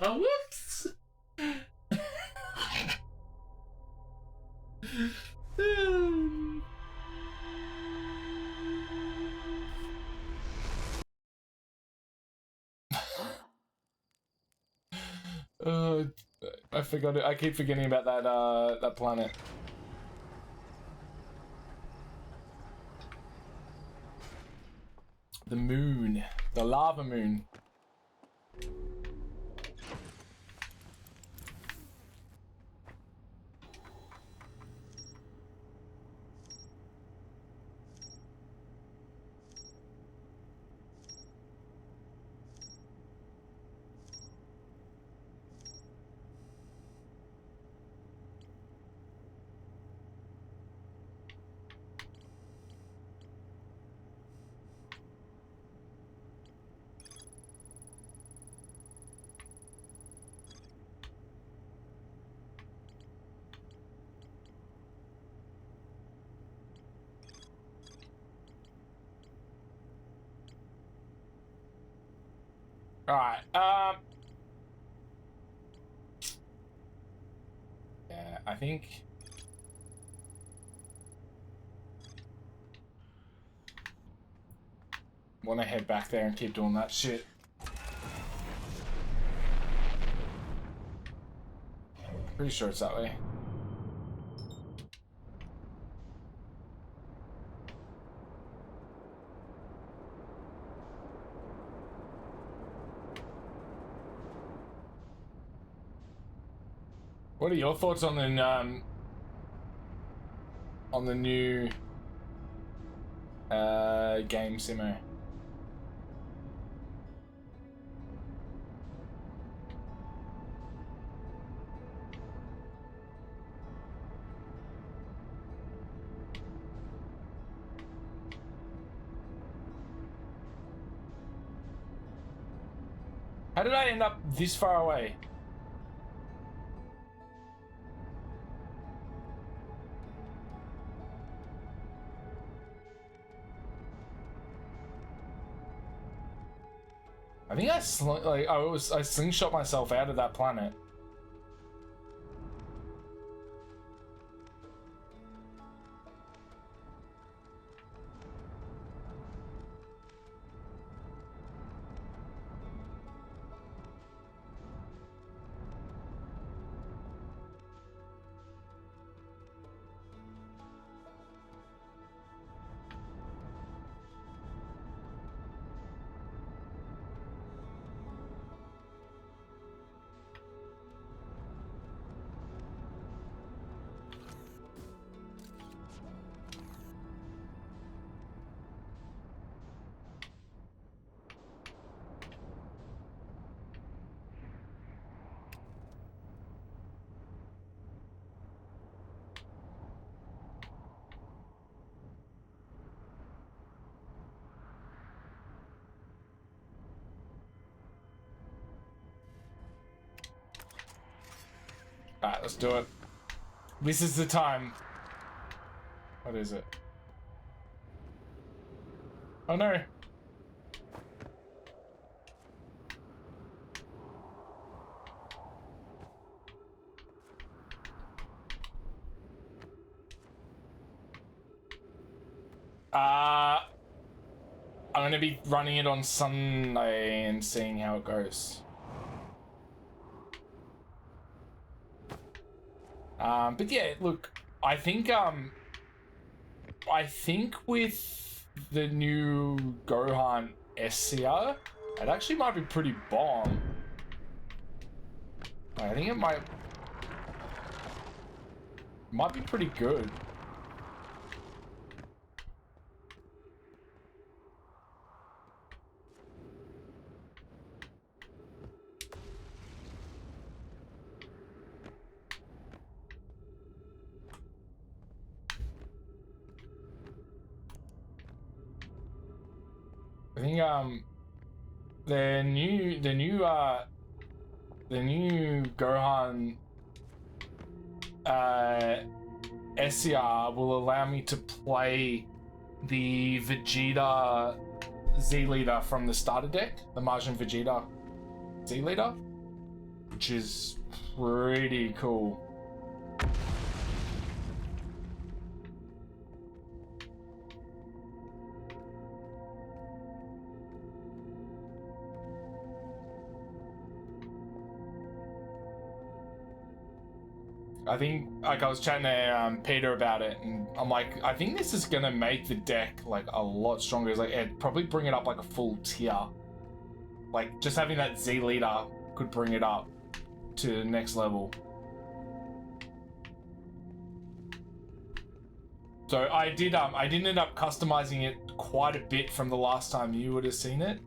Whoops. I forgot it. I keep forgetting about that planet. The moon, the lava moon. All right. Yeah, I think. Want to head back there and keep doing that shit. Pretty sure it's that way. What are your thoughts on the new game, Simo? How did I end up this far away? I think I slingshot myself out of that planet. Alright, let's do it. This is the time. What is it? Oh no. I'm gonna be running it on Sunday and seeing how it goes. But yeah, look, I think with the new Gohan SCR, it actually might be pretty bomb. I think it might be pretty good. I think the new Gohan SCR will allow me to play the Vegeta Z leader from the starter deck, the Majin Vegeta Z leader, which is pretty cool. I think, like, I was chatting to Peter about it, and I'm like, I think this is gonna make the deck like a lot stronger. It's like, it'd probably bring it up like a full tier. Like, just having that Z leader could bring it up to the next level. So I did end up customizing it quite a bit from the last time you would have seen it.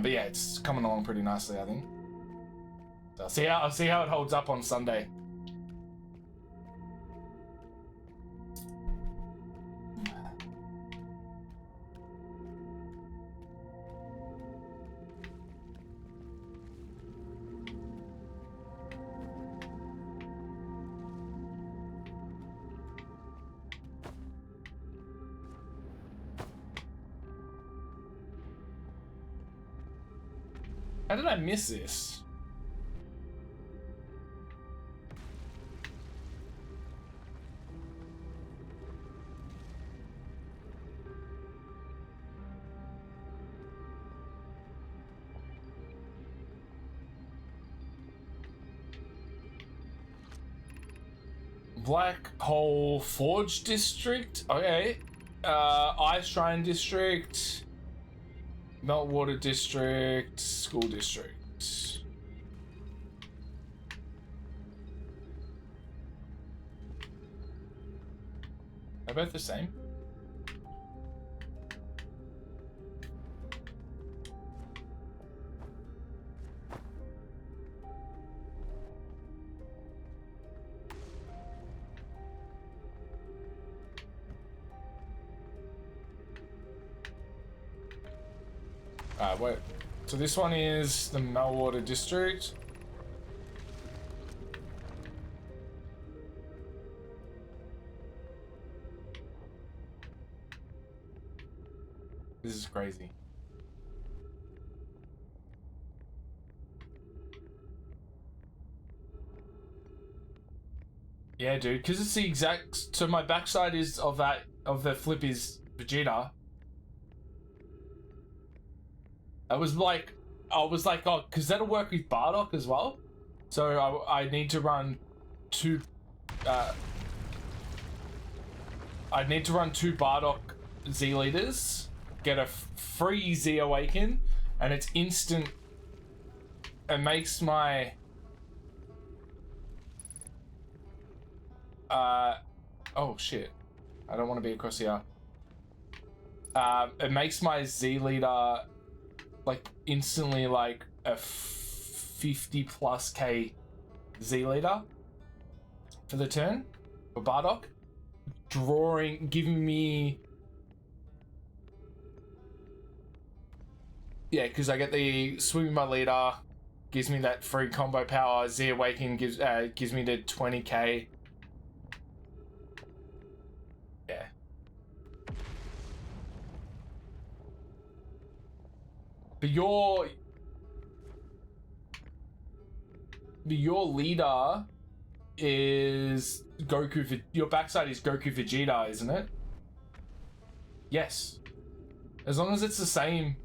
But yeah, it's coming along pretty nicely, I think. So I'll see how it holds up on Sunday. How did I miss this? Black Hole Forge District? Okay. Ice Shrine District. Meltwater District. School District. They're both the same. Wait. So this one is the Melwater District. This is crazy. Yeah, dude, because it's the exact. So my backside is of the flip is Vegeta. I was like, oh, because that'll work with Bardock as well. So I need to run two. I need to run two Bardock Z leaders, get a free Z Awaken, and it's instant. It makes my oh shit, I don't want to be across here. It makes my Z leader like instantly like a 50+K Z leader for the turn for Bardock, giving me, yeah, because I get the swimming my leader, gives me that free combo power. Z Awaken gives me the 20K. Yeah. But your leader is Goku. Your backside is Goku Vegeta, isn't it? Yes. As long as it's the same.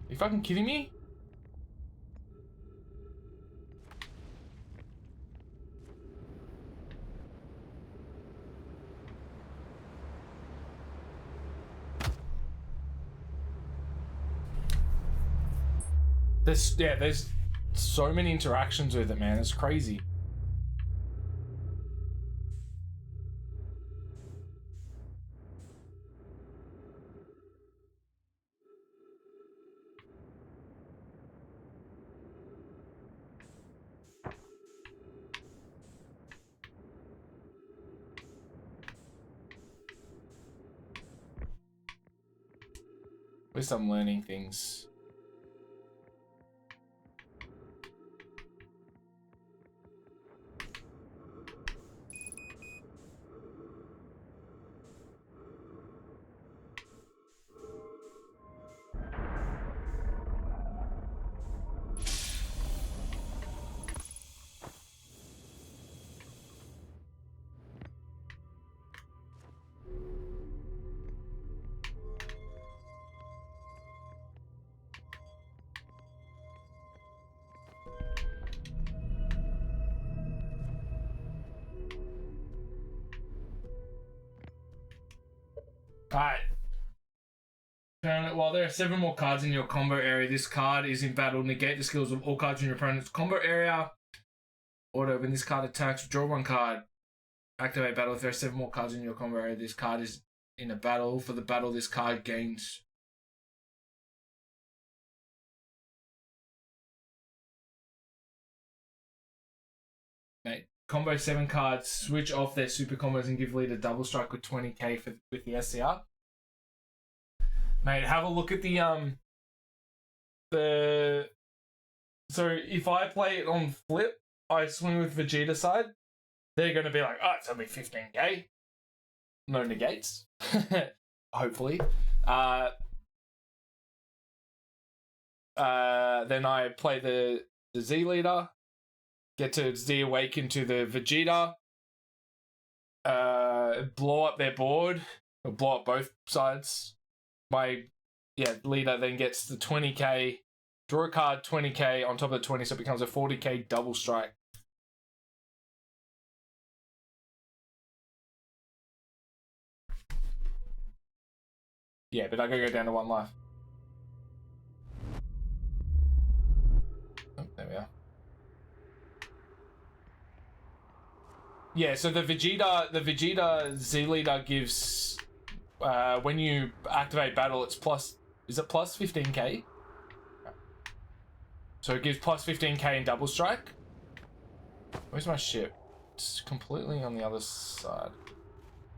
You fucking kidding me? There's so many interactions with it, man. It's crazy. At least I'm learning things. Alright. While there are 7 more cards in your combo area, this card is in battle. Negate the skills of all cards in your opponent's combo area. Order, when this card attacks, draw 1 card. Activate battle. If there are 7 more cards in your combo area, this card is in a battle. For the battle, this card gains. Mate, combo 7 cards, switch off their super combos and give leader double strike with 20k with the SCR. Mate, have a look at so if I play it on flip, I swing with Vegeta side, they're gonna be like, oh, it's only 15k. No negates. Hopefully. Then I play the Z leader, get to Z Awaken to the Vegeta, blow up their board, or blow up both sides. My leader then gets the 20k, draw a card, 20k on top of the 20, so it becomes a 40k double strike. Yeah, but I gotta go down to 1 life. Oh, there we are. Yeah, so the Vegeta Z leader gives, when you activate battle, it's plus, is it plus 15k? So it gives plus 15k in double strike. Where's my ship? It's completely on the other side.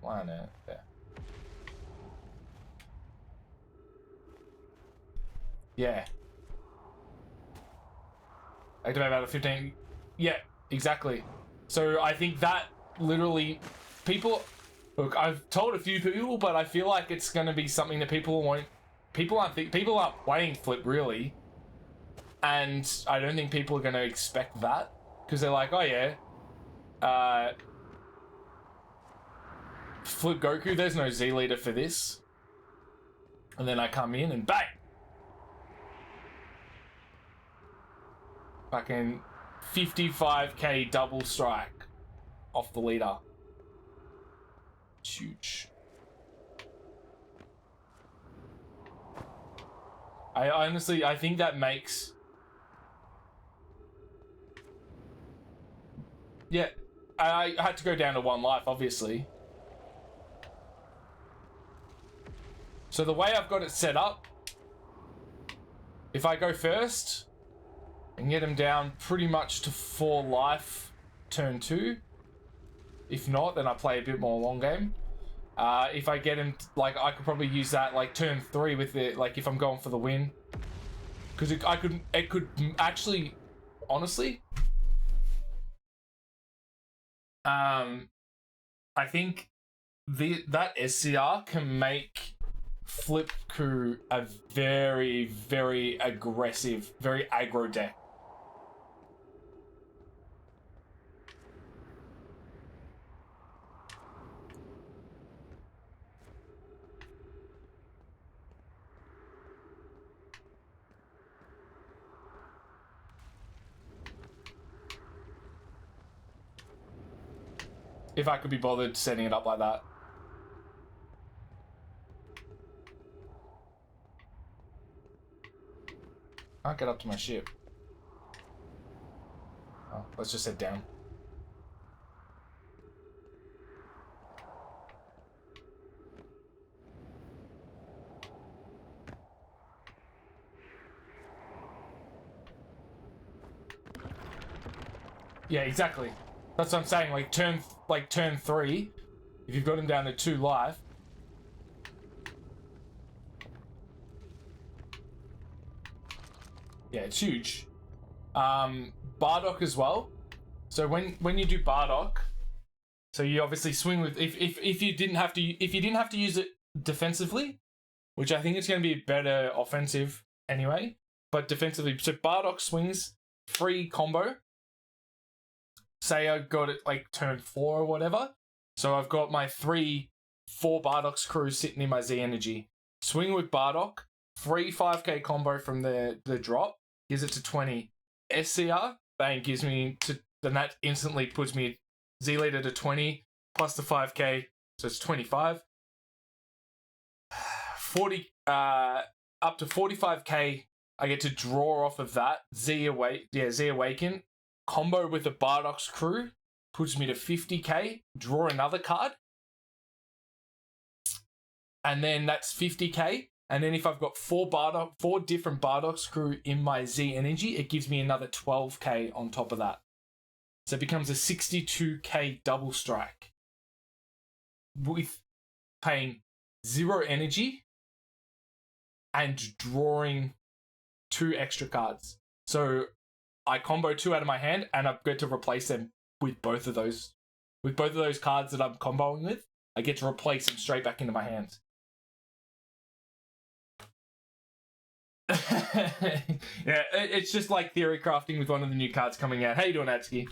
Why on it? There. Yeah. Activate about a 15. Yeah, exactly. So I think that literally people. Look, I've told a few people, but I feel like it's going to be something that people won't. People aren't playing Flip really, and I don't think people are going to expect that because they're like, oh yeah, Flip Goku. There's no Z leader for this, and then I come in and bang. Fucking 55k double strike off the leader. It's huge. I honestly, I think that makes... Yeah, I had to go down to 1 life, obviously. So the way I've got it set up, if I go first and get him down pretty much to 4 life turn 2. If not, then I play a bit more long game. If I get him, like, I could probably use that, like, turn 3 with it, like, if I'm going for the win. Because it could actually, honestly, I think that SCR can make Flip Ku a very, very aggressive, very aggro deck. If I could be bothered setting it up like that. Can't get up to my ship. Oh, let's just head down. Yeah, exactly. That's what I'm saying. Like turn 3, if you've got him down to 2 life. Yeah, it's huge. Bardock as well. So when you do Bardock, so you obviously swing with if you didn't have to use it defensively, which I think it's going to be better offensive anyway, but defensively. So Bardock swings free combo. Say I got it like turn 4 or whatever. So I've got my 4 Bardock's crew sitting in my Z energy. Swing with Bardock, free 5k combo from the drop, gives it to 20. SCR, bang, gives me to, then that instantly puts me Z leader to 20 plus the 5k, so it's 25. 40 up to 45k I get to draw off of that. Z Awaken. Combo with the Bardock's crew puts me to 50k. Draw another card. And then that's 50k. And then if I've got 4 different Bardock's crew in my Z energy, it gives me another 12k on top of that. So it becomes a 62k double strike. With paying 0 energy and drawing 2 extra cards. So I combo 2 out of my hand and I get to replace them with both of those. With both of those cards that I'm comboing with, I get to replace them straight back into my hands. Yeah, it's just like theory crafting with one of the new cards coming out. How you doing, Atsuki?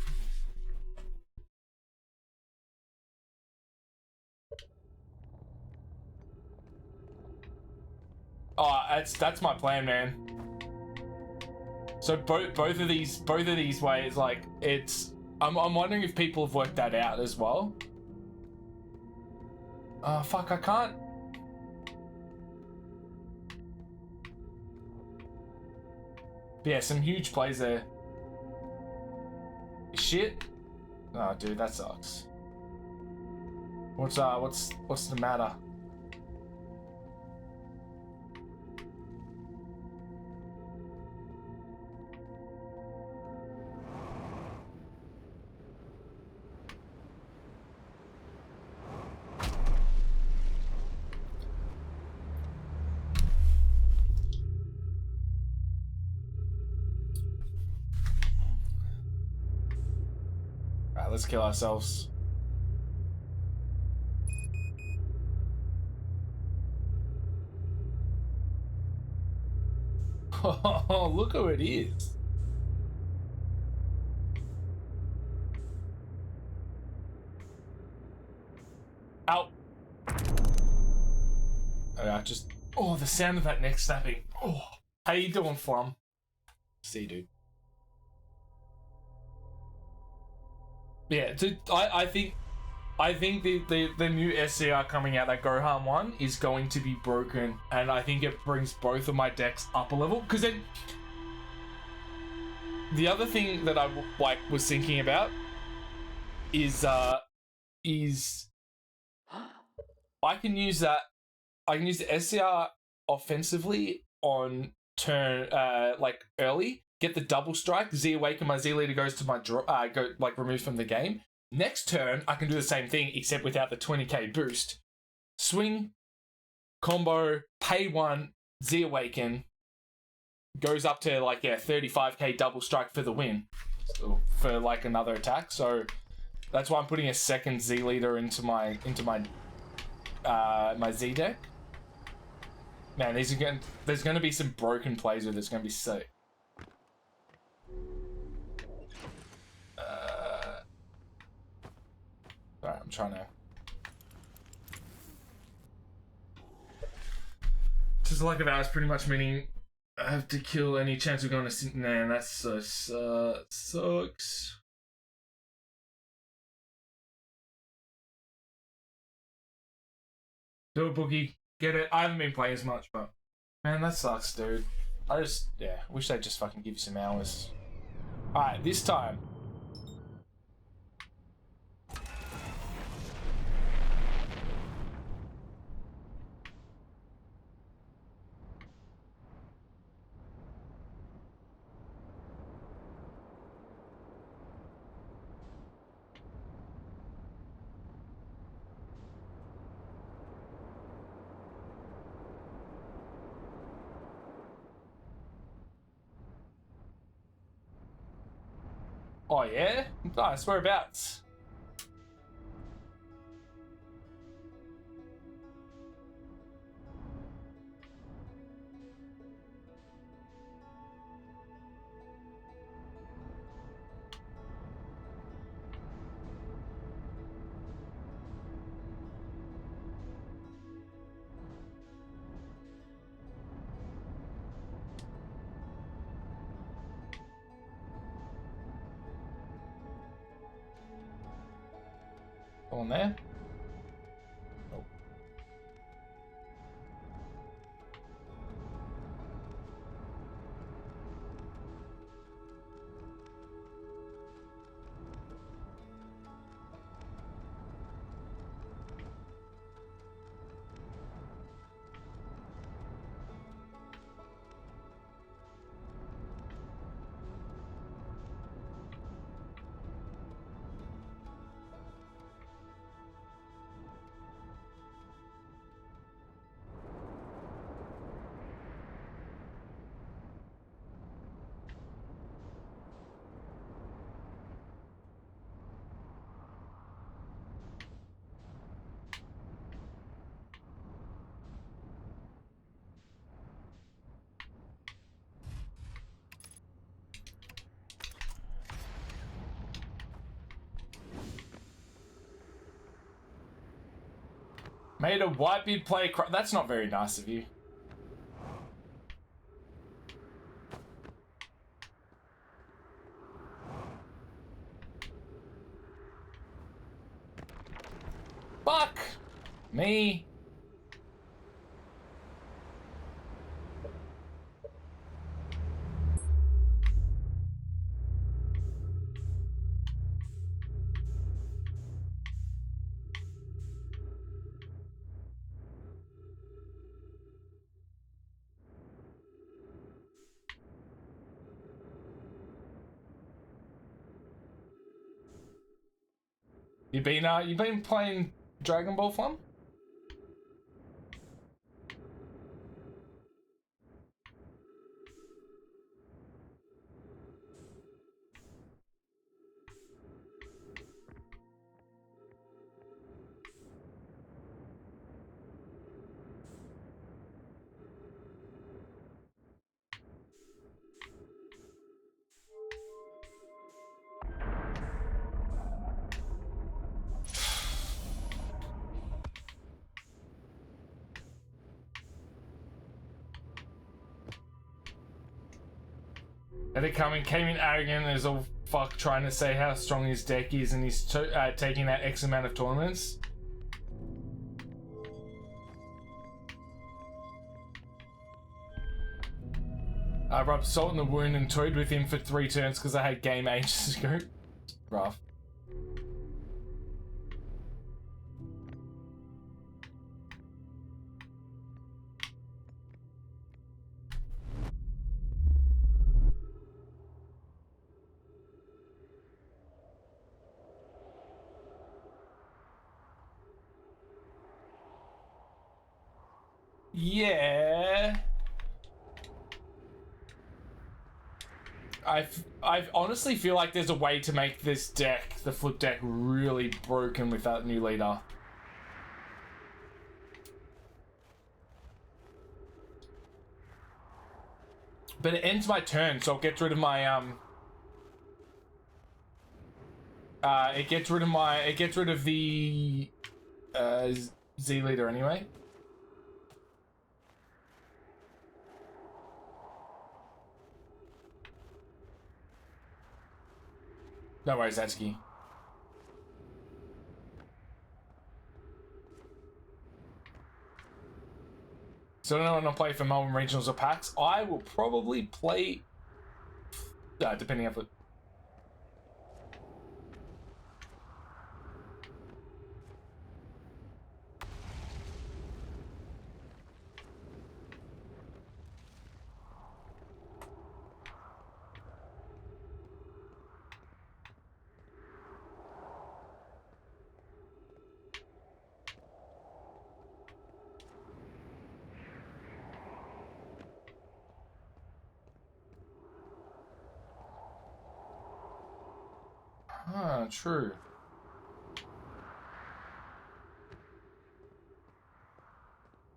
Oh, that's my plan, man. So both of these ways, like it's. I'm wondering if people have worked that out as well. Oh fuck! I can't. Yeah, some huge plays there. Shit. Oh, dude, that sucks. What's the matter? Alright, let's kill ourselves. Oh, look who it is. Out. Just... Oh, the sound of that neck snapping. Oh, how you doing, Flum? See, dude. Yeah, dude, I think the new SCR coming out, that Gohan one, is going to be broken, and I think it brings both of my decks up a level. Because then, the other thing that I was thinking about is I can use that. I can use the SCR offensively on turn early. Get the double strike. Z awaken, my Z leader goes to my draw. Removed from the game. Next turn, I can do the same thing except without the 20k boost. Swing, combo, pay 1, Z awaken. Goes up to 35k double strike for the win. For another attack. So that's why I'm putting a second Z leader into my my Z deck. Man, there's gonna be some broken plays with this. Gonna be sick. Alright, I'm trying to. Just like if I was pretty much meaning I have to kill any chance of going to. Man, that so sucks. Do it, Boogie. Get it. I haven't been playing as much, but man, that sucks, dude. I wish they'd just fucking give you some hours. Alright, this time. Oh yeah? Nice, whereabouts? On there? Nope. Made a Whitebeard play. That's not very nice of you. Fuck me. You been playing Dragon Ball Flum? And it came in arrogant as all fuck, trying to say how strong his deck is, and he's taking that X amount of tournaments. I rubbed salt in the wound and toyed with him for 3 turns because I had game ages ago. Rough. Yeah. I honestly feel like there's a way to make this deck, the flip deck, really broken with that new leader. But it ends my turn, so it gets rid of my it gets rid of the Z leader anyway. No worries, Atsuki. So I don't know when I'll play for Melbourne Regionals or PAX. I will probably play, depending on the... True.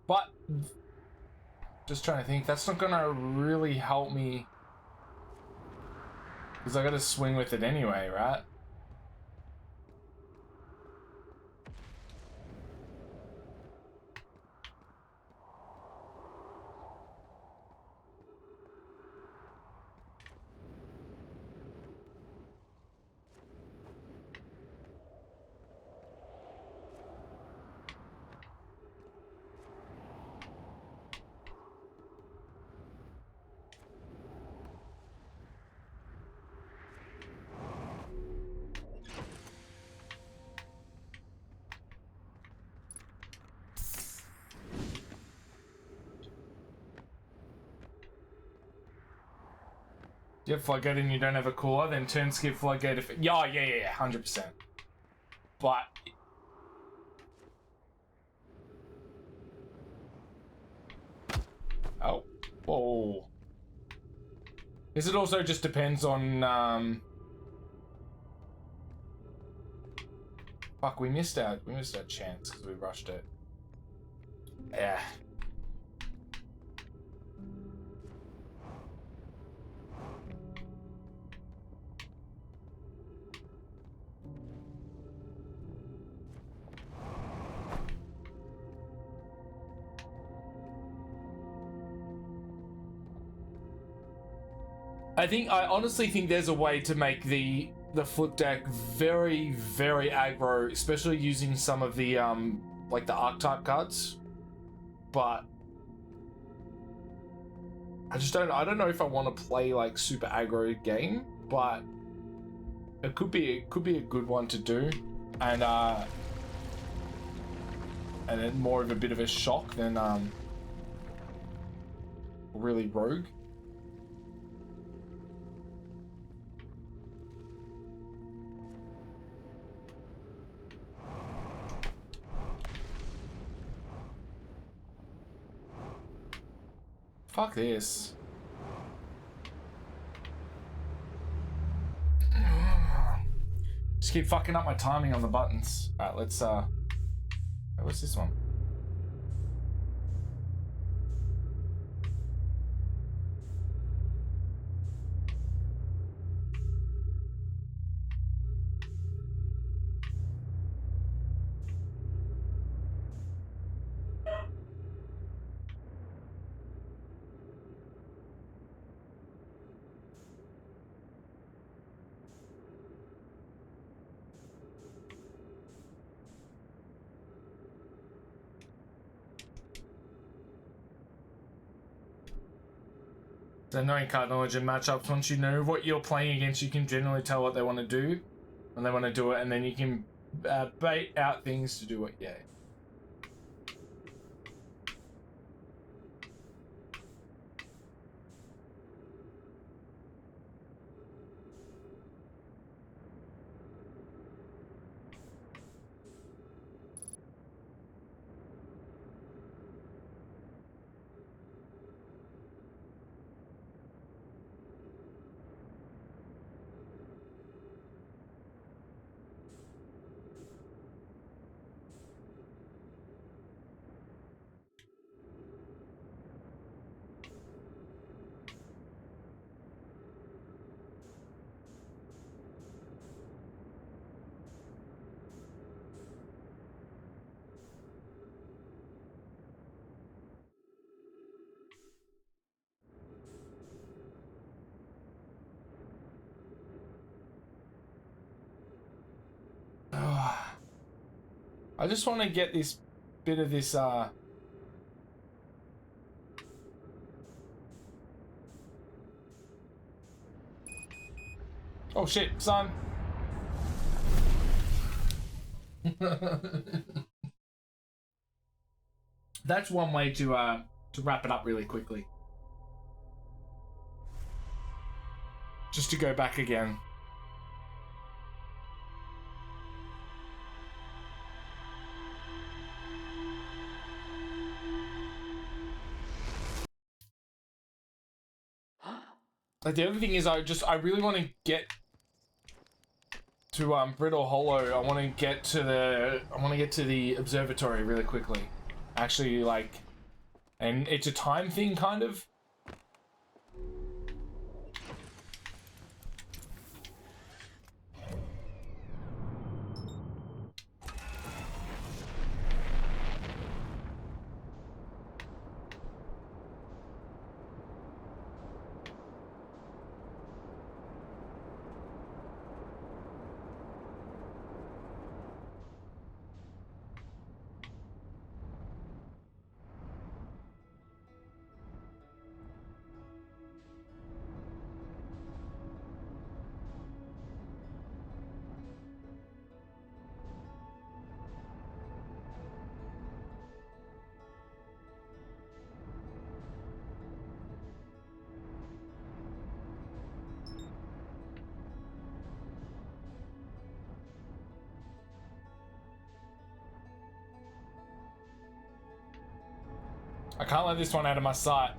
But just trying to think, that's not gonna really help me because I gotta swing with it anyway, right? You have Floodgate and you don't have a cooler, then turn skip Floodgate if... Yeah, 100%. But... Oh. Whoa. Is it also just depends on, Fuck, we missed our chance because we rushed it. Yeah. I honestly think there's a way to make the flip deck very, very aggro, especially using some of the like the archetype cards. But I don't know if I want to play like super aggro game, but it could be a good one to do, and then more of a bit of a shock than really rogue. Fuck this. Just keep fucking up my timing on the buttons. Alright, let's what's this one? So knowing card knowledge and matchups, once you know what you're playing against, you can generally tell what they want to do when they want to do it, and then you can bait out things to do it. Yeah. I just want to get this bit of this oh shit, son. That's one way to wrap it up really quickly. Just to go back again. Like the other thing is, I really want to get to Brittle Hollow. I want to get to the observatory really quickly. Actually, like, and it's a time thing, kind of. I can't let this one out of my sight.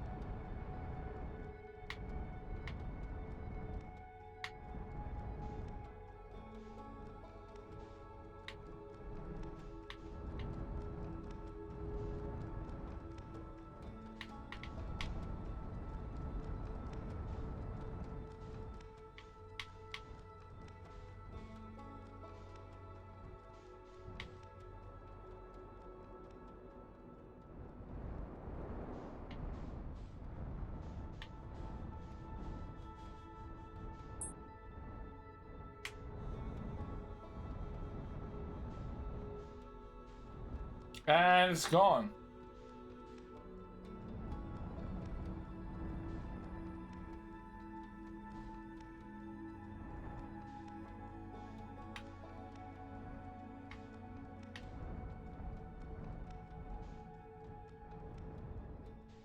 And it's gone.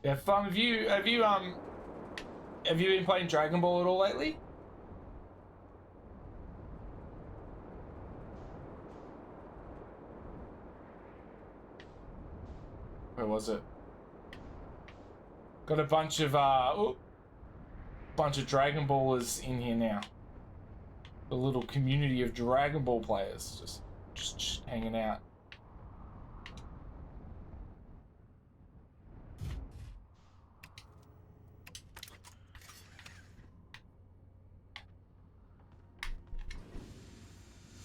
Yeah, fun. Have you been playing Dragon Ball at all lately? Where was it? Got a bunch of Dragon Ballers in here now. A little community of Dragon Ball players just hanging out.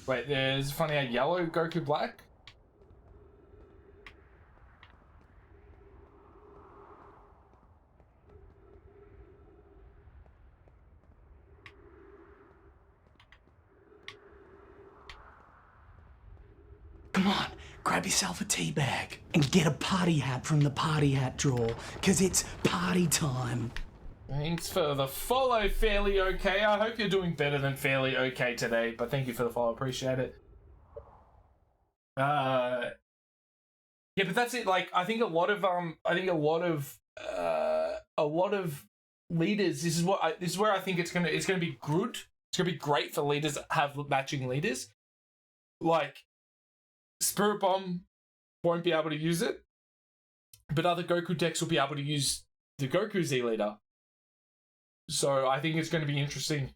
Wait, there's funny how yellow Goku black? Come on, grab yourself a tea bag and get a party hat from the party hat drawer, 'cause it's party time. Thanks for the follow, Fairly Okay. I hope you're doing better than Fairly Okay today, but thank you for the follow. Appreciate it. Yeah, but that's it. Like, I think a lot of leaders. This is where I think it's gonna be good. It's gonna be great for leaders that have matching leaders. Like, Spirit Bomb won't be able to use it, but other Goku decks will be able to use the Goku Z leader. So I think it's going to be interesting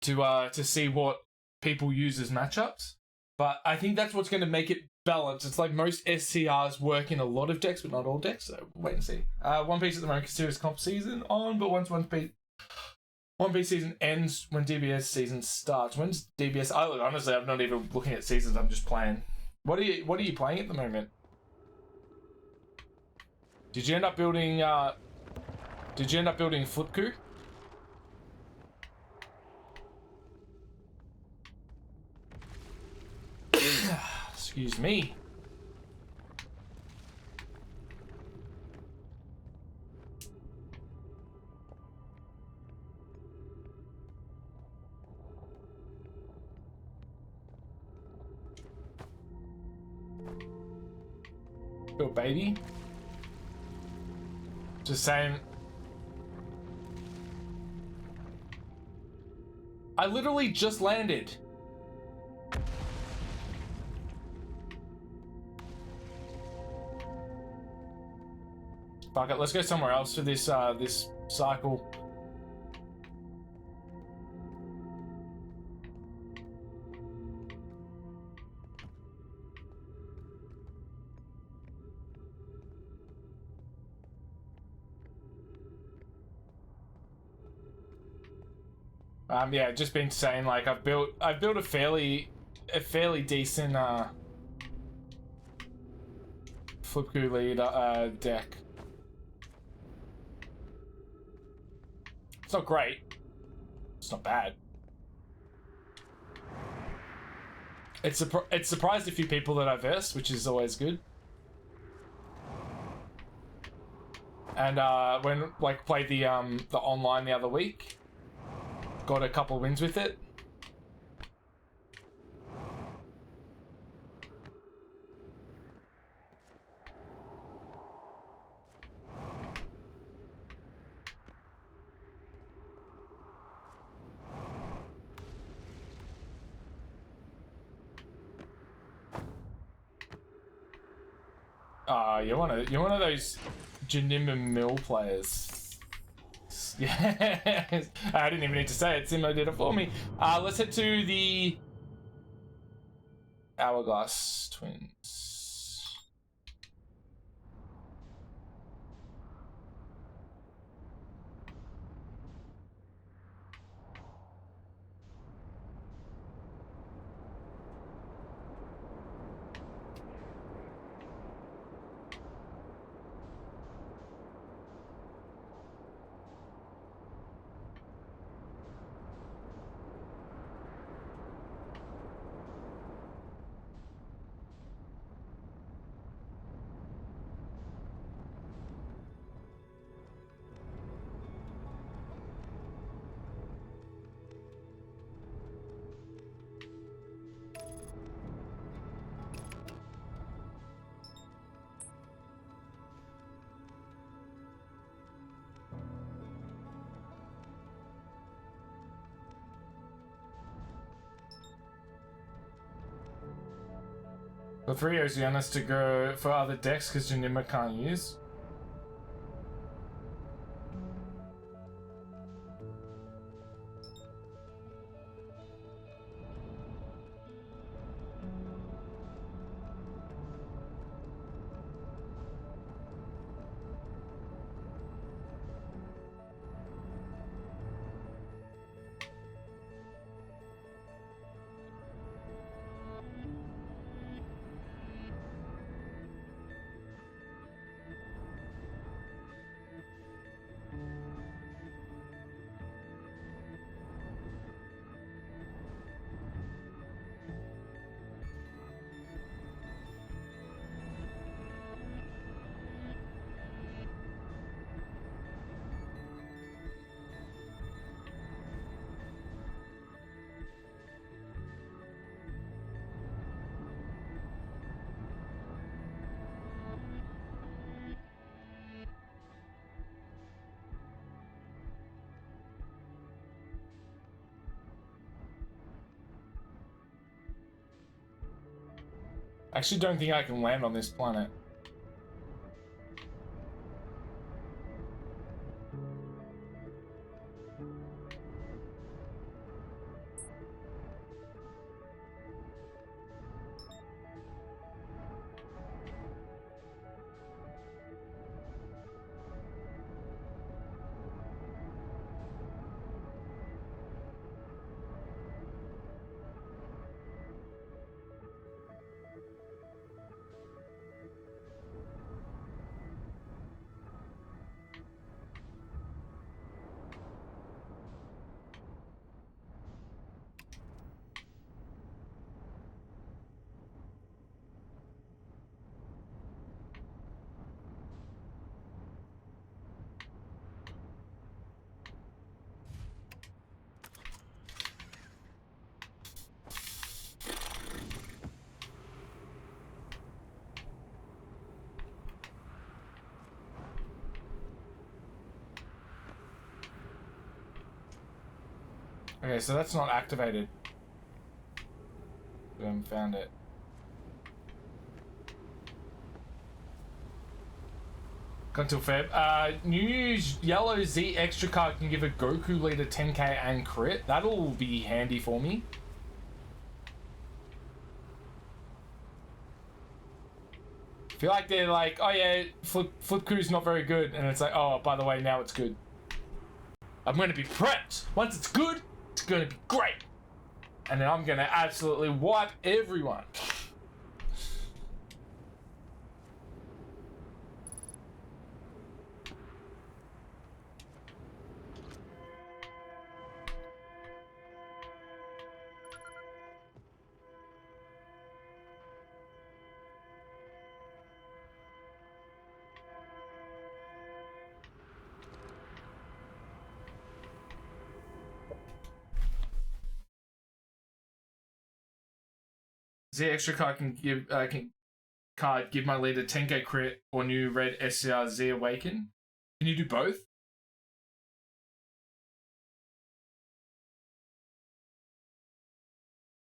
to see what people use as matchups. But I think that's what's going to make it balanced. It's like most SCRs work in a lot of decks, but not all decks. So wait and see. One Piece at the moment, serious comp season on, but once One Piece season ends, when DBS season starts. When's DBS? Honestly, I'm not even looking at seasons. I'm just playing. What are you playing at the moment? Did you end up building Flipku? Excuse me. Go, baby. Just saying. I literally just landed. Fuck it, let's go somewhere else for this this cycle. Yeah, just been saying, like, I've built a fairly decent Flipku lead deck. It's not great. It's not bad. It's surprised a few people that I versed, which is always good. And when like played the online the other week, got a couple wins with it. You're one of those Janimba Mill players. Yeah, I didn't even need to say it. Simo did it for me. Let's head to the Hourglass Twins. For 3 Oceanus to go for other decks because Janimba can't use. I actually don't think I can land on this planet. Okay, so that's not activated. We haven't found it. Until Feb. New yellow Z extra card can give a Goku leader 10k and crit. That'll be handy for me. I feel like they're like, oh yeah, Flip Crew's not very good. And it's like, oh, by the way, now it's good. I'm going to be prepped. Once it's good, it's going to be great. And then I'm going to absolutely wipe everyone. Z extra card can give give my leader 10k crit or new red SCR Z awaken. Can you do both?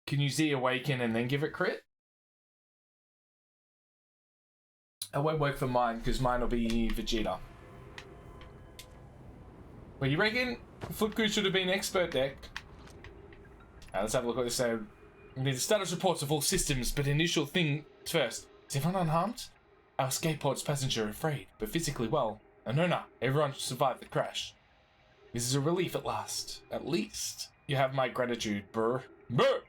Can you Z awaken and then give it crit? It won't work for mine because mine will be Vegeta. Well, you reckon Flipku should have been expert deck? Let's have a look at this. We need the status reports of all systems, but initial thing first. Is everyone unharmed? Our escape pod's passenger are afraid, but physically well. And no, everyone survived the crash. This is a relief at last. At least you have my gratitude, brr. Brr!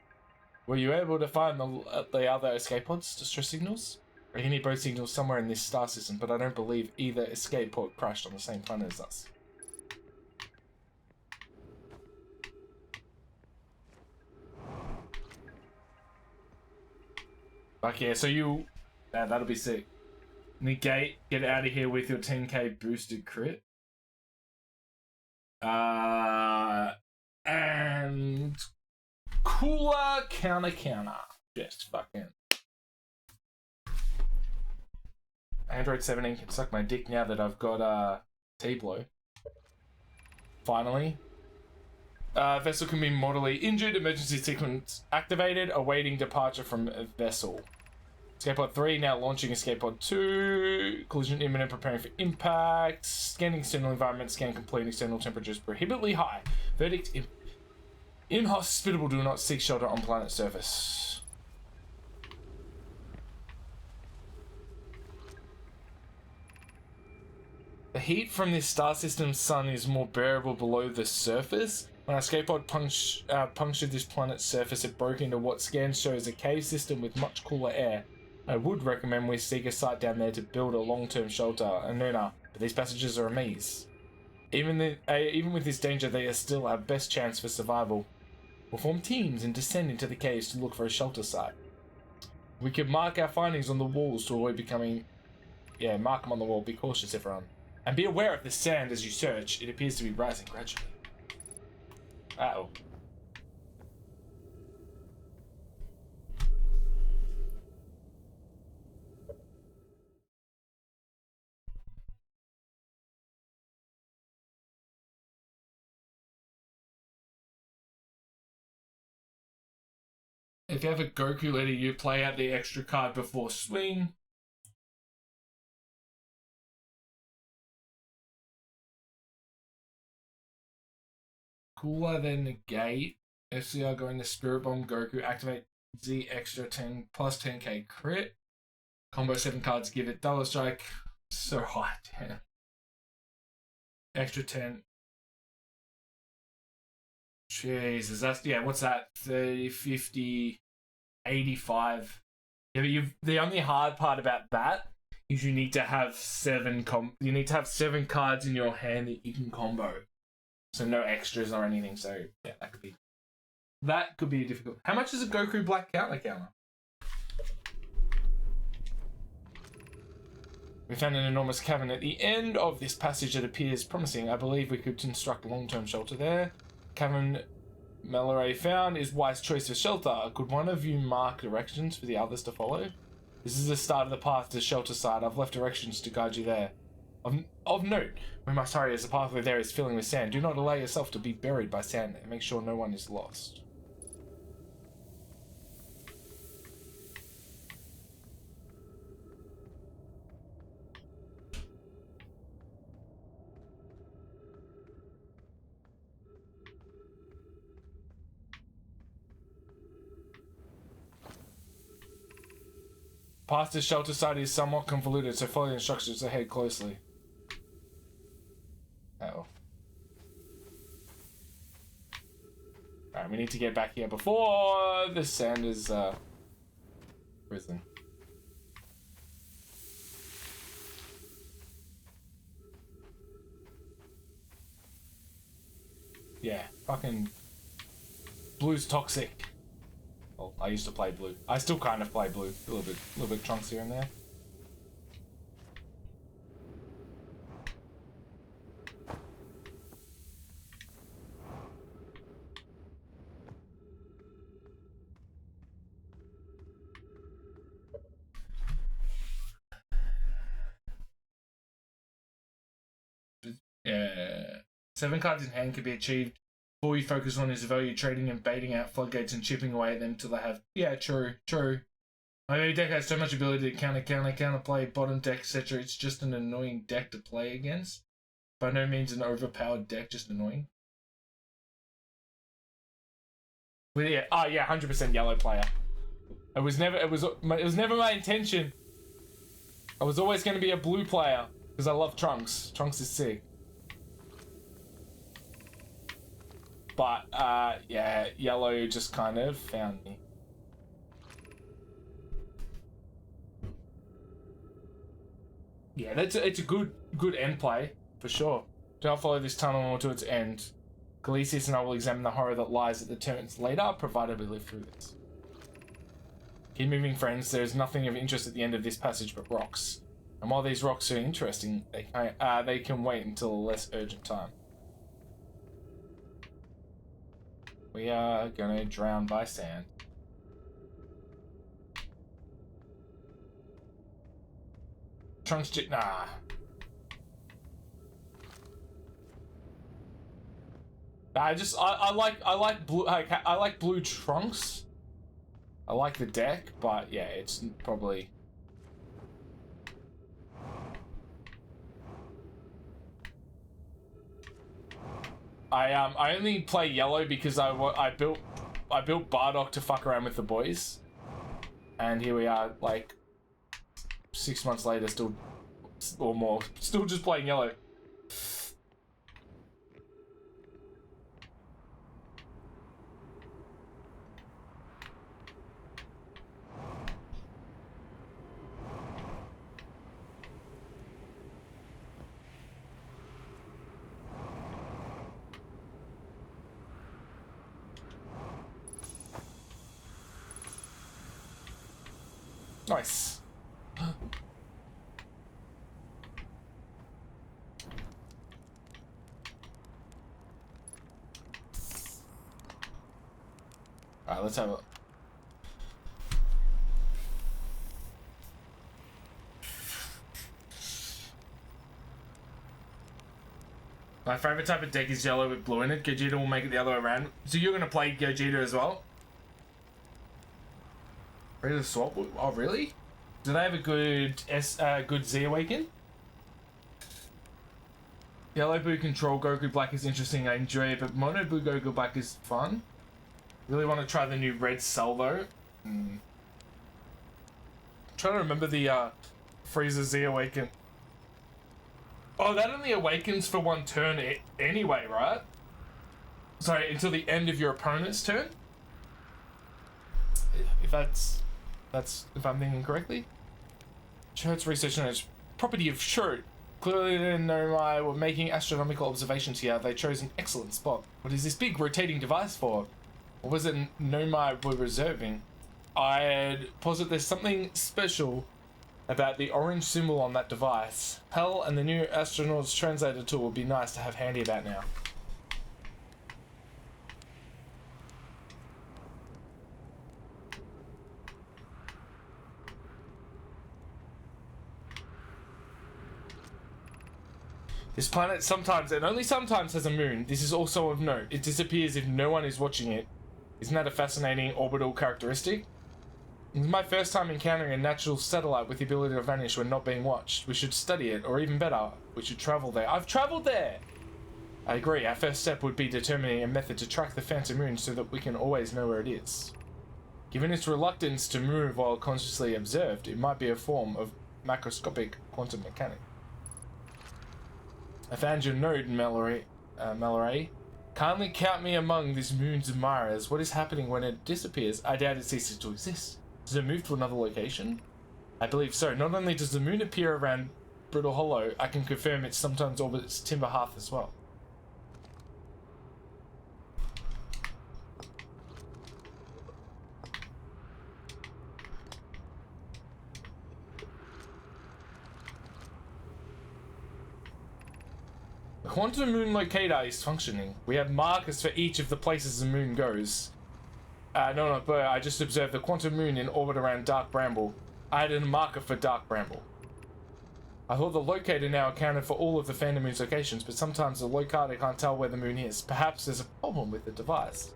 Were you able to find the other escape pods, distress signals? I can hear both signals somewhere in this star system, but I don't believe either escape pod crashed on the same planet as us. Fuck yeah, so you... that'll be sick. Negate, get out of here with your 10k boosted crit. And... Cooler counter. Just fucking... Android 17 can suck my dick now that I've got, T-Blow. Finally. Vessel can be mortally injured. Emergency sequence activated. Awaiting departure from a vessel. Escape pod 3 now launching escape pod 2. Collision imminent, preparing for impact. Scanning external environment. Scan complete. External temperatures prohibitively high. Verdict: inhospitable. Do not seek shelter on planet surface. The heat from this star system's sun is more bearable below the surface. When our escape pod punctured this planet's surface, it broke into what scans shows a cave system with much cooler air. I would recommend we seek a site down there to build a long-term shelter, Anuna, but these passages are a maze. Even with this danger, they are still our best chance for survival. We'll form teams and descend into the caves to look for a shelter site. We can mark our findings on the walls to avoid becoming... Yeah, mark them on the wall. Be cautious, everyone. And be aware of the sand as you search. It appears to be rising gradually. Uh-oh. If you have a Goku leader, you play out the extra card before swing. Cooler than negate. FCR going to Spirit Bomb Goku. Activate Z extra 10 plus 10k crit. Combo 7 cards, give it double strike. So high, damn. Extra 10. Jesus, that's, yeah, what's that? 30, 50, 85. Yeah, but the only hard part about that is you need to have 7 cards in your hand that you can combo. So no extras or anything, so yeah, that could be difficult. How much is a Goku Black counter? We found an enormous cavern at the end of this passage that appears promising. I believe we could construct a long-term shelter there. Cavern Mallory found is wise choice for shelter. Could one of you mark directions for the others to follow? This is the start of the path to the shelter side. I've left directions to guide you there. Of note, we must hurry as the pathway there is filling with sand. Do not allow yourself to be buried by sand and make sure no one is lost. Path to shelter site is somewhat convoluted, so follow the instructions ahead closely. Oh. Alright, we need to get back here before the sand is, risen. Yeah, fucking blue's toxic. Well, I used to play blue. I still kind of play blue. A little bit Trunks here and there. Yeah. 7 cards in hand can be achieved. All you focus on is value trading and baiting out floodgates and chipping away at them till they have... Yeah, true. My main deck has so much ability to counterplay, bottom deck, etc. It's just an annoying deck to play against. By no means an overpowered deck, just annoying. But yeah, 100% yellow player. It was never my intention. I was always going to be a blue player because I love Trunks. Trunks is sick. But, yeah, yellow just kind of found me. Yeah, it's a good end play, for sure. Do not follow this tunnel to its end. Galicius and I will examine the horror that lies at the turns later, provided we live through this. Keep moving, friends. There is nothing of interest at the end of this passage but rocks. And while these rocks are interesting, they can wait until a less urgent time. We are gonna drown by sand. Trunks, nah. I like blue. I like blue Trunks. I like the deck, but yeah, it's probably. I only play yellow because I built Bardock to fuck around with the boys, and here we are, like 6 months later, still or more, still just playing yellow. Nice. Alright, let's have a... My favorite type of deck is yellow with blue in it. Gogeta will make it the other way around. So you're going to play Gogeta as well? Ready to swap? Oh, really? Do they have a good good Z Awaken? Yellow Blue Control Goku Black is interesting, I enjoy it, but Mono Blue Goku Black is fun. Really want to try the new Red Cell though. Trying to remember the Frieza Z Awaken. Oh, that only awakens for one turn anyway, right? Sorry, until the end of your opponent's turn? If if I'm thinking correctly. Shurt's research on its property of Shurt. Clearly they didn't know I were making astronomical observations here. They chose an excellent spot. What is this big rotating device for? What was it Nomai were reserving? I'd posit there's something special about the orange symbol on that device. Hell, and the new astronaut's translator tool would be nice to have handy about now. This planet sometimes, and only sometimes, has a moon. This is also of note. It disappears if no one is watching it. Isn't that a fascinating orbital characteristic? This is my first time encountering a natural satellite with the ability to vanish when not being watched. We should study it, or even better, we should travel there. I've traveled there! I agree. Our first step would be determining a method to track the phantom moon so that we can always know where it is. Given its reluctance to move while consciously observed, it might be a form of macroscopic quantum mechanics. I found your note, Mallory. Kindly count me among this moon's admirers. What is happening when it disappears? I doubt it ceases to exist. Does it move to another location? I believe so. Not only does the moon appear around Brittle Hollow, I can confirm it sometimes orbits Timber Hearth as well. The quantum moon locator is functioning. We have markers for each of the places the moon goes. But I just observed the quantum moon in orbit around Dark Bramble. I added a marker for Dark Bramble. I thought the locator now accounted for all of the Phantom Moon's locations, but sometimes the locator can't tell where the moon is. Perhaps there's a problem with the device.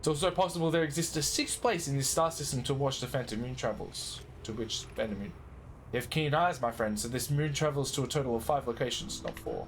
It's also possible there exists a sixth place in this star system to watch the Phantom Moon travels. To which Phantom Moon? You have keen eyes, my friend, so this moon travels to a total of 5 locations, not 4.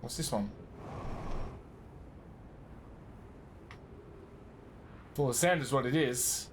What's this one? Full of sand is what it is.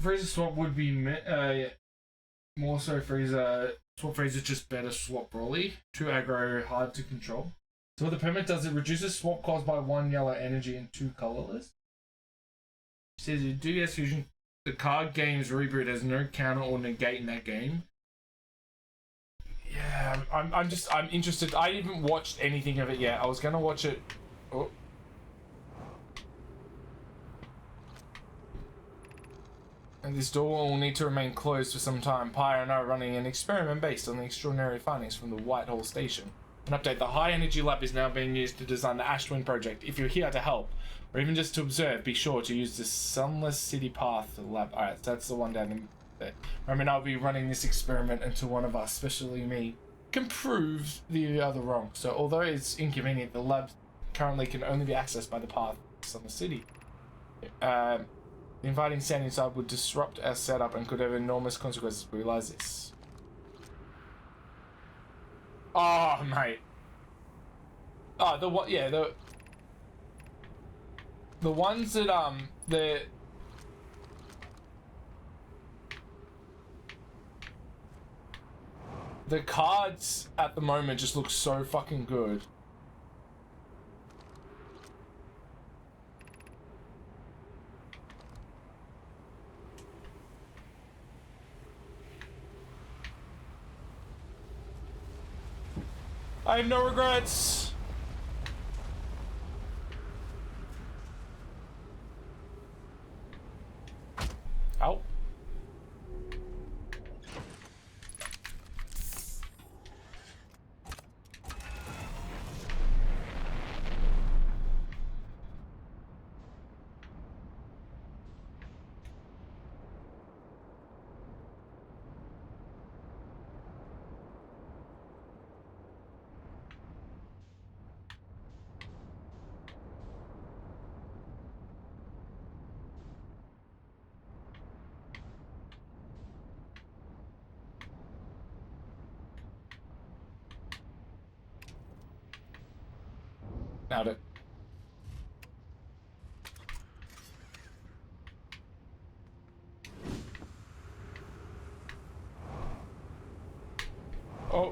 Frieza swap would be more so Frieza. Swap Frieza just better swap Broly. Too aggro, hard to control. So what the permit does, it reduces swap cost by 1 yellow energy and 2 colorless. It says you do get fusion. The card game's reboot has no counter or negate in that game. Yeah, I'm interested. I haven't watched anything of it yet. I was gonna watch it. Oh. And this door will need to remain closed for some time. Pyre and I are running an experiment based on the extraordinary findings from the Whitehall station. An update, the high energy lab is now being used to design the Ashwin project. If you're here to help, or even just to observe, be sure to use the Sunless City Path to the lab. Alright, so that's the one down there. I mean, I'll be running this experiment until one of us, especially me, can prove the other wrong. So although it's inconvenient, the lab currently can only be accessed by the path on the city. Inviting sand inside would disrupt our setup and could have enormous consequences. We realize this. Oh, mate. Oh, the what? Yeah, the ones that the cards at the moment just look so fucking good. I have no regrets. Ow. Nailed it. Oh.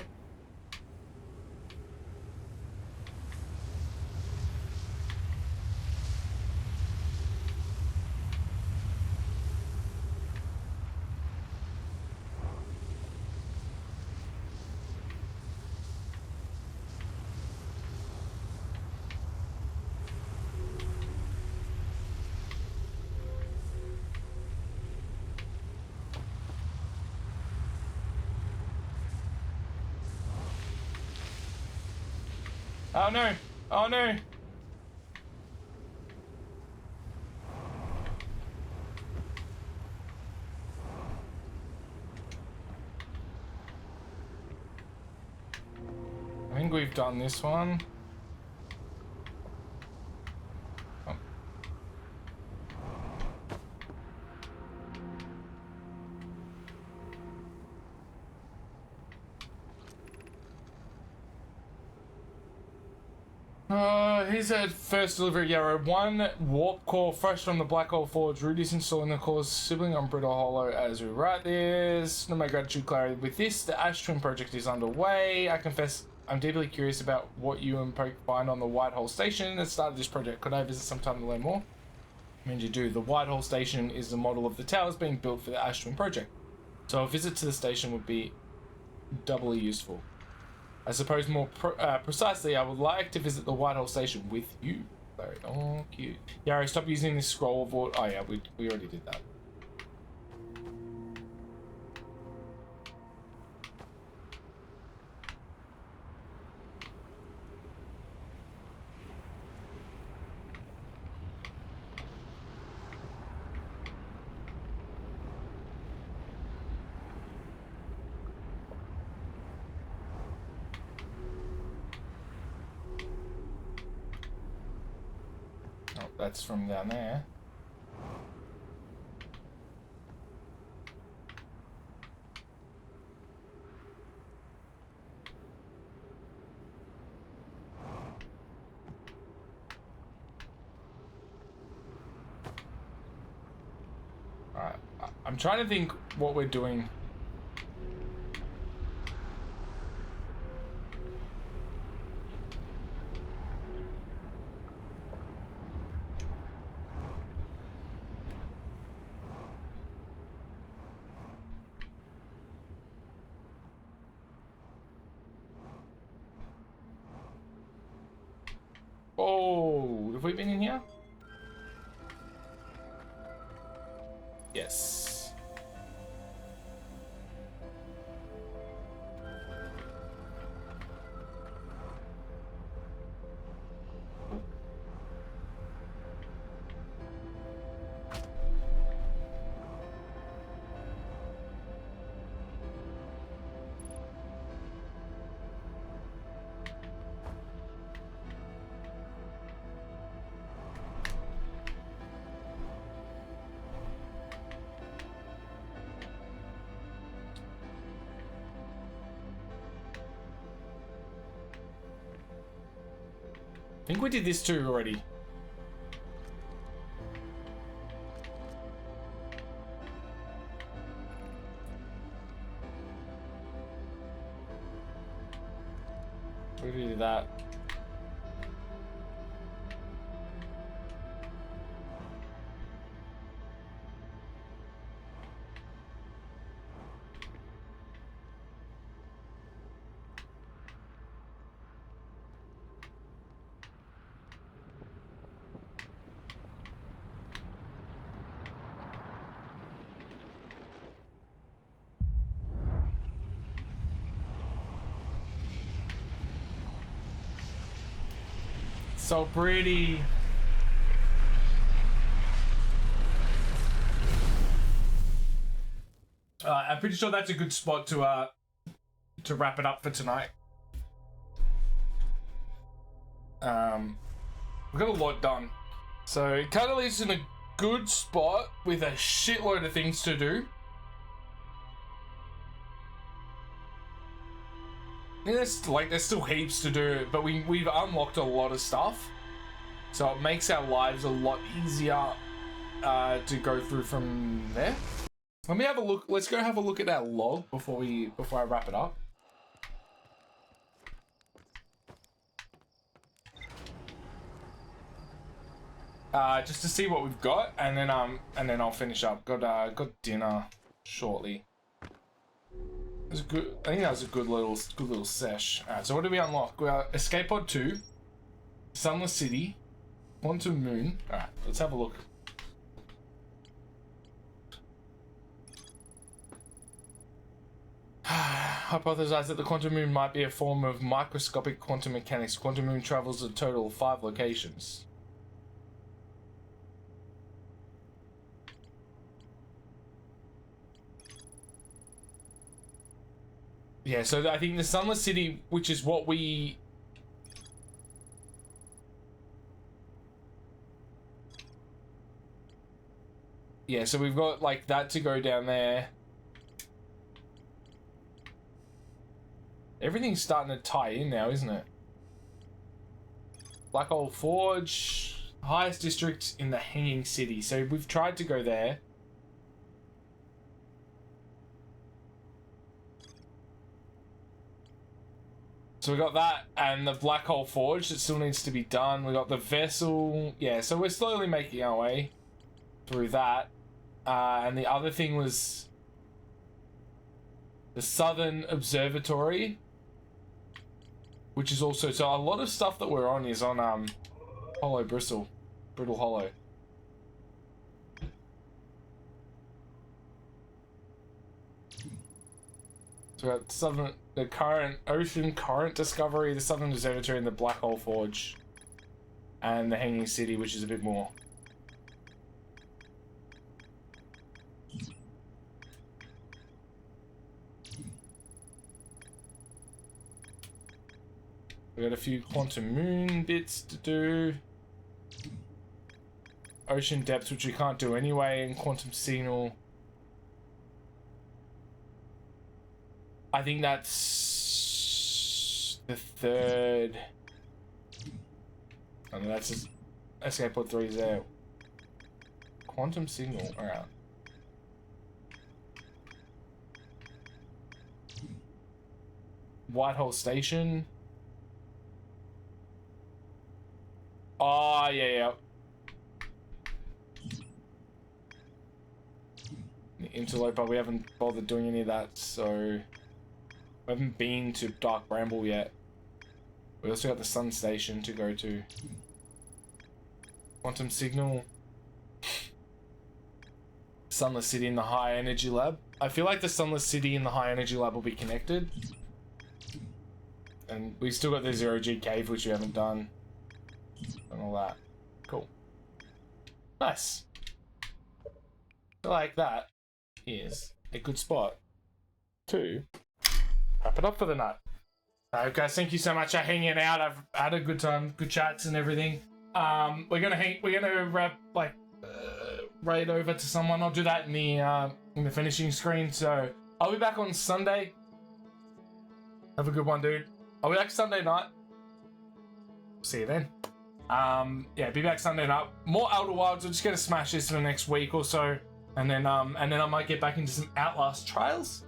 Oh no! Oh no! I think we've done this one. Oh. Here's a first delivery, Yarrow. 1 warp core fresh from the Black Hole Forge. Rudy's installing the core's sibling on Brittle Hollow as we write this. No, my gratitude, Clary. With this, the Ash Twin project is underway. I confess I'm deeply curious about what you and Poke find on the White Hole Station that started this project. Could I visit sometime to learn more? I mean, you do. The White Hole Station is the model of the towers being built for the Ash Twin project. So a visit to the station would be doubly useful. I suppose more precisely, I would like to visit the Whitehall Station with you. Larry. Oh, cute. Yarrow, stop using this scroll of... Oh, yeah, we already did that. That's from down there. Alright, I'm trying to think what we're doing. Oh, have we been in here? Yes. think we did this too already. We did that. So pretty. I'm pretty sure that's a good spot to wrap it up for tonight. We've got a lot done, so it kind of leaves us in a good spot with a shitload of things to do. Yeah, there's still heaps to do, but we've unlocked a lot of stuff, so it makes our lives a lot easier to go through from there. Let me have a look. Let's go have a look at our log before I wrap it up. Just to see what we've got, and then I'll finish up. Got dinner shortly. It was good. I think that was a good little sesh. Alright, so what did we unlock? We got Escape Pod 2, Sunless City, Quantum Moon. Alright, let's have a look. Hypothesize that the quantum moon might be a form of microscopic quantum mechanics. Quantum moon travels a total of 5 locations. Yeah, so I think the Sunless City, which is what we... Yeah, so we've got like that to go down there. Everything's starting to tie in now, isn't it? Black Hole Forge, highest district in the Hanging City. So we've tried to go there. So we got that and the Black Hole Forge that still needs to be done. We got the vessel. Yeah, so we're slowly making our way through that. And the other thing was the Southern Observatory, which is also... So a lot of stuff that we're on is on Hollow Brittle Hollow. So we got the current ocean current discovery, the Southern Observatory, and the Black Hole Forge, and the Hanging City, which is a bit more. We got a few Quantum Moon bits to do. Ocean Depths, which we can't do anyway, and Quantum Signal. I think that's the third. I mean, that's just Escape Pod 3 is there. Quantum Signal, alright. Whitehall Station. Oh, yeah. The Interloper, we haven't bothered doing any of that, so... We haven't been to Dark Bramble yet. We also got the Sun Station to go to. Quantum Signal. Sunless City and the High Energy Lab. I feel like the Sunless City and the High Energy Lab will be connected. And we still got the Zero G Cave, which we haven't done. And all that. Cool. Nice. I like that. Here's a good spot to wrap it up for the night. Guys, thank you so much for hanging out. I've had a good time, good chats and everything. We're gonna wrap right over to someone. I'll do that in the finishing screen. So I'll be back on Sunday. Have a good one, dude. I'll be back Sunday night. See you then. Yeah, be back Sunday night. More Outer Wilds. We're just gonna smash this in the next week or so, and then I might get back into some Outlast trials.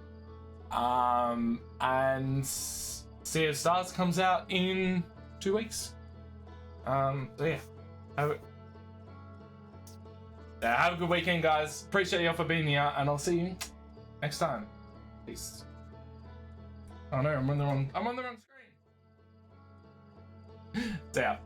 And Sea of Stars comes out in 2 weeks. So yeah, have a good weekend, guys. Appreciate y'all for being here, and I'll see you next time. Peace. Oh no, I'm on the wrong screen. See ya.